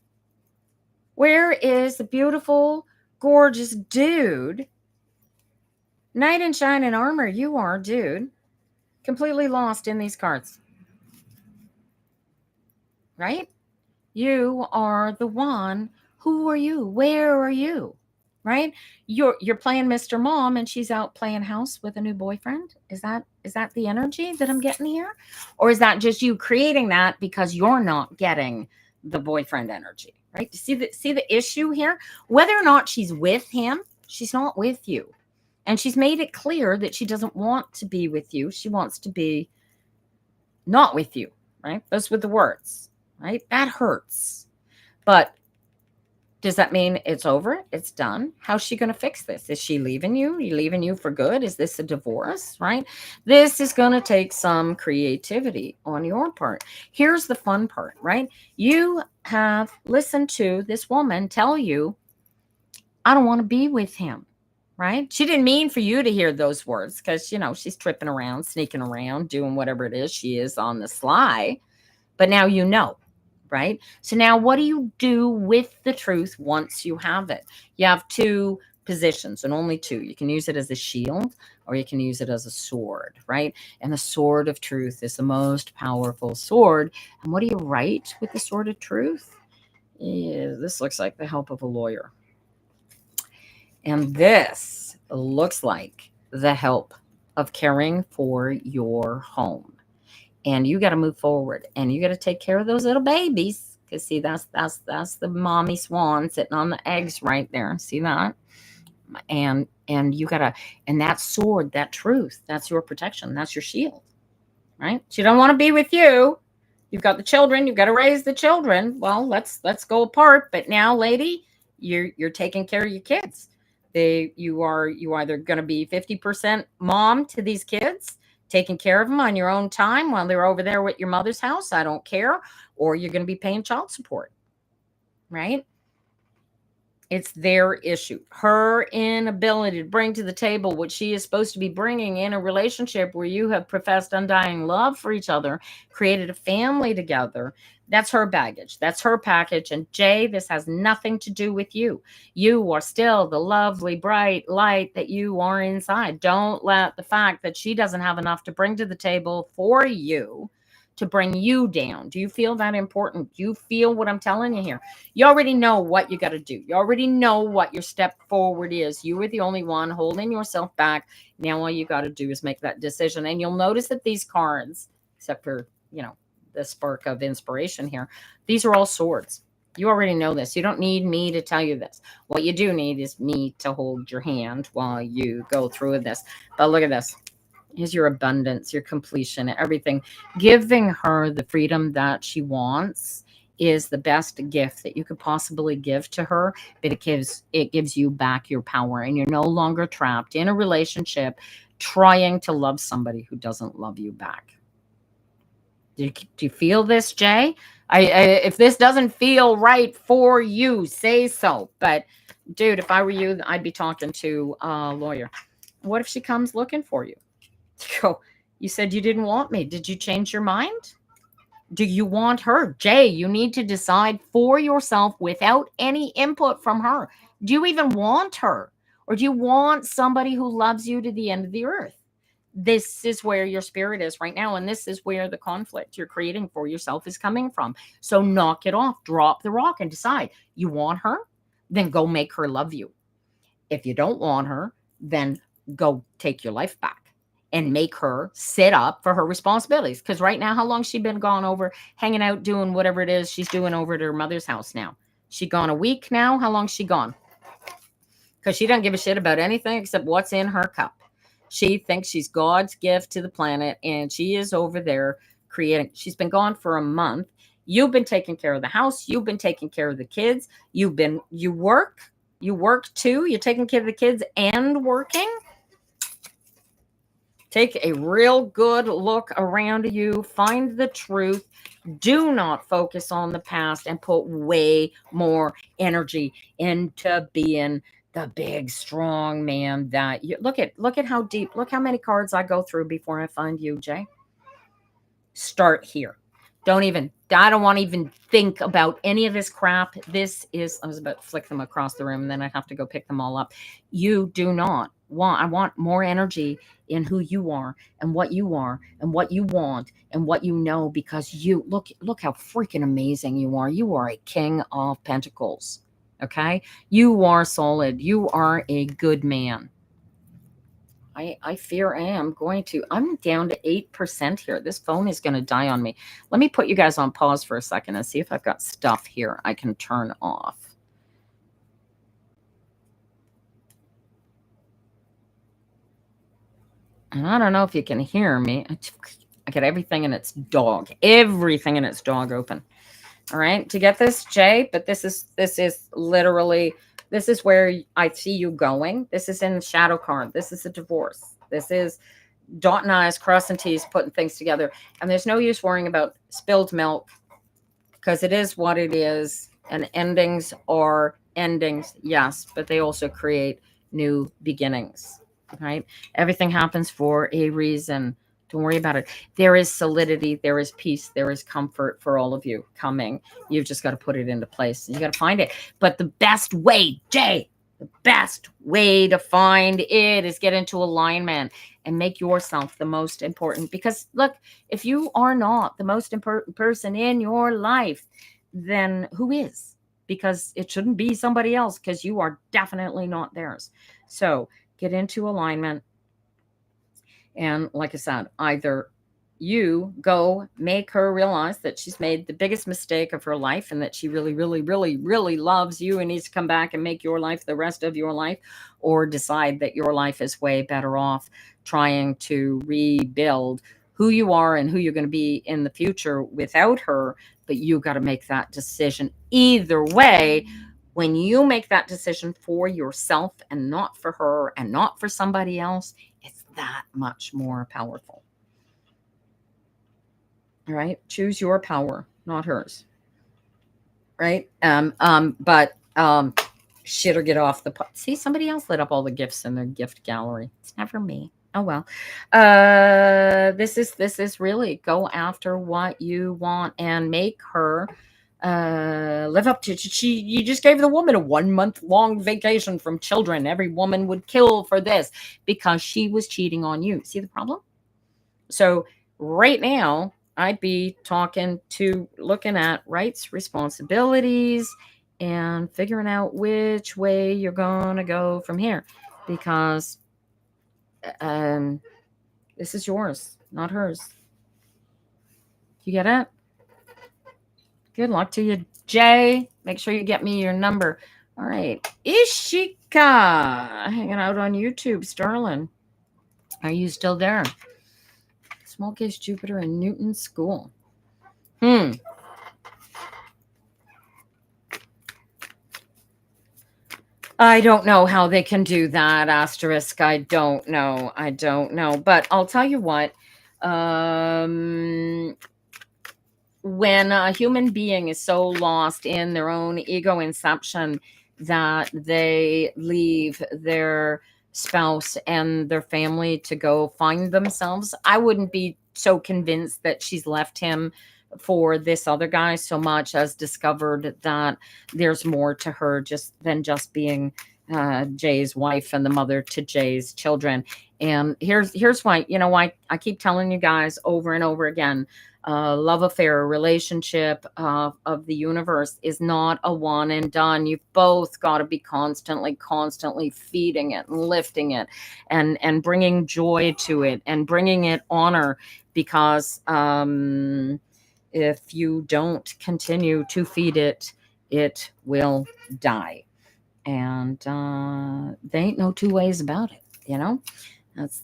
Where is the beautiful, gorgeous dude? Knight in shining armor, you are, dude. Completely lost in these cards. Right? You are the one. Who are you? Where are you? Right? You're playing Mr. Mom and she's out playing house with a new boyfriend. Is that the energy that I'm getting here? Or is that just you creating that because you're not getting the boyfriend energy? Right? See the issue here? Whether or not she's with him, she's not with you. And she's made it clear that she doesn't want to be with you. She wants to be not with you, right? Those were the words, right? That hurts. But does that mean it's over? It's done? How's she going to fix this? Is she leaving you? Are you leaving you for good? Is this a divorce, right? This is going to take some creativity on your part. Here's the fun part, right? You have listened to this woman tell you, I don't want to be with him, right? She didn't mean for you to hear those words because, she's tripping around, sneaking around, doing whatever it is she is on the sly. But now you know, right? So now what do you do with the truth once you have it? You have two positions and only two. You can use it as a shield or you can use it as a sword, right? And the sword of truth is the most powerful sword. And what do you write with the sword of truth? Yeah, this looks like the help of a lawyer. And this looks like the help of caring for your home. And you got to move forward and you got to take care of those little babies. Because see, that's the mommy swan sitting on the eggs right there. See that? And you gotta, and that sword, that truth, that's your protection, that's your shield, right? She don't want to be with you. You've got the children, you've got to raise the children. Well, let's go apart. But now, lady, you're taking care of your kids. You either going to be 50% mom to these kids, taking care of them on your own time while they're over there with your mother's house, I don't care, or you're going to be paying child support, right? It's their issue. Her inability to bring to the table what she is supposed to be bringing in a relationship where you have professed undying love for each other, created a family together. That's her baggage. That's her package. And Jay, this has nothing to do with you. You are still the lovely, bright light that you are inside. Don't let the fact that she doesn't have enough to bring to the table for you to bring you down. Do you feel that important? Do you feel what I'm telling you here? You already know what you got to do. You already know what your step forward is. You were the only one holding yourself back. Now all you got to do is make that decision. And you'll notice that these cards, except for, the spark of inspiration here, these are all swords. You already know this. You don't need me to tell you this. What you do need is me to hold your hand while you go through this. But look at this. Is your abundance, your completion, everything. Giving her the freedom that she wants is the best gift that you could possibly give to her, but it gives you back your power and you're no longer trapped in a relationship trying to love somebody who doesn't love you back. Do you feel this, Jay? If this doesn't feel right for you, say so. But dude, if I were you, I'd be talking to a lawyer. What if she comes looking for you? Go, you said you didn't want me. Did you change your mind? Do you want her? Jay, you need to decide for yourself without any input from her. Do you even want her? Or do you want somebody who loves you to the end of the earth? This is where your spirit is right now. And this is where the conflict you're creating for yourself is coming from. So knock it off, drop the rock and decide you want her, then go make her love you. If you don't want her, then go take your life back and make her sit up for her responsibilities. Because right now, how long she been gone over, hanging out, doing whatever it is she's doing over at her mother's house now? She gone a week now? How long she gone? Because she doesn't give a shit about anything except what's in her cup. She thinks she's God's gift to the planet, and she is over there creating. She's been gone for a month. You've been taking care of the house. You've been taking care of the kids. You work too. You're taking care of the kids and working. Take a real good look around you. Find the truth. Do not focus on the past and put way more energy into being the big strong man that you look at how deep, look how many cards I go through before I find you, Jay. Start here. I don't want to even think about any of this crap. This is, I was about to flick them across the room and then I have to go pick them all up. You do not want, I want more energy in who you are and what you are and what you want and what you know, because you look how freaking amazing you are. You are a king of pentacles. Okay. You are solid. You are a good man. I fear I'm down to 8% here. This phone is going to die on me. Let me put you guys on pause for a second and see if I've got stuff here I can turn off. And I don't know if you can hear me. I got everything in its dog. Everything in its dog open. All right. To get this, Jay, but this is literally, this is where I see you going. This is in the shadow card. This is a divorce. This is dotting I's, crossing T's, putting things together. And there's no use worrying about spilled milk because it is what it is. And endings are endings, yes, but they also create new beginnings, right? Everything happens for a reason. Don't worry about it. There is solidity, there is peace, there is comfort for all of you coming. You've just got to put it into place. You got to find it. But the best way, Jay, the best way to find it is get into alignment and make yourself the most important. Because look, if you are not the most important person in your life, then who is? Because it shouldn't be somebody else, because you are definitely not theirs. So get into alignment. And like I said, either you go make her realize that she's made the biggest mistake of her life and that she really, really, really, really loves you and needs to come back and make your life the rest of your life, or decide that your life is way better off trying to rebuild who you are and who you're going to be in the future without her. But you got to make that decision either way. When you make that decision for yourself and not for her and not for somebody else, it's that much more powerful. All right. Choose your power, not hers. Right. But shit, or get off the pot. See, somebody else lit up all the gifts in their gift gallery. It's never me. Oh well. This is really go after what you want and make her live up to. She, you just gave the woman a 1 month long vacation from children. Every woman would kill for this because she was cheating on you. See the problem? So right now, I'd be looking at rights, responsibilities, and figuring out which way you're going to go from here. Because um, this is yours, not hers. You get it? Good luck to you, Jay. Make sure you get me your number. All right. Ishika, hanging out on YouTube. Sterling, are you still there? Small case Jupiter and Newton School. I don't know how they can do that, asterisk. I don't know. But I'll tell you what. When a human being is so lost in their own ego inception that they leave their spouse and their family to go find themselves, I wouldn't be so convinced that she's left him for this other guy so much as discovered that there's more to her than just being Jay's wife and the mother to Jay's children. And here's why, why I keep telling you guys over and over again, love affair, relationship of the universe is not a one and done. You've both got to be constantly feeding it and lifting it and bringing joy to it and bringing it honor, because if you don't continue to feed it, it will die. And there ain't no two ways about it.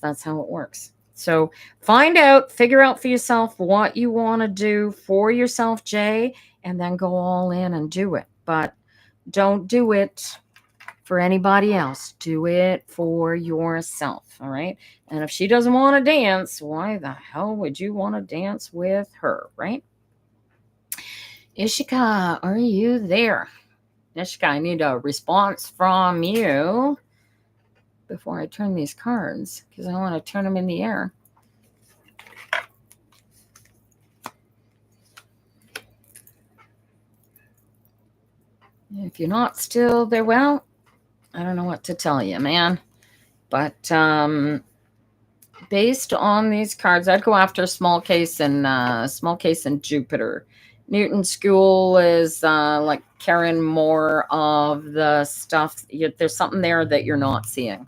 That's how it works. So figure out for yourself what you want to do for yourself, Jay, and then go all in and do it. But don't do it for anybody else. Do it for yourself. All right. And if she doesn't want to dance, why the hell would you want to dance with her? Right? Ishika, are you there? Ishika, I need a response from you before I turn these cards, because I want to turn them in the air. If you're not still there, well, I don't know what to tell you, man. But based on these cards, I'd go after small case and Jupiter. Newton School is like carrying more of the stuff. There's something there that you're not seeing.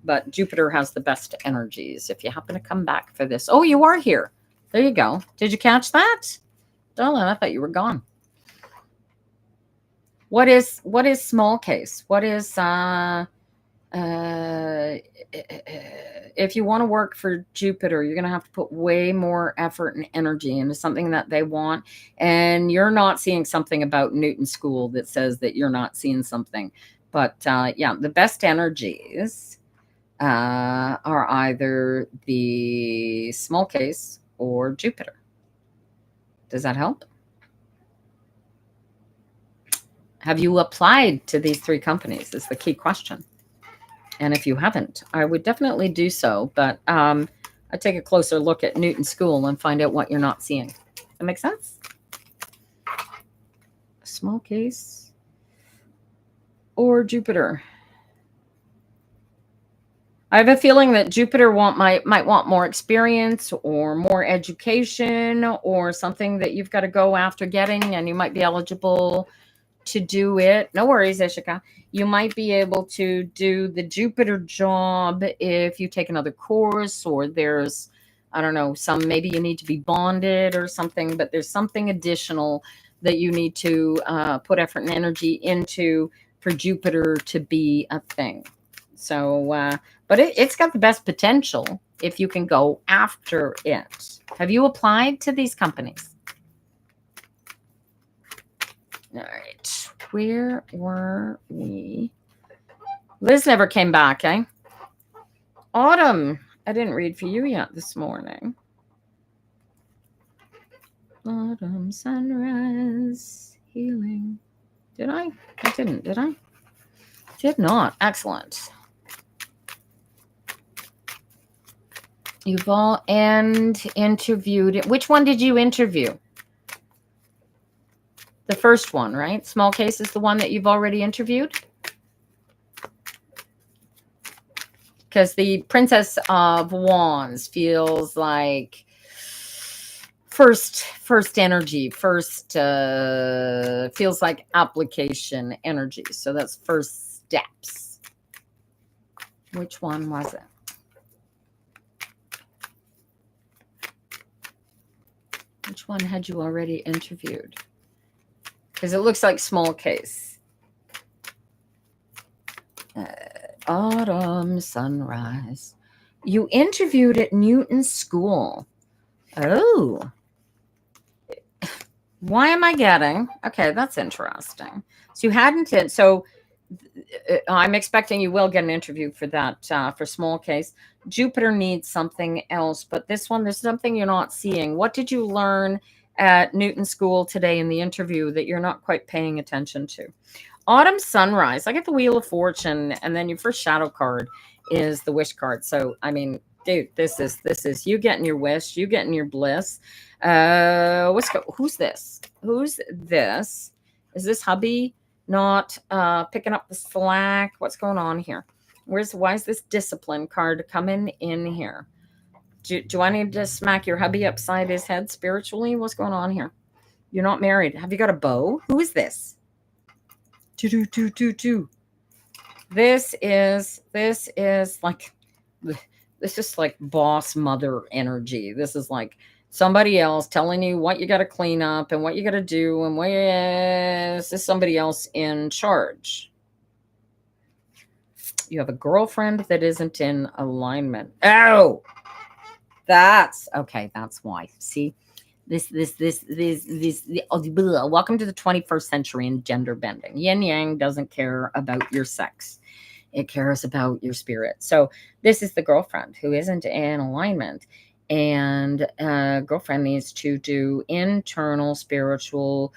But Jupiter has the best energies. If you happen to come back for this. Oh, you are here. There you go. Did you catch that? Darling, I thought you were gone. What is small case? What is if you want to work for Jupiter, you're going to have to put way more effort and energy into something that they want. And you're not seeing something about Newton School that says that you're not seeing something. But yeah, the best energies are either the small case or Jupiter. Does that help? Have you applied to these 3 companies is the key question. And if you haven't, I would definitely do so. But I take a closer look at Newton School and find out what you're not seeing. That makes sense? Small case or Jupiter? I have a feeling that Jupiter might want more experience or more education or something that you've got to go after getting, and you might be eligible to do it. No worries, Ishika. You might be able to do the Jupiter job if you take another course, or there's, I don't know, maybe you need to be bonded or something, but there's something additional that you need to put effort and energy into for Jupiter to be a thing. So, but it's got the best potential if you can go after it. Have you applied to these companies? All right. Where were we? Liz never came back, eh? Autumn. I didn't read for you yet this morning. Autumn sunrise healing. Did I? I didn't, did I? Did not. Excellent. You've all interviewed. Which one did you interview? The first one, right? Small case is the one that you've already interviewed? Because the Princess of Wands feels like first energy, feels like application energy. So that's first steps. Which one was it? Which one had you already interviewed? Because it looks like small case. Autumn sunrise. You interviewed at Newton School. Oh. Why am I getting? Okay, that's interesting. So you hadn't. So I'm expecting you will get an interview for that, for small case. Jupiter needs something else, but this one, there's something you're not seeing. What did you learn at Newton School today in the interview that you're not quite paying attention to? Autumn sunrise. I get the Wheel of Fortune, and then your first shadow card is the wish card. So, I mean, dude, this is you getting your wish, you getting your bliss. Who's this? Who's this? Is this hubby not picking up the slack? What's going on here? Why is this discipline card coming in here? Do I need to smack your hubby upside his head spiritually? What's going on here? You're not married. Have you got a beau? Who is this? This is like boss mother energy. This is like somebody else telling you what you got to clean up and what you got to do, and this is somebody else in charge. You have a girlfriend that isn't in alignment. Oh, that's okay. That's why. See, welcome to the 21st century in gender bending. Yin yang doesn't care about your sex. It cares about your spirit. So this is the girlfriend who isn't in alignment, and girlfriend needs to do internal spiritual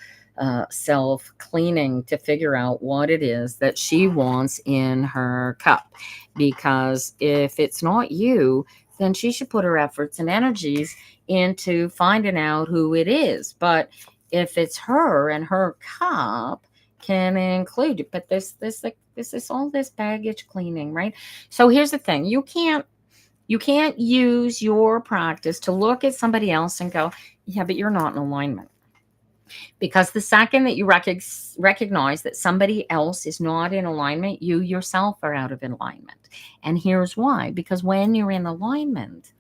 self cleaning to figure out what it is that she wants in her cup. Because if it's not you, then she should put her efforts and energies into finding out who it is. But if it's her and her cup can include it, but this is all this baggage cleaning, right? So here's the thing: you can't use your practice to look at somebody else and go, yeah, but you're not in alignment. Because the second that you recognize that somebody else is not in alignment, you yourself are out of alignment. And here's why: because when you're in alignment,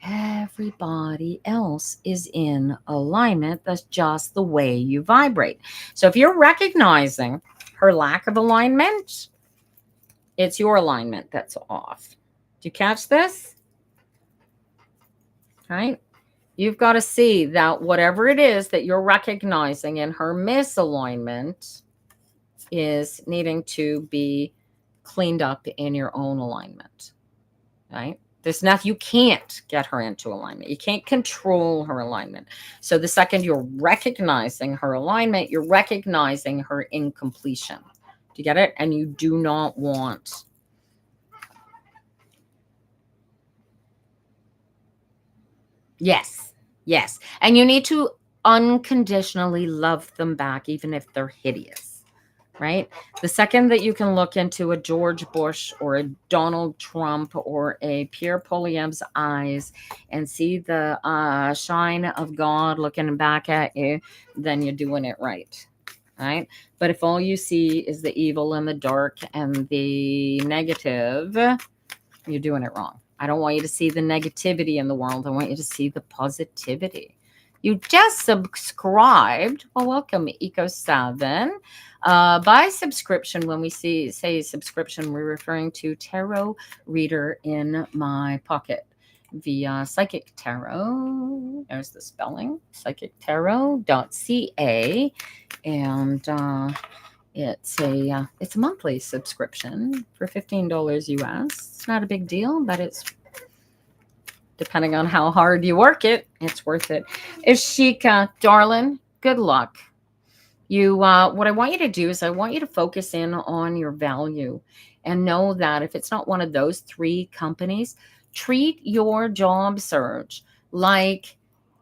everybody else is in alignment. That's just the way you vibrate. So if you're recognizing her lack of alignment, It's your alignment that's off. Do you catch this? Right? You've got to see that whatever it is that you're recognizing in her misalignment is needing to be cleaned up in your own alignment, right? There's nothing, you can't get her into alignment. You can't control her alignment. So the second you're recognizing her alignment, you're recognizing her incompletion. Do you get it? And you do not want. Yes. Yes. And you need to unconditionally love them back, even if they're hideous, right? The second that you can look into a George Bush or a Donald Trump or a Pierre Poilievre's eyes and see the shine of God looking back at you, then you're doing it right. Right? But if all you see is the evil and the dark and the negative, you're doing it wrong. I don't want you to see the negativity in the world. I want you to see the positivity. You just subscribed. Well, welcome, Eco7. By subscription, when we say subscription, we're referring to tarot reader in my pocket via Psychic Tarot. There's the spelling, psychictarot.ca. And it's a monthly subscription for $15 US. It's not a big deal, but it's, depending on how hard you work it, it's worth it. Ishika, darling, good luck. You, what I want you to do is I want you to focus in on your value and know that if it's not one of those 3 companies, treat your job search like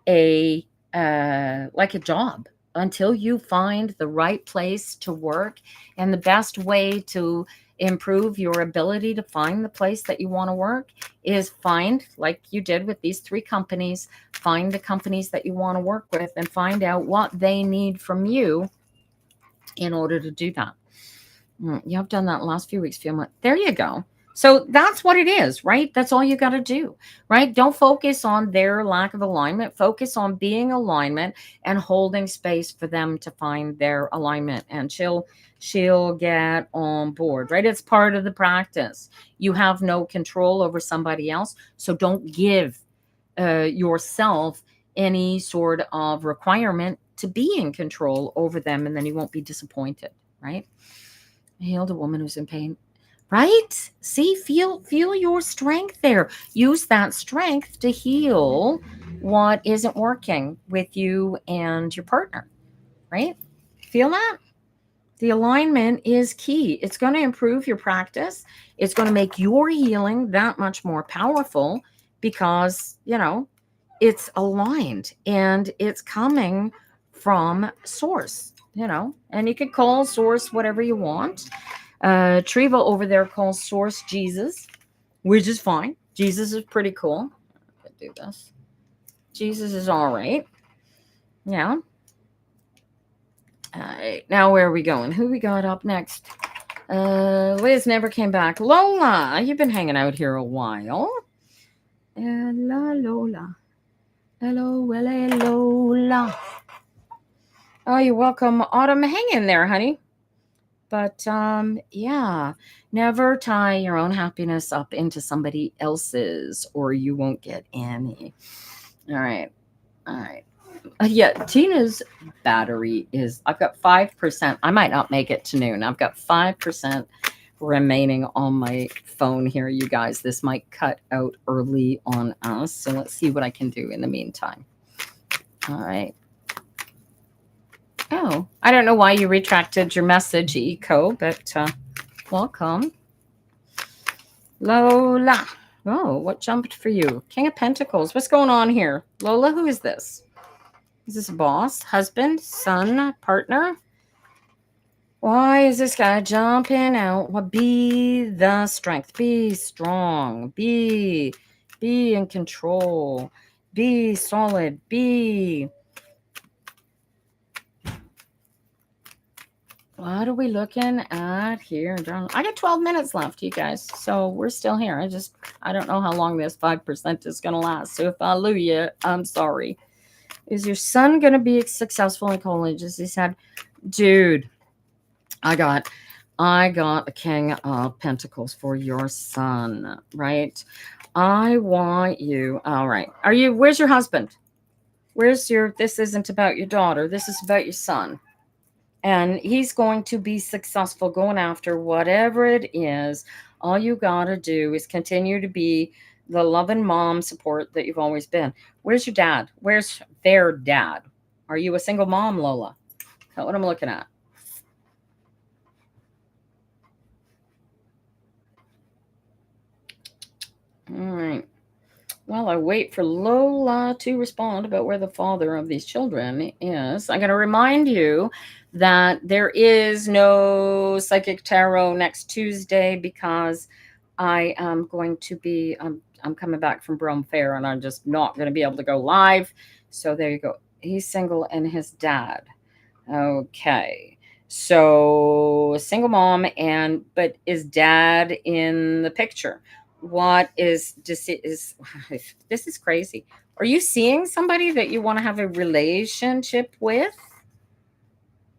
a job until you find the right place to work. And the best way to improve your ability to find the place that you want to work is find, like you did with these 3 companies, find the companies that you want to work with and find out what they need from you in order to do that. You have done that the last few weeks. There you go. So that's what it is, right? That's all you got to do, right? Don't focus on their lack of alignment. Focus on being alignment and holding space for them to find their alignment, and she'll get on board, right? It's part of the practice. You have no control over somebody else, so don't give yourself any sort of requirement to be in control over them, and then you won't be disappointed, right? I healed a woman who's in pain. Right? See, feel your strength there. Use that strength to heal what isn't working with you and your partner, right? Feel that? The alignment is key. It's going to improve your practice. It's going to make your healing that much more powerful because, it's aligned and it's coming from source, and you can call source whatever you want. Triva over there calls source Jesus, which is fine. Jesus is pretty cool. I could do this. Jesus is all right. Yeah. All right. Now where are we going? Who we got up next? Liz never came back. Lola, you've been hanging out here a while. Hello, Lola. Hello, Lola. Oh, you're welcome, Autumn. Hang in there, honey. But yeah, never tie your own happiness up into somebody else's or you won't get any. All right. Yeah, Tina's battery is, I've got 5%. I might not make it to noon. I've got 5% remaining on my phone here, you guys. This might cut out early on us. So let's see what I can do in the meantime. All right. Oh, I don't know why you retracted your message, Eco, but welcome. Lola. Oh, what jumped for you? King of Pentacles. What's going on here? Lola, who is this? Is this a boss, husband, son, partner? Why is this guy jumping out? Well, be the strength. Be strong. Be in control. Be solid. Be... What are we looking at here? I got 12 minutes left, you guys. So we're still here. I don't know how long this 5% is going to last. So if I lose you, I'm sorry. Is your son going to be successful in college? As he said, dude, I got I got the King of Pentacles for your son, right? I want you. All right. Where's your husband? This isn't about your daughter. This is about your son. And he's going to be successful going after whatever it is. All you got to do is continue to be the loving mom support that you've always been. Where's your dad? Where's their dad? Are you a single mom, Lola? That's what I'm looking at. All right. Well, I wait for Lola to respond about where the father of these children is. I'm going to remind you that there is no Psychic Tarot next Tuesday because I am going to be, I'm coming back from Brome Fair and I'm just not going to be able to go live. So there you go. He's single and his dad. Okay. So single mom but is dad in the picture? What is this is crazy. Are you seeing somebody that you want to have a relationship with?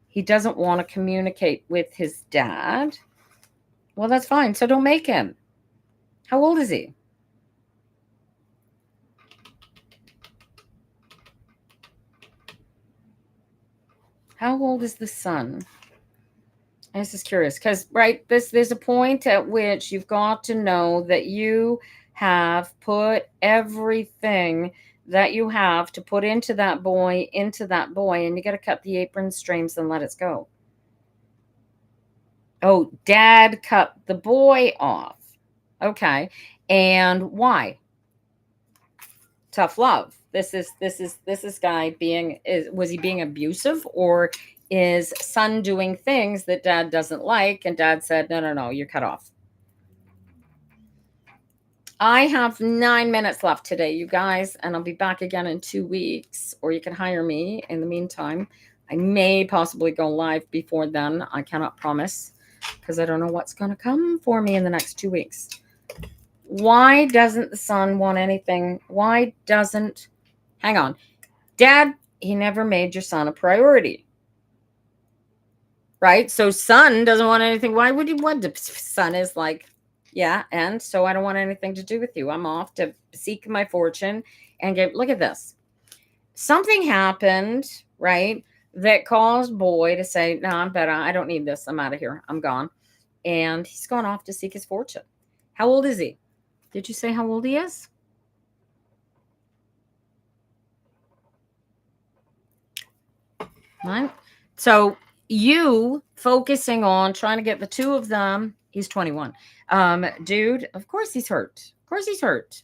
He doesn't want to communicate with his dad. Well, that's fine. So don't make him. How old is he? How old is the son? I was just curious because, right, there's a point at which you've got to know that you have put everything that you have to put into that boy, and you got to cut the apron strings and let it go. Oh, dad cut the boy off. Okay. And why? Tough love. This is guy was he being abusive, or is son doing things that dad doesn't like and dad said no, you're cut off? I have 9 minutes left today, you guys, and I'll be back again in 2 weeks, or you can hire me in the meantime. I may possibly go live before then. I cannot promise because I don't know what's going to come for me in the next 2 weeks. Why doesn't the son want anything? Hang on. Dad, he never made your son a priority. Right? So son doesn't want anything. Why would he want to? Son is like, yeah, and so I don't want anything to do with you. I'm off to seek my fortune and look at this. Something happened, right, that caused boy to say, no, I'm better. I don't need this. I'm out of here. I'm gone. And he's gone off to seek his fortune. How old is he? Did you say how old he is? Right. So you focusing on trying to get the two of them. He's 21. Dude, of course he's hurt. Of course he's hurt.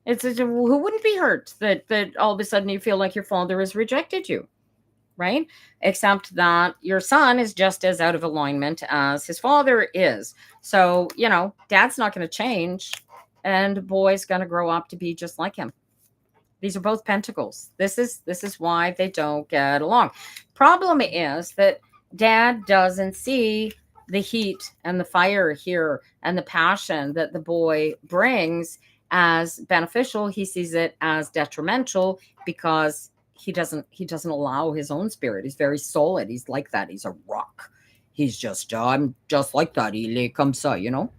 Who wouldn't be hurt that all of a sudden you feel like your father has rejected you, right? Except that your son is just as out of alignment as his father is. So, dad's not going to change, and boy's going to grow up to be just like him. These are both pentacles. This is why they don't get along. Problem is that dad doesn't see the heat and the fire here and the passion that the boy brings as beneficial. He sees it as detrimental because he doesn't allow his own spirit. He's very solid. He's like that. He's a rock. He's just, I'm just like that. Il est comme ça,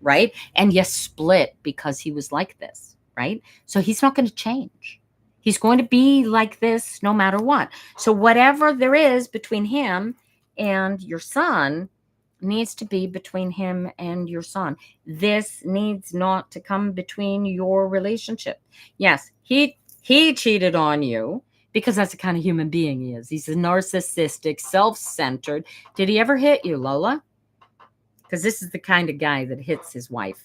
right? And you split because he was like this, right? So he's not going to change. He's going to be like this no matter what. So whatever there is between him and your son needs to be between him and your son. This needs not to come between your relationship. Yes, he cheated on you because that's the kind of human being he is. He's a narcissistic, self-centered. Did he ever hit you, Lola? Because this is the kind of guy that hits his wife.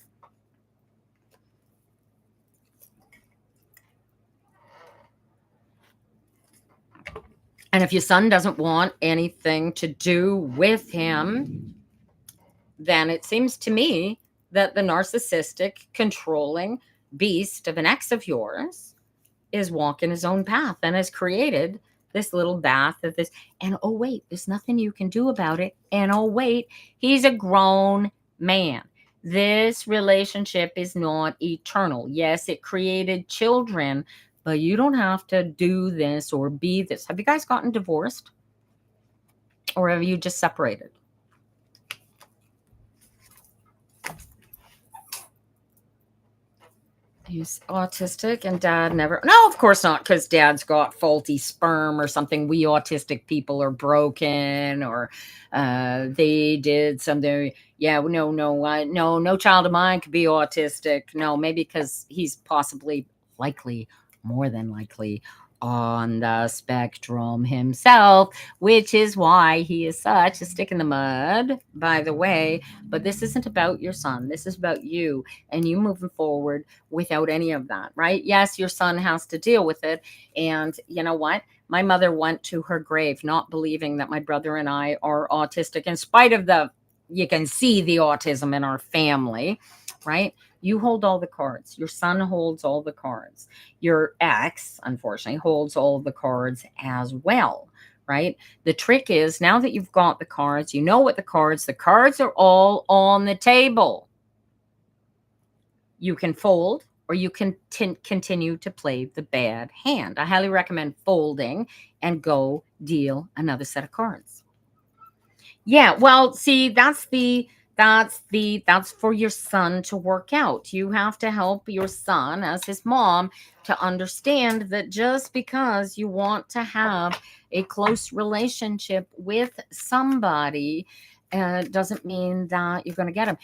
And if your son doesn't want anything to do with him, then it seems to me that the narcissistic, controlling beast of an ex of yours is walking his own path and has created this little bath of this. And oh, wait, there's nothing you can do about it. And oh, wait, he's a grown man. This relationship is not eternal. Yes, it created children, but you don't have to do this or be this. Have you guys gotten divorced? Or have you just separated? He's autistic and dad never. No, of course not, because dad's got faulty sperm or something. We autistic people are broken, or they did something. Yeah, no child of mine could be autistic. No, maybe because he's possibly, likely, more than likely, on the spectrum himself, which is why he is such a stick in the mud, by the way. But this isn't about your son. This is about you and you moving forward without any of that, right? Yes, your son has to deal with it. And you know what? My mother went to her grave not believing that my brother and I are autistic, in spite of you can see the autism in our family, right? You hold all the cards. Your son holds all the cards. Your ex, unfortunately, holds all the cards as well, right? The trick is, now that you've got the cards, you know what the cards are all on the table. You can fold, or you can continue to play the bad hand. I highly recommend folding and go deal another set of cards. Yeah, well, see, that's for your son to work out. You have to help your son as his mom to understand that just because you want to have a close relationship with somebody doesn't mean that you're going to get him.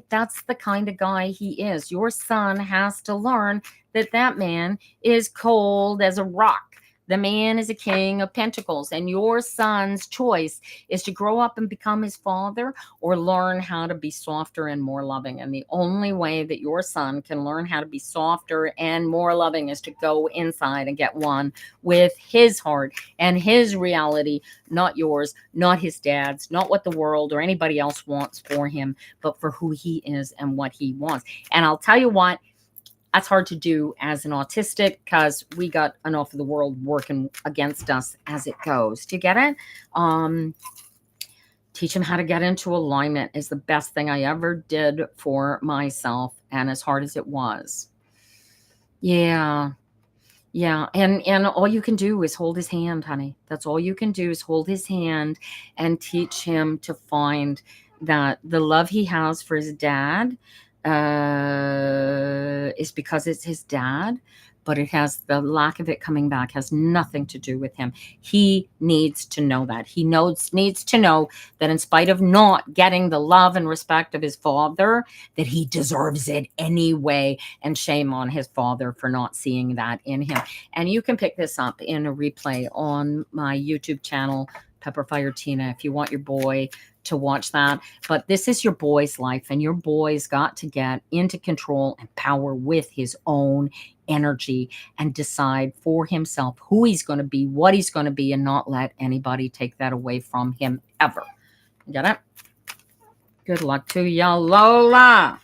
That's the kind of guy he is. Your son has to learn that that man is cold as a rock. The man is a king of pentacles, and your son's choice is to grow up and become his father, or learn how to be softer and more loving. And the only way that your son can learn how to be softer and more loving is to go inside and get one with his heart and his reality, not yours, not his dad's, not what the world or anybody else wants for him, but for who he is and what he wants. And I'll tell you what, that's hard to do as an autistic, because we got enough of the world working against us as it goes. Do you get it? Teach him how to get into alignment is the best thing I ever did for myself, and as hard as it was. Yeah. Yeah, and all you can do is hold his hand, honey. That's all you can do is hold his hand and teach him to find that the love he has for his dad is because it's his dad, but it has the lack of it coming back has nothing to do with him. He needs to know that. He needs to know that in spite of not getting the love and respect of his father, that he deserves it anyway, and shame on his father for not seeing that in him. And you can pick this up in a replay on my YouTube channel, Pepperfire Tina, if you want your boy to watch that. But this is your boy's life, and your boy's got to get into control and power with his own energy and decide for himself who he's going to be, what he's going to be, and not let anybody take that away from him ever. Get it? Good luck to ya, Lola.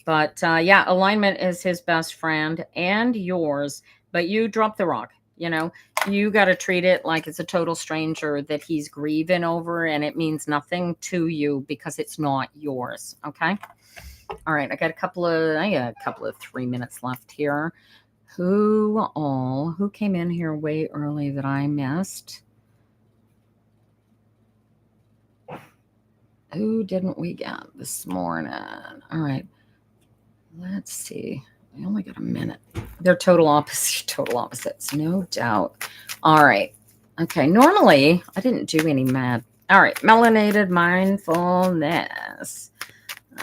But yeah, alignment is his best friend and yours, but you drop the rock. You know, you got to treat it like it's a total stranger that he's grieving over, and it means nothing to you because it's not yours. Okay. All right. I got a couple of 3 minutes left here. Who came in here way early that I missed? Who didn't we get this morning? All right. Let's see. I only got a minute. They're total opposites, no doubt. All right. Okay. Normally, I didn't do any mad. All right. Melanated mindfulness.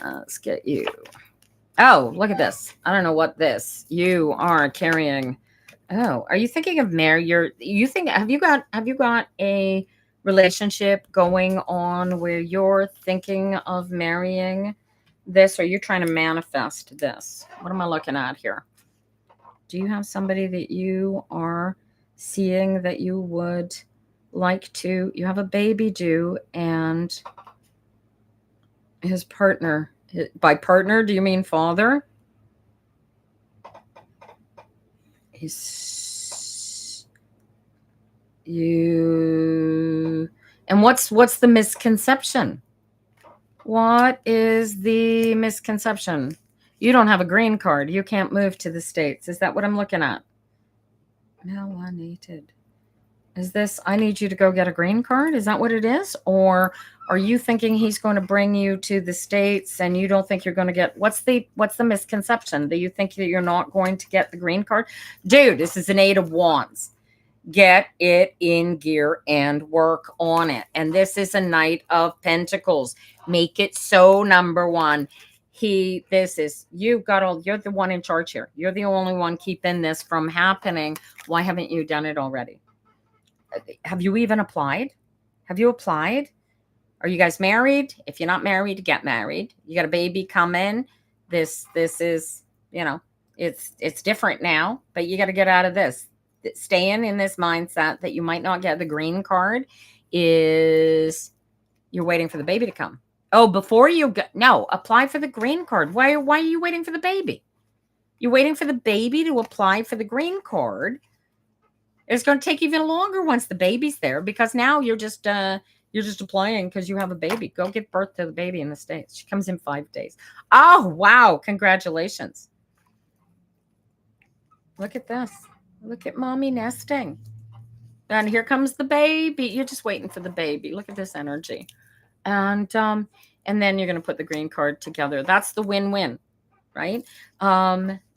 Let's get you. Oh, look at this. I don't know what this. You are carrying. Oh, are you thinking of marry? Have you got a relationship going on where you're thinking of marrying this, or are you trying to manifest this? What am I looking at here? Do you have somebody that you are seeing that you would like to? You have a baby due, and his partner. By partner, do you mean father? And what's the misconception? What is the misconception? You don't have a green card. You can't move to the States. Is that what I'm looking at? Melanated. Is this, I need you to go get a green card? Is that what it is? Or are you thinking he's going to bring you to the States and you don't think you're going to get, what's the misconception? Do you think that you're not going to get the green card? Dude, this is an 8 of Wands. Get it in gear and work on it. And this is a Knight of Pentacles. Make it so, number one. You're the one in charge here. You're the only one keeping this from happening. Why haven't you done it already? Have you even applied? Have you applied? Are you guys married? If you're not married, get married. You got a baby coming. This is, it's different now, but you got to get out of this. Staying in this mindset that you might not get the green card is you're waiting for the baby to come. Oh, before you go, no, apply for the green card. Why are you waiting for the baby? You're waiting for the baby to apply for the green card. It's going to take even longer once the baby's there, because now you're just applying because you have a baby. Go give birth to the baby in the States. She comes in 5 days. Oh, wow. Congratulations. Look at this. Look at mommy nesting. And here comes the baby. You're just waiting for the baby. Look at this energy. And then you're going to put the green card together. That's the win-win, right?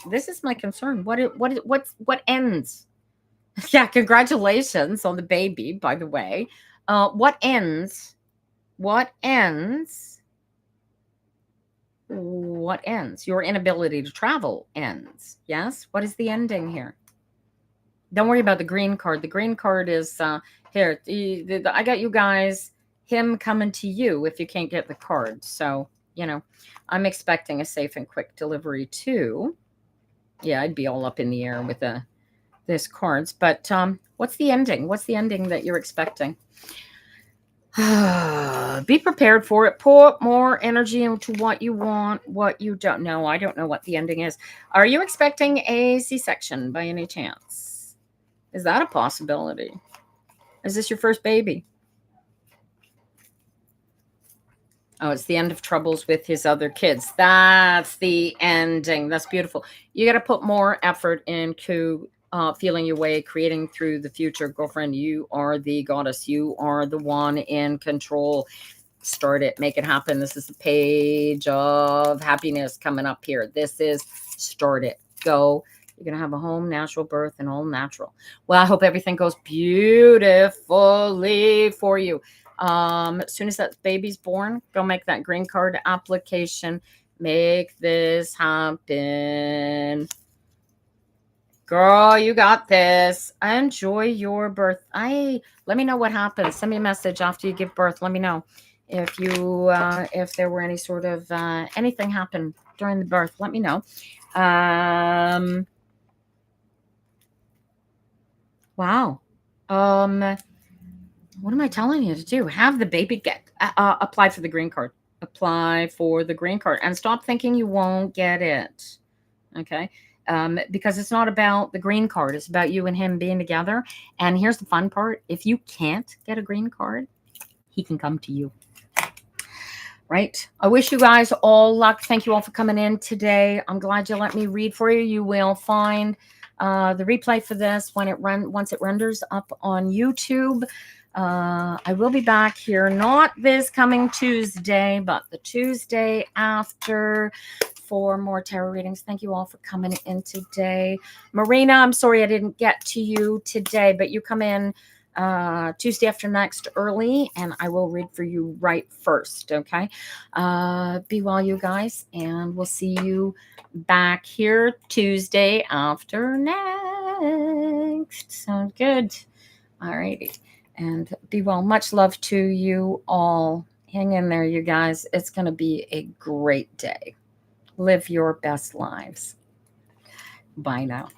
This is my concern. What ends? Yeah, congratulations on the baby, by the way. What ends? What ends? What ends? Your inability to travel ends. Yes? What is the ending here? Don't worry about the green card. The green card is here. I got you guys. Him coming to you if you can't get the card. So, I'm expecting a safe and quick delivery too. Yeah, I'd be all up in the air with this cards. But what's the ending? What's the ending that you're expecting? Be prepared for it. Put more energy into what you want, what you don't know. I don't know what the ending is. Are you expecting a C-section by any chance? Is that a possibility? Is this your first baby? Oh, it's the end of troubles with his other kids. That's the ending. That's beautiful. You got to put more effort into feeling your way, creating through the future. Girlfriend, you are the goddess. You are the one in control. Start it. Make it happen. This is the page of happiness coming up here. This is start it. Go. You're going to have a home, natural birth, and all natural. Well, I hope everything goes beautifully for you. As soon as that baby's born, go make that green card application. Make this happen. Girl, you got this. Enjoy your birth. Let me know what happens. Send me a message after you give birth. Let me know if there were any sort of anything happened during the birth. Let me know. Wow. What am I telling you to do? Have the baby apply for the green card. Apply for the green card and stop thinking you won't get it. Okay. Because it's not about the green card. It's about you and him being together. And here's the fun part. If you can't get a green card, he can come to you. Right. I wish you guys all luck. Thank you all for coming in today. I'm glad you let me read for you. You will find the replay for this once it renders up on YouTube. I will be back here, not this coming Tuesday, but the Tuesday after for more tarot readings. Thank you all for coming in today. Marina, I'm sorry I didn't get to you today, but you come in Tuesday after next early, and I will read for you right first. Okay. Be well, you guys, and we'll see you back here Tuesday after next. Sounds good. All righty. And be well. Much love to you all. Hang in there, you guys. It's going to be a great day. Live your best lives. Bye now.